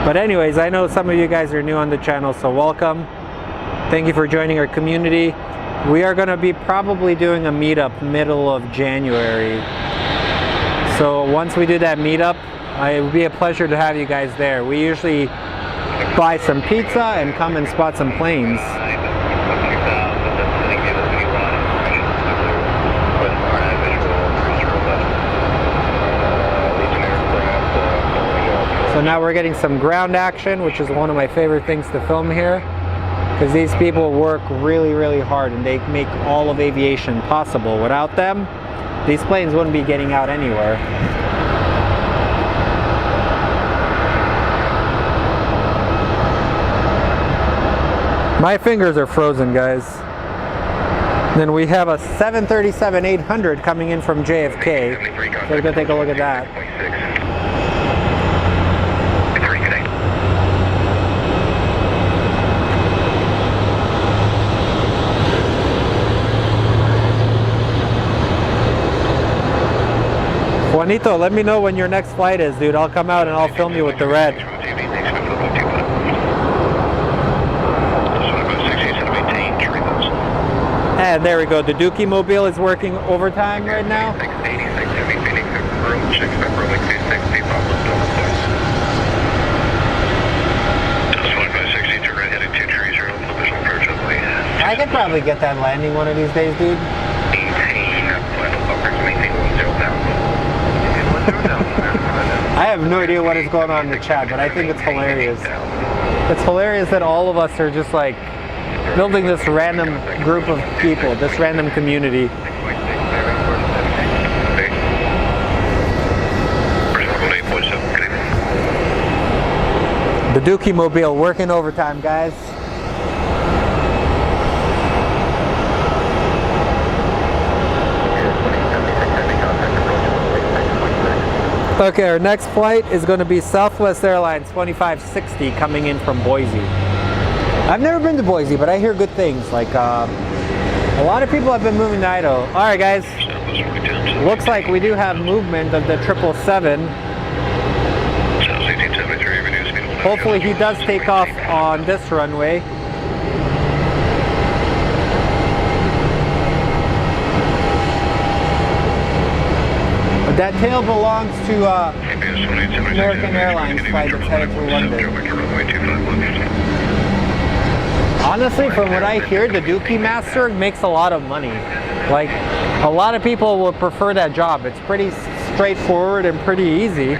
Speaker 1: But anyways, I know some of you guys are new on the channel, so welcome. Thank you for joining our community. We are going to be probably doing a meetup middle of January. So once we do that meetup, it would be a pleasure to have you guys there. We usually buy some pizza and come and spot some planes. So now we're getting some ground action, which is one of my favorite things to film here, because these people work really, really hard and they make all of aviation possible. Without them, these planes wouldn't be getting out anywhere. My fingers are frozen, guys. Then we have a 737-800 coming in from JFK. So let's go take a look at that. Juanito, let me know when your next flight is, dude. I'll come out and I'll film you with the red. And there we go. The Dookie Mobile is working overtime right now. I could probably get that landing one of these days, dude. I have no idea what is going on in the chat, but I think it's hilarious. It's hilarious that all of us are just like building this random group of people, this random community. The Dookie Mobile working overtime, guys. Okay, our next flight is going to be Southwest Airlines 2560 coming in from Boise. I've never been to Boise, but I hear good things. Like a lot of people have been moving to Idaho. All right, guys. Looks like we do have movement of the 777. Hopefully he does take off on this runway. But that tail belongs to American Airlines flight that's headed to London. Honestly, from what I hear, the Dookie Master makes a lot of money. Like, a lot of people would prefer that job. It's pretty straightforward and pretty easy.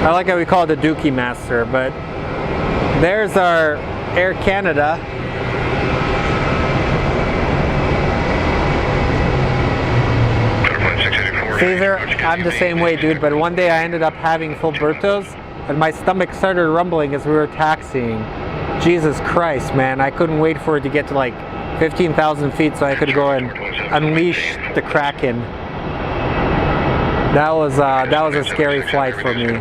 Speaker 1: I like how we call it the Dookie Master, but there's our Air Canada. Caesar, I'm the same way, dude, but one day I ended up having full burritos and my stomach started rumbling as we were taxiing. Jesus Christ, man, I couldn't wait for it to get to like 15,000 feet so I could go and unleash the Kraken. That was a scary flight for me.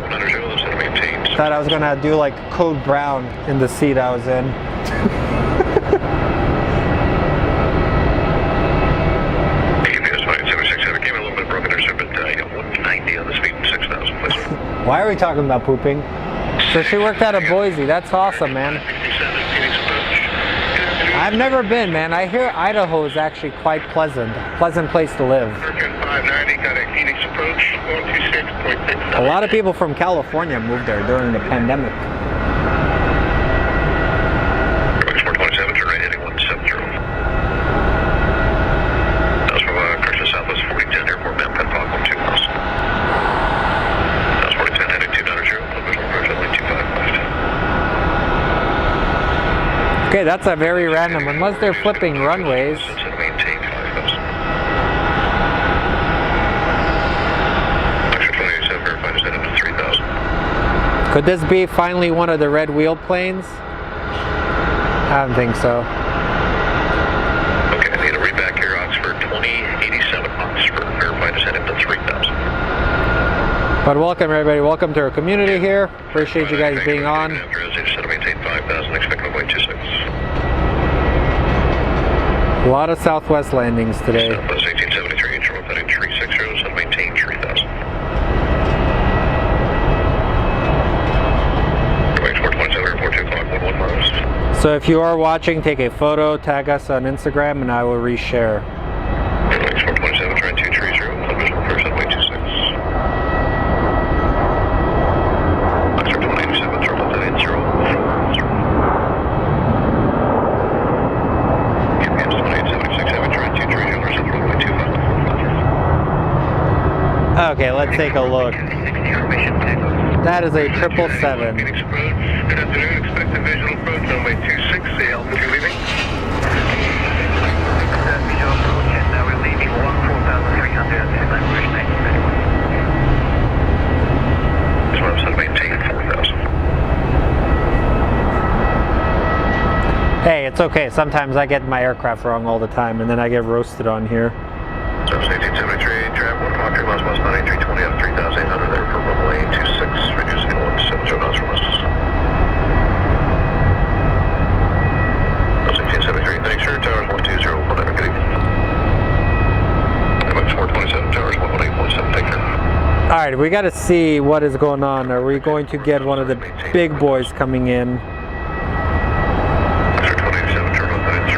Speaker 1: Thought I was gonna do like Code Brown in the seat I was in. Why are we talking about pooping? So she worked out of Boise. That's awesome, man. I've never been, man. I hear Idaho is actually quite pleasant. Pleasant place to live. A lot of people from California moved there during the pandemic. Okay, that's a very random, unless they're flipping runways.
Speaker 2: Maintain 5,000. Extra 28.7, verify to set up to 3,000.
Speaker 1: Could this be finally one of the red wheel planes? I don't think so.
Speaker 2: Okay, I need a read back here, Oxford 2087 Oxford, verify to set up to 3,000.
Speaker 1: But welcome everybody, welcome to our community here. Appreciate you guys being on.
Speaker 2: After as they set to maintain 5,000, expect 1.26.
Speaker 1: A lot of Southwest landings today.
Speaker 2: Southwest 1873, intro heading 360, set to maintain 3,000. Airways 427, airport 2 o'clock, 11 miles.
Speaker 1: So if you are watching, take a photo, tag us on Instagram, and I will reshare.
Speaker 2: Airways 427, trying 230, club visual first, set to 1.26. Oxford 2087, turbo heading 040. KPHX 2876, heavy trying 230, set to 1.25.
Speaker 1: Okay, let's take a look. That is a 777.
Speaker 2: Phoenix approach. Good afternoon. Expect a visual approach runway 26. The altitude leaving. Visual approach, and now we're leaving 14,300 at push 1991. This one I'm set to maintain 4,000.
Speaker 1: Hey, it's okay. Sometimes I get my aircraft wrong all the time, and then I get roasted on here.
Speaker 2: Service 1873, trap 1 o'clock, 3 miles west, 9320 out of 3,800 there for runway 26, reducing to 170 knots from us. That's 1873, thanks sir, towers 120, good evening. MX 427, towers 118.7, take care.
Speaker 1: Alright, we gotta see what is going on. Are we going to get one of the big boys coming in?
Speaker 2: Sir 2087, turbo heading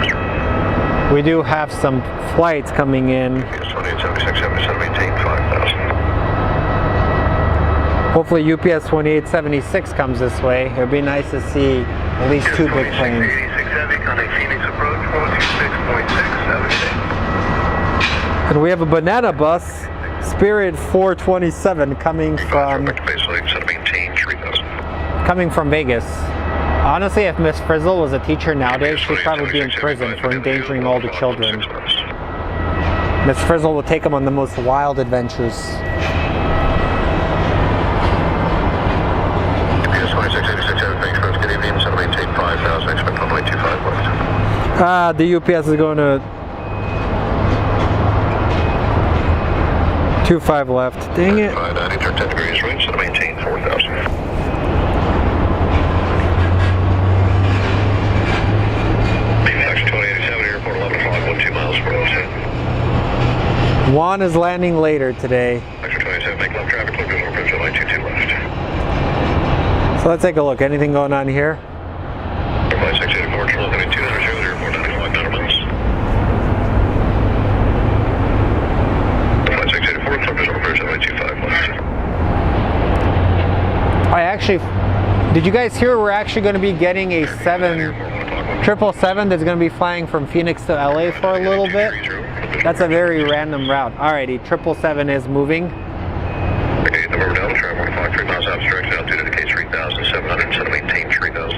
Speaker 2: 02.
Speaker 1: We do have some flights coming in.
Speaker 2: Yes, 2876, 77, maintain 5,000.
Speaker 1: Hopefully UPS 2876 comes this way. It would be nice to see at least two big planes.
Speaker 2: 86 heavy, contact Phoenix approach, 426.6,
Speaker 1: And we have a banana bus, Spirit 427, coming from Vegas. Honestly, if Miss Frizzle was a teacher nowadays, she'd probably be in prison for endangering all the children. Miss Frizzle will take them on the most wild adventures.
Speaker 2: UPS 2686, thanks for good evening, set to maintain 5,000, expect runway 25 left.
Speaker 1: Ah, the UPS is going to 25 left. Dang it.
Speaker 2: 590, turn 10 degrees right, set to maintain 4,000. Taxi 2087, airport 11 o'clock, 12 miles for us.
Speaker 1: Juan is landing later today.
Speaker 2: Taxi 27, make left traffic, clear visual approach, line 22 left.
Speaker 1: So let's take a look. Anything going on here?
Speaker 2: Flight 684, Charlotte, heading 290, airport 9 o'clock, 9 miles. Flight 684, clear visual approach, line 25 left.
Speaker 1: I actually, did you guys hear we're actually going to be getting a 777 that's going to be flying from Phoenix to LA for a little bit? That's a very random route. Alrighty, 777 is moving.
Speaker 2: Okay, the number down, travel 1 o'clock, 3 miles out, stretch altitude indicates 3,700, set to maintain 3,000.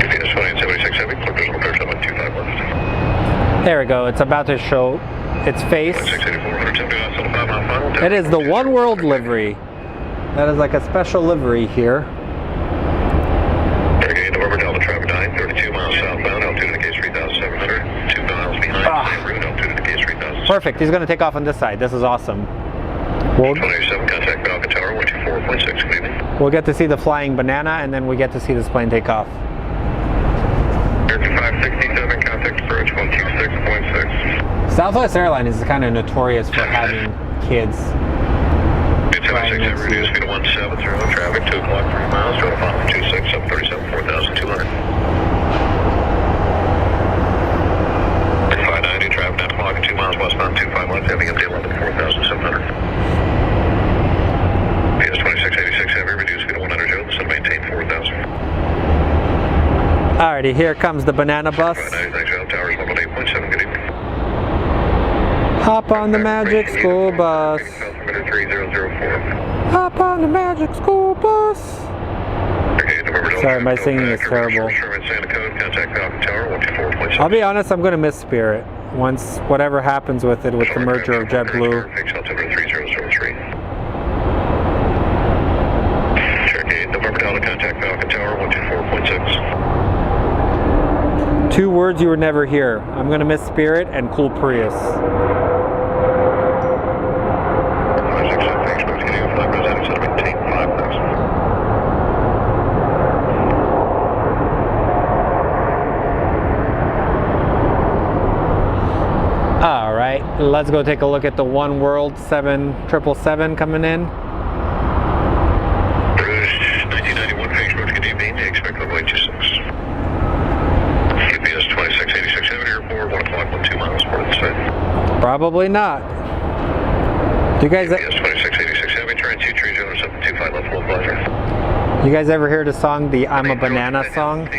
Speaker 2: UPS 2876 heavy, clear visual approach, line 25 left.
Speaker 1: There we go. It's about to show its face.
Speaker 2: 684, 170 knots, on a 5 mile final.
Speaker 1: It is the One World livery. That is like a special livery here.
Speaker 2: Okay, November Delta, traffic 9, 32 miles southbound, altitude indicates 3,700, 2 miles behind, same route, altitude indicates 3,000.
Speaker 1: Perfect. He's going to take off on this side. This is awesome. We'll
Speaker 2: 27, contact Falcon Tower, 124.6, good evening.
Speaker 1: We'll get to see the flying banana, and then we get to see this plane take off.
Speaker 2: Air 567, contact approach, 126.6.
Speaker 1: Southwest Airlines is kind of notorious for having kids.
Speaker 2: 876, reduce speed to 170, traffic 2 o'clock, 3 miles, total final 26, 737, 4,200. 590, traffic 9 o'clock, 2 miles westbound, 25 left, heading up to 11, 4,700. PS 2686 heavy, reduce speed to 100, set maintain 4,000.
Speaker 1: Alrighty, here comes the banana bus.
Speaker 2: 590, thanks, towers 118.7, good evening.
Speaker 1: Hop on the magic school bus. Hop on the magic school bus.
Speaker 2: Okay, November Delta.
Speaker 1: Sorry, my singing is terrible.
Speaker 2: Santa Code, contact Falcon Tower, 124.6.
Speaker 1: I'll be honest, I'm gonna miss Spirit once whatever happens with it, with the merger of JetBlue.
Speaker 2: KPHX altimeter 3003. Check 8, November Delta, contact Falcon Tower, 124.6.
Speaker 1: 2 words you would never hear. I'm gonna miss Spirit and cool Prius.
Speaker 2: 567, thanks, folks. Getting off flight residence at maintain 5,000.
Speaker 1: All right, let's go take a look at the One World 7777 coming in.
Speaker 2: Bruce, 1991, thanks, folks. Good evening. Expect runway 26. UPS 2686 Airport, 1 o'clock, 12 miles, port at site.
Speaker 1: Probably not. Do you guys,
Speaker 2: UPS 2686 Heavy, train 230 left, full pleasure.
Speaker 1: you guys ever hear the song, the I'm a Banana song?
Speaker 2: One with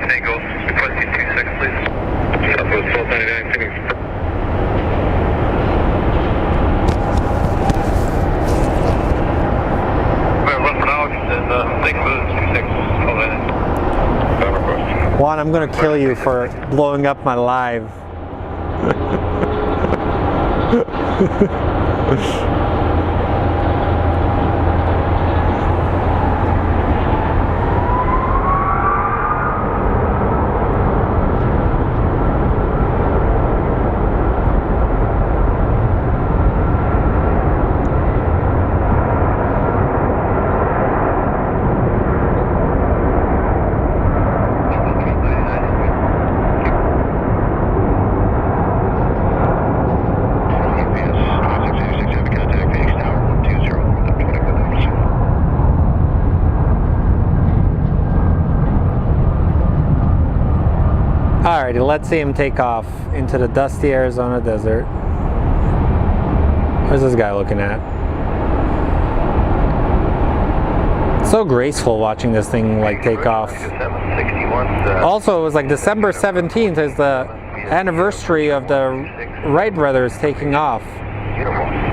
Speaker 2: Tango, requesting 26, please. Southwest 1299, Phoenix.
Speaker 1: Juan, I'm gonna kill you for blowing up my live. Alrighty, let's see him take off into the dusty Arizona desert. Where's this guy looking at? So graceful watching this thing like take off. Also, it was like December 17th is the anniversary of the Wright brothers taking off.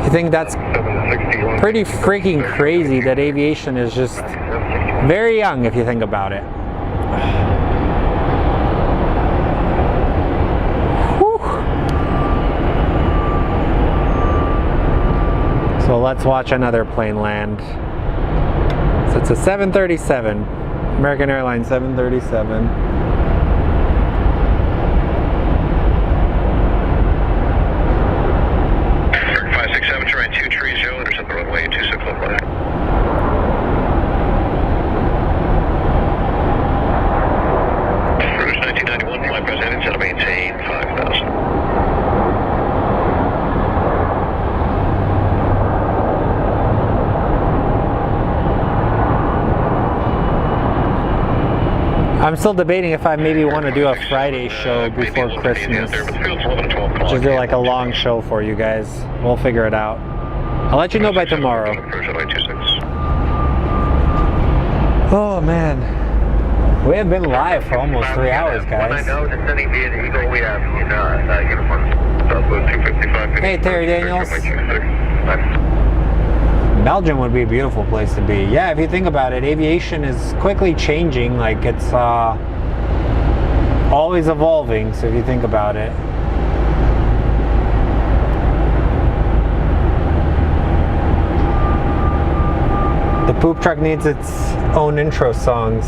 Speaker 1: You think that's pretty freaking crazy that aviation is just very young if you think about it. So let's watch another plane land. So it's a 737, American Airlines 737.
Speaker 2: American 567, terrain 230, intercept the runway 26 left line. Bruce 1991, flight president, set to maintain 5,000.
Speaker 1: I'm still debating if I maybe want to do a Friday show before Christmas. Just do like a long show for you guys. We'll figure it out. I'll let you know by tomorrow. Oh man. We have been live for almost 3 hours, guys. Hey, Terry Daniels. Belgium would be a beautiful place to be. Yeah, if you think about it, aviation is quickly changing. Like it's always evolving. So if you think about it. The poop truck needs its own intro songs.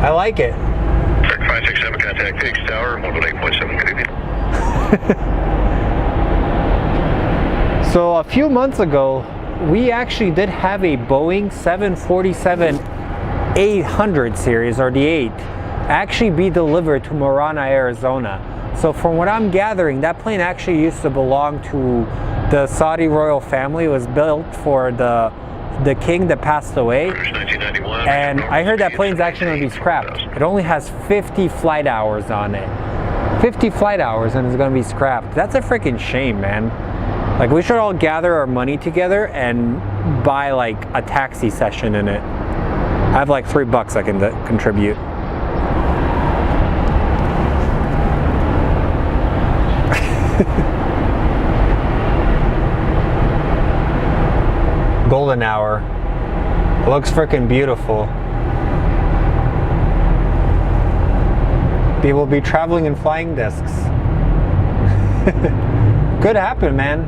Speaker 1: I like it.
Speaker 2: 567, contact Phoenix Tower, 118.7, good evening.
Speaker 1: So a few months ago, we actually did have a Boeing 747-800 series, or the 8, actually be delivered to Marana, Arizona. So from what I'm gathering, that plane actually used to belong to the Saudi royal family. It was built for the king that passed away. And I heard that plane's actually going to be scrapped. It only has 50 flight hours on it. 50 flight hours and it's going to be scrapped. That's a freaking shame, man. Like, we should all gather our money together and buy like a taxi session in it. I have like $3 I can contribute. Golden hour. Looks freaking beautiful. People be traveling in flying discs. Could happen, man.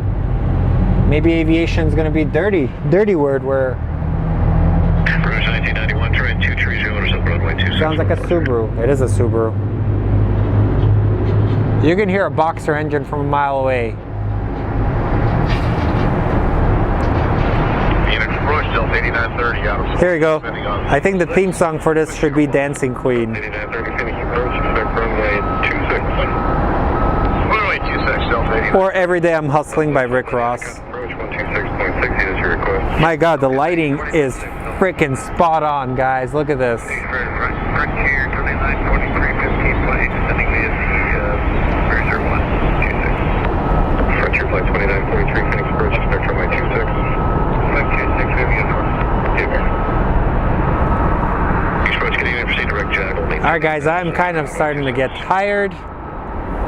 Speaker 1: Maybe aviation's gonna be dirty word where.
Speaker 2: Rouge 1991, train 230 up runway 26.
Speaker 1: Sounds like a Subaru. It is a Subaru. You can hear a boxer engine from a mile away.
Speaker 2: Unit approach, Delta 8930 out of.
Speaker 1: Here we go. I think the theme song for this should be Dancing Queen.
Speaker 2: 8930, finish approach, expect runway 26. Runway 26, Delta 89.
Speaker 1: Or Every Day I'm Hustling by Rick Ross.
Speaker 2: Approach 126.60 is your request.
Speaker 1: My God, the lighting is freaking spot on, guys. Look at this.
Speaker 2: First here, 2943, 15 plane, descending via the 00126. Frontier flight 2943, Phoenix approach, expect runway 26. Flight 26, Vivian North. East approach, continuing to proceed direct jag.
Speaker 1: Alright guys, I'm kind of starting to get tired.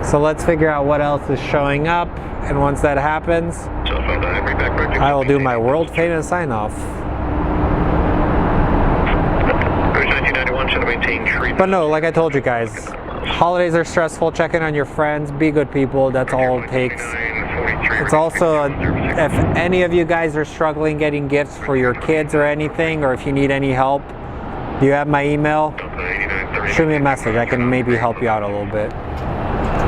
Speaker 1: So let's figure out what else is showing up. And once that happens,
Speaker 2: Cell phone dive, read back correctly.
Speaker 1: I will do my world famous sign off.
Speaker 2: Rouge 1991, should maintain tree.
Speaker 1: But no, like I told you guys, holidays are stressful. Check in on your friends. Be good people. That's all it takes. It's also, if any of you guys are struggling getting gifts for your kids or anything, or if you need any help, you have my email. Shoot me a message. I can maybe help you out a little bit.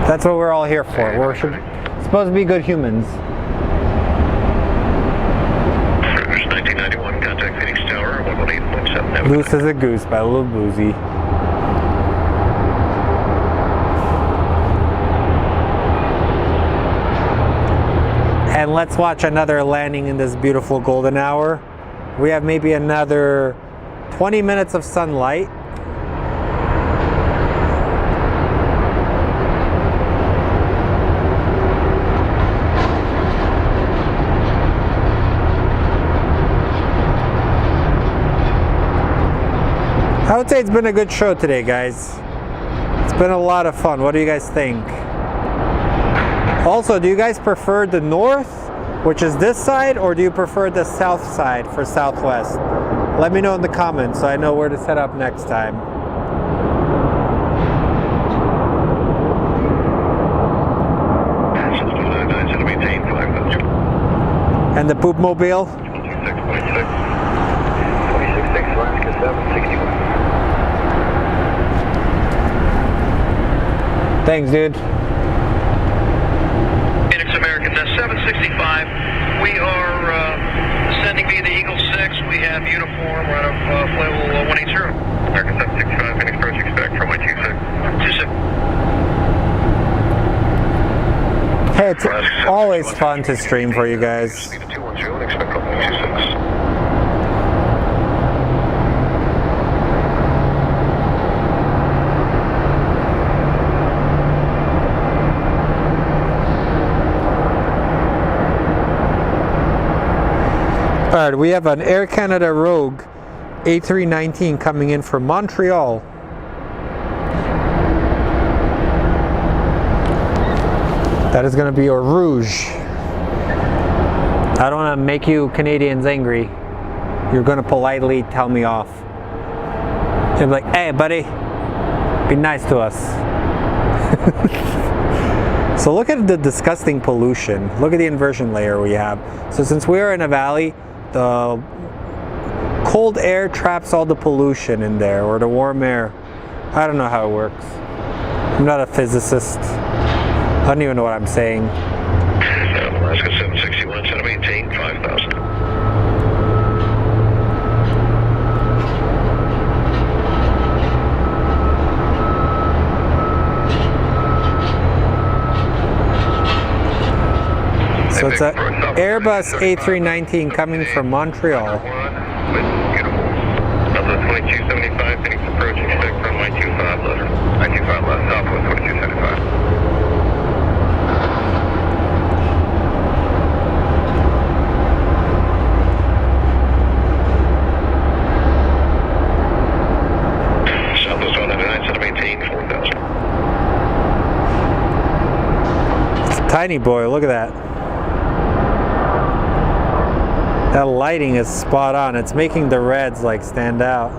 Speaker 1: That's what we're all here for. We're supposed to be good humans.
Speaker 2: Rouge 1991, contact Phoenix Tower, 118.7.
Speaker 1: Loose as a goose by Lil Boozy. And let's watch another landing in this beautiful golden hour. We have maybe another 20 minutes of sunlight. I would say it's been a good show today, guys. It's been a lot of fun. What do you guys think? Also, do you guys prefer the north, which is this side, or do you prefer the south side for Southwest? Let me know in the comments so I know where to set up next time. And the poop mobile?
Speaker 2: 26.6. 26.6, Alaska 761.
Speaker 1: Thanks, dude.
Speaker 2: Phoenix American 765. We are ascending via the Eagle 6. We have uniform right of flight level 180. American 765, Phoenix approach, expect runway 26. 26.
Speaker 1: Hey, it's always fun to stream for you guys.
Speaker 2: 210, expect runway 26.
Speaker 1: Alright, we have an Air Canada Rogue A319 coming in from Montreal. That is going to be a Rouge. I don't want to make you Canadians angry. You're going to politely tell me off. You'll be like, hey buddy, be nice to us. So look at the disgusting pollution. Look at the inversion layer we have. So since we are in a valley, the cold air traps all the pollution in there, or the warm air. I don't know how it works. I'm not a physicist. I don't even know what I'm saying.
Speaker 2: Alaska 761, set to maintain 5,000.
Speaker 1: So it's an Airbus A319 coming from Montreal.
Speaker 2: Delta 2275, Phoenix approach, expect runway 25 letter. 925 left, Southwest 2275. Southwest 199, set to maintain 4,000.
Speaker 1: It's a tiny boy, look at that. That lighting is spot on. It's making the reds like stand out.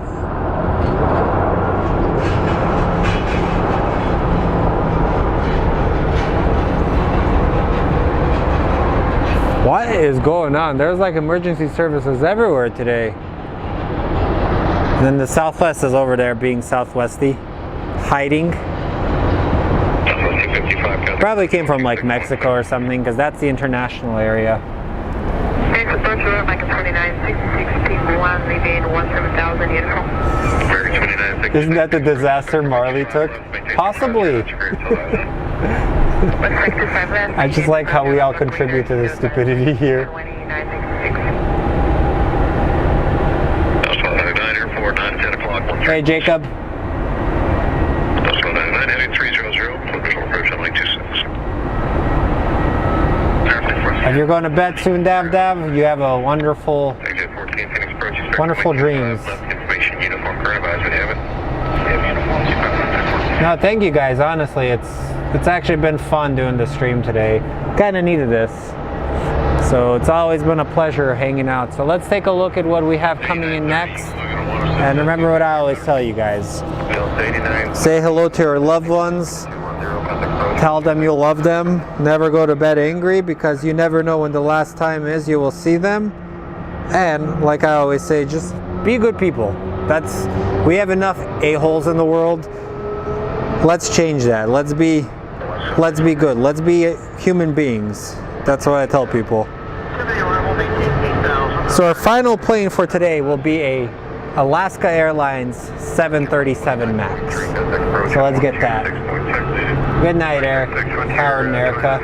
Speaker 1: What is going on? There's like emergency services everywhere today. And then the Southwest is over there being Southwesty, hiding. Probably came from like Mexico or something, because that's the international area. Isn't that the disaster Marley took? Possibly. I just like how we all contribute to the stupidity here. Hey, Jacob. If you're going to bed soon, Dav, you have a wonderful dreams. No, thank you guys. Honestly, it's actually been fun doing the stream today. Kind of needed this. So it's always been a pleasure hanging out. So let's take a look at what we have coming in next. And remember what I always tell you guys. Say hello to your loved ones. Tell them you love them. Never go to bed angry, because you never know when the last time is you will see them. And like I always say, just be good people. We have enough a-holes in the world. Let's change that. Let's be good. Let's be human beings. That's what I tell people. So our final plane for today will be a Alaska Airlines 737 MAX. So let's get that. Good night, Eric, Howard, and Erica.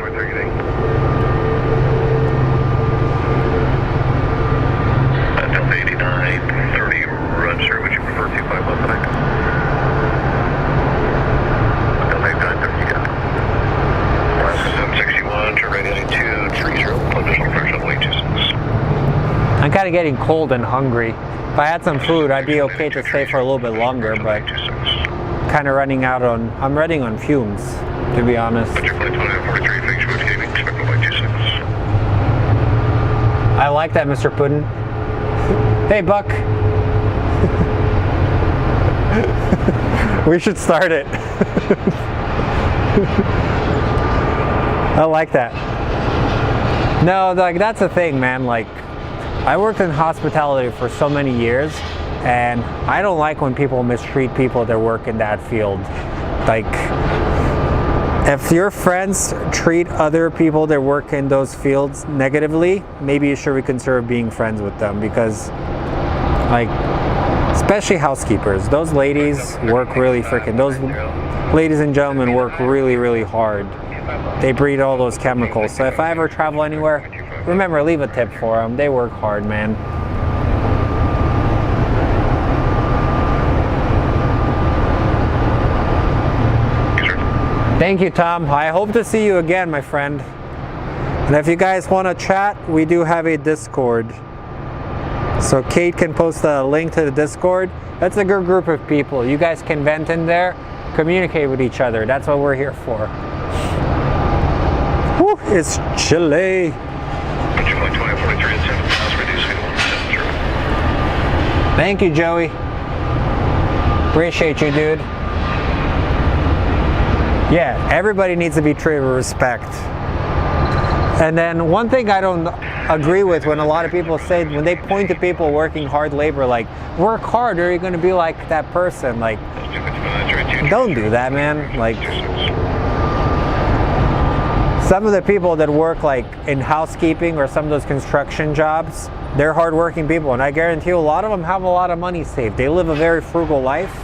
Speaker 2: Delta 8930 run, sir. Would you prefer 251 tonight? Delta 8930, you got it. Alaska 761, turn right heading 230, additional approach on way 26.
Speaker 1: I'm kind of getting cold and hungry. If I had some food, I'd be okay to stay for a little bit longer, but kind of running out on, I'm running on fumes, to be honest. I like that, Mr. Puddin'. Hey, Buck. We should start it. I like that. No, like that's the thing, man. Like, I worked in hospitality for so many years, and I don't like when people mistreat people that work in that field. Like, if your friends treat other people that work in those fields negatively, maybe you should reconsider being friends with them, because, like, especially housekeepers, those ladies work really those ladies and gentlemen work really, really hard. They breathe all those chemicals. So if I ever travel anywhere, remember, leave a tip for them. They work hard, man. Thank you, Tom. I hope to see you again, my friend. And if you guys want to chat, we do have a Discord. So Kate can post a link to the Discord. That's a good group of people. You guys can vent in there, communicate with each other. That's what we're here for. Whew, it's chilly. Thank you, Joey. Appreciate you, dude. Yeah, everybody needs to be treated with respect. And then one thing I don't agree with when a lot of people say, when they point to people working hard labor, like, work hard or you're going to be like that person. Like, don't do that, man. Like, some of the people that work like in housekeeping or some of those construction jobs, they're hardworking people, and I guarantee you a lot of them have a lot of money saved. They live a very frugal life.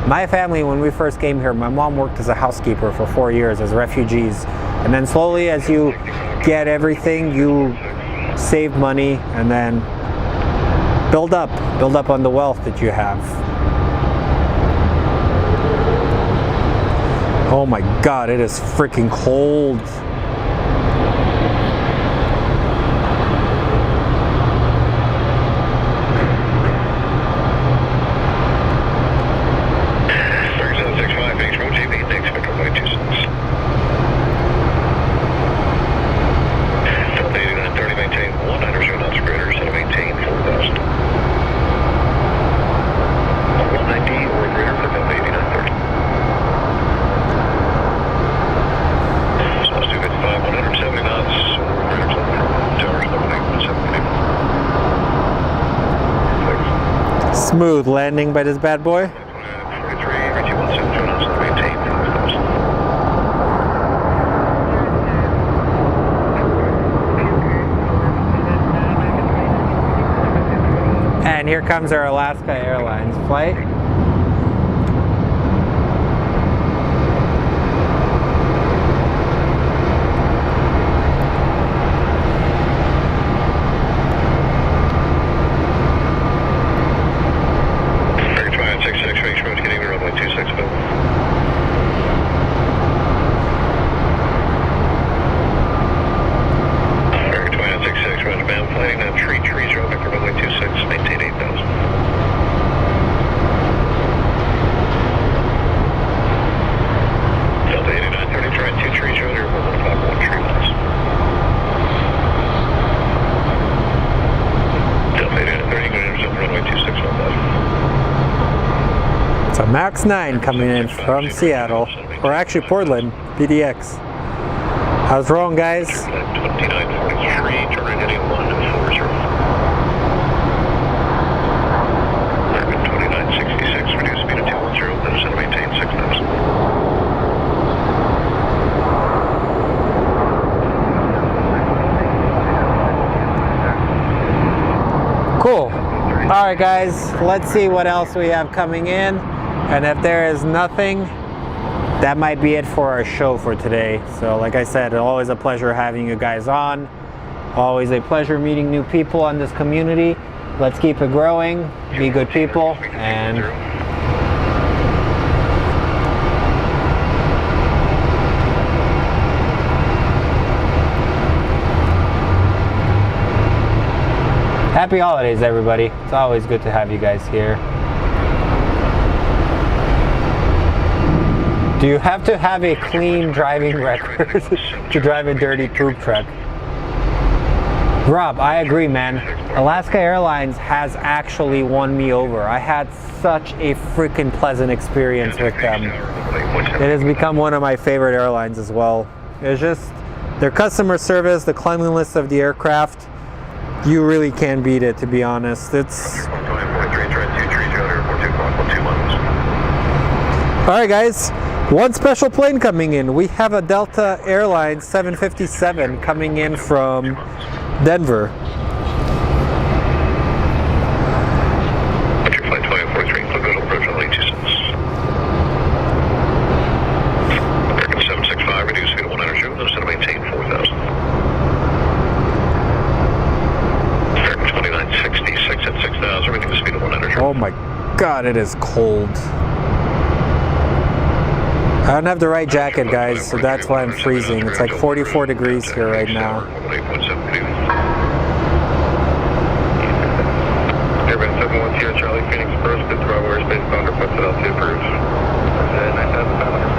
Speaker 1: My family, when we first came here, my mom worked as a housekeeper for 4 years as refugees, and then slowly as you get everything, you save money and then build up on the wealth that you have. Oh my God, it is freaking cold. Smooth landing by this bad boy. And here comes our Alaska Airlines flight. Max 9 coming in from Seattle, or actually Portland, PDX. I was wrong, guys.
Speaker 2: 2943, turn heading 140. 2966, reduce speed to 210, then set maintain 6000.
Speaker 1: Cool. All right, guys, let's see what else we have coming in. And if there is nothing, that might be it for our show for today. So like I said, always a pleasure having you guys on. Always a pleasure meeting new people on this community. Let's keep it growing, be good people, and happy holidays, everybody. It's always good to have you guys here. Do you have to have a clean driving record to drive a dirty poop truck? Rob, I agree, man. Alaska Airlines has actually won me over. I had such a freaking pleasant experience with them. It has become one of my favorite airlines as well. It's just their customer service, the cleanliness of the aircraft. You really can't beat it, to be honest. It's... Alright, guys. One special plane coming in. We have a Delta Airlines 757 coming in from Denver.
Speaker 2: Flight 2043, good approach on 826. American 765, reduce speed to 100, then set to maintain 4000. American 2966 at 6000, reduce speed to 100.
Speaker 1: Oh my god, it is cold. I don't have the right jacket, guys, so that's why I'm freezing. It's like 44 degrees here right now.
Speaker 2: Airbus 710 Charlie Phoenix first, good throw airspace boundary puts it out to approved. And 9,500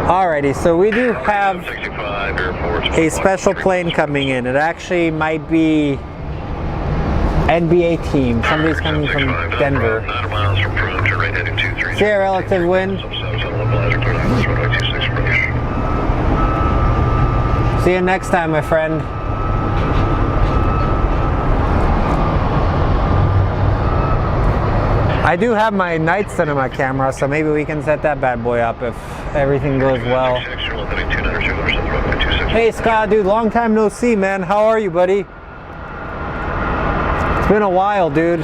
Speaker 1: Alrighty, so we do have a special plane coming in. It actually might be NBA team. Somebody's coming from Denver. See a relative wind. See you next time, my friend. I do have my night cinema camera, so maybe we can set that bad boy up if everything goes well. Hey Scott, dude, long time no see, man. How are you, buddy? It's been a while, dude.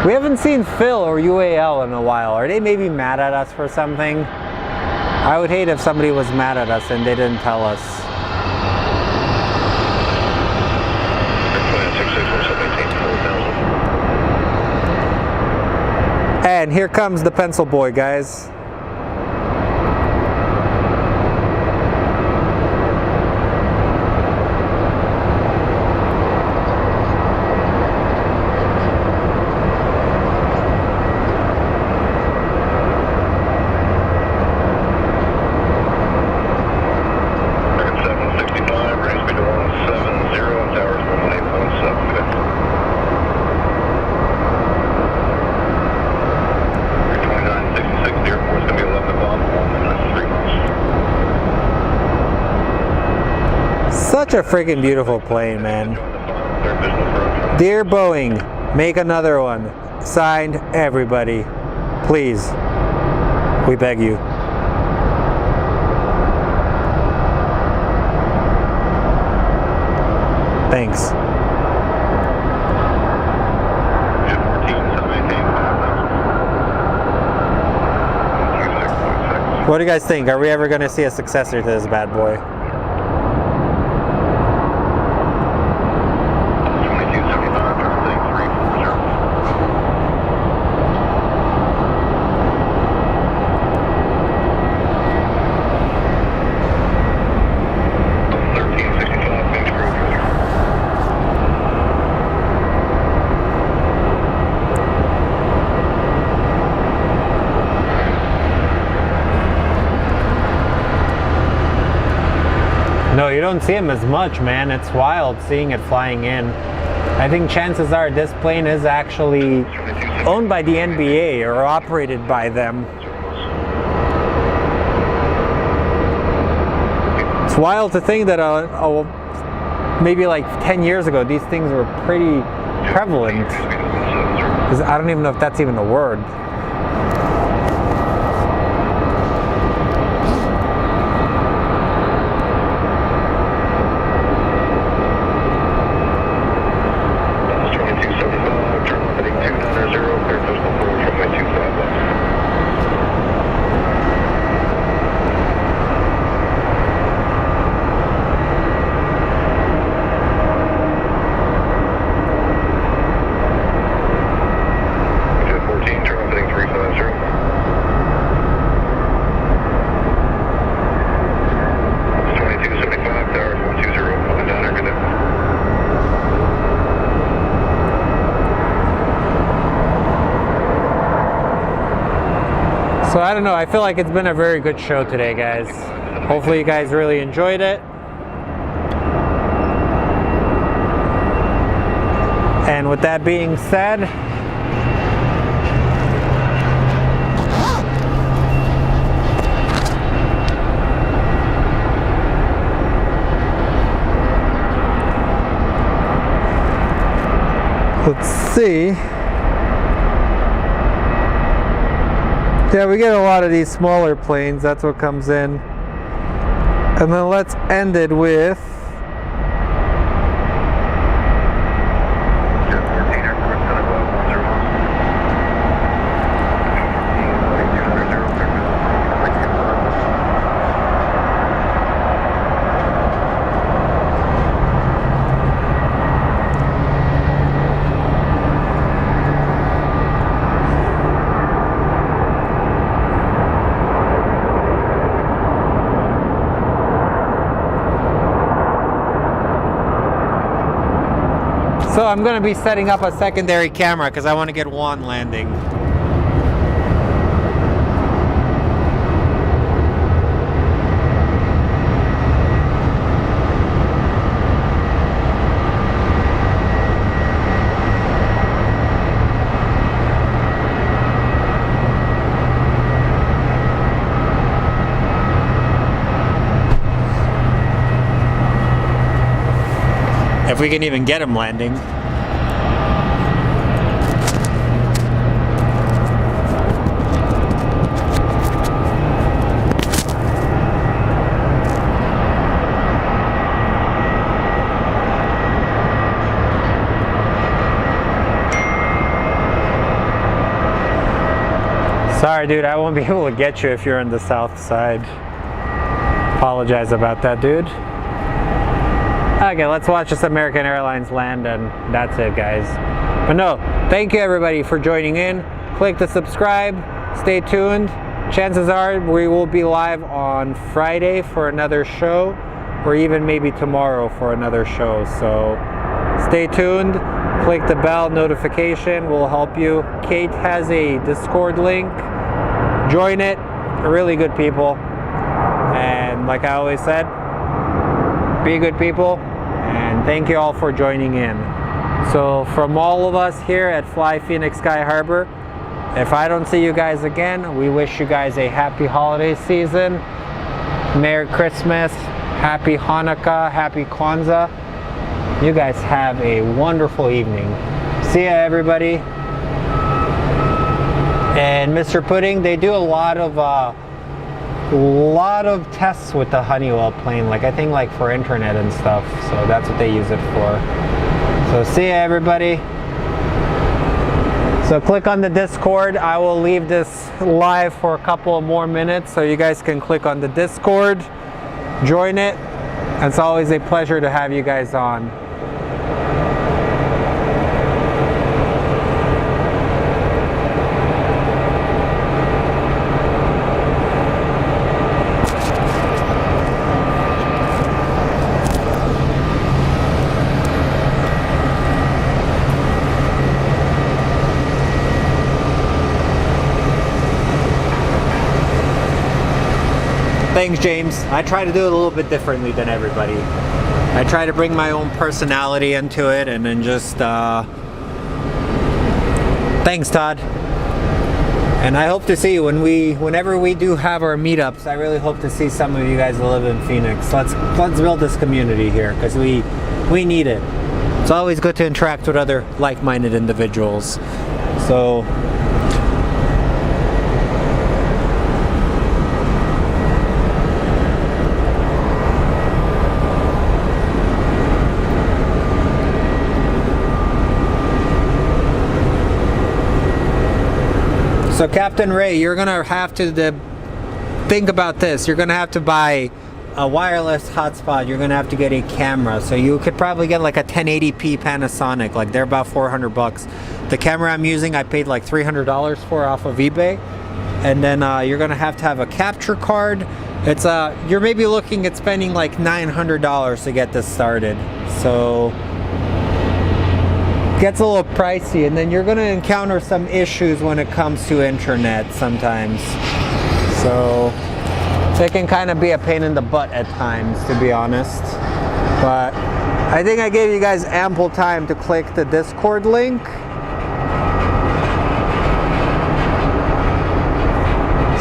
Speaker 1: We haven't seen Phil or UAL in a while. Are they maybe mad at us for something? I would hate if somebody was mad at us and they didn't tell us. And here comes the pencil boy, guys.
Speaker 2: American 765, raise speed to 170 and tower
Speaker 1: Such a freaking beautiful plane, man. Dear Boeing, make another one. Signed, everybody. Please. We beg you. Thanks. What do you guys think? Are we ever going to see a successor to this bad boy? No, you don't see him as much, man. It's wild seeing it flying in. I think chances are this plane is actually owned by the NBA or operated by them. It's wild to think that maybe like 10 years ago, these things were pretty prevalent. I don't even know if that's even a word. So I don't know, I feel like it's been a very good show today, guys. Hopefully you guys really enjoyed it. And with that being said, let's see. Yeah, we get a lot of these smaller planes, that's what comes in. And then let's end it with so I'm going to be setting up a secondary camera because I want to get one landing. If we can even get him landing. Sorry, dude, I won't be able to get you if you're on the south side. Apologize about that, dude. Okay, let's watch this American Airlines land, and that's it, guys. But no, thank you everybody for joining in. Click the subscribe, stay tuned. Chances are we will be live on Friday for another show, or even maybe tomorrow for another show. So stay tuned, click the bell notification, will help you. Kate has a Discord link. Join it, they're really good people. And like I always said, be good people. And thank you all for joining in. So from all of us here at Fly Phoenix Sky Harbor, if I don't see you guys again, we wish you guys a happy holiday season. Merry Christmas, Happy Hanukkah, happy Kwanzaa. You guys have a wonderful evening. See ya, everybody. And Mr. Pudding, they do a lot of tests with the Honeywell plane, like I think like for internet and stuff. So that's what they use it for. So see ya, everybody. So click on the Discord. I will leave this live for a couple of more minutes so you guys can click on the Discord, join it. It's always a pleasure to have you guys on. Thanks, James. I try to do it a little bit differently than everybody. I try to bring my own personality into it, and then just thanks, Todd. And I hope to see you whenever we do have our meetups. I really hope to see some of you guys that live in Phoenix. Let's build this community here, because we need it. It's always good to interact with other like-minded individuals. So So Captain Ray, you're gonna have to think about this. You're gonna have to buy a wireless hotspot. You're gonna have to get a camera. So you could probably get like a 1080p Panasonic. Like they're about $400. The camera I'm using, I paid like $300 for off of eBay. And then you're gonna have to have a capture card. It's you're maybe looking at spending like $900 to get this started. So gets a little pricey, and then you're going to encounter some issues when it comes to internet sometimes. So it can kind of be a pain in the butt at times, to be honest. But I think I gave you guys ample time to click the Discord link.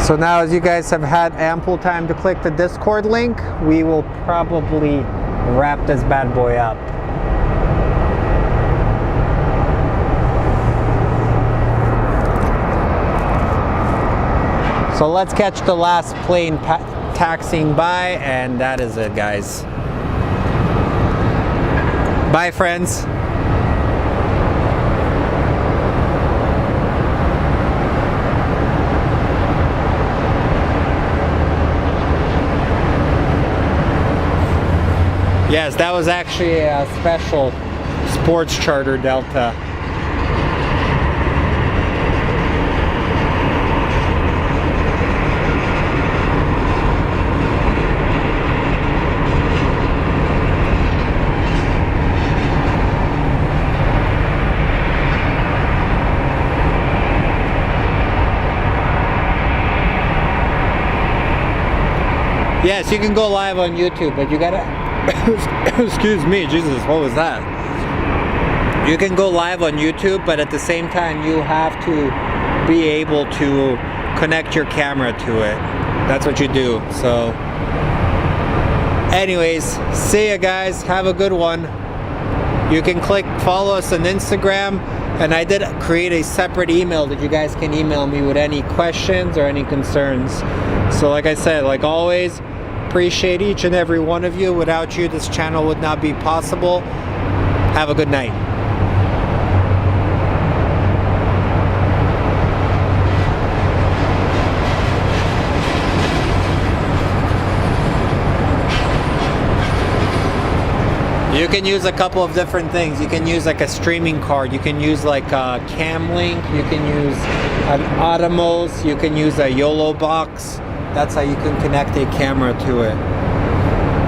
Speaker 1: So now, as you guys have had ample time to click the Discord link, we will probably wrap this bad boy up. So let's catch the last plane taxiing by, and that is it, guys. Bye, friends. Yes, that was actually a special sports charter Delta. Yes, you can go live on YouTube, but you gotta, excuse me, Jesus, what was that? You can go live on YouTube, but at the same time, you have to be able to connect your camera to it. That's what you do. So anyways, see ya, guys. Have a good one. You can follow us on Instagram, and I did create a separate email that you guys can email me with any questions or any concerns. So like I said, like always, appreciate each and every one of you. Without you, this channel would not be possible. Have a good night. You can use a couple of different things. You can use like a streaming card. You can use like a Camlink. You can use an Atomos. You can use a YOLO box. That's how you can connect a camera to it.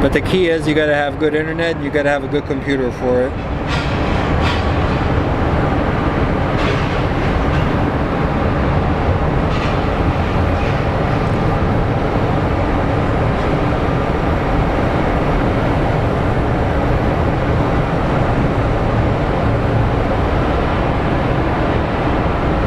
Speaker 1: But the key is you gotta have good internet. You gotta have a good computer for it.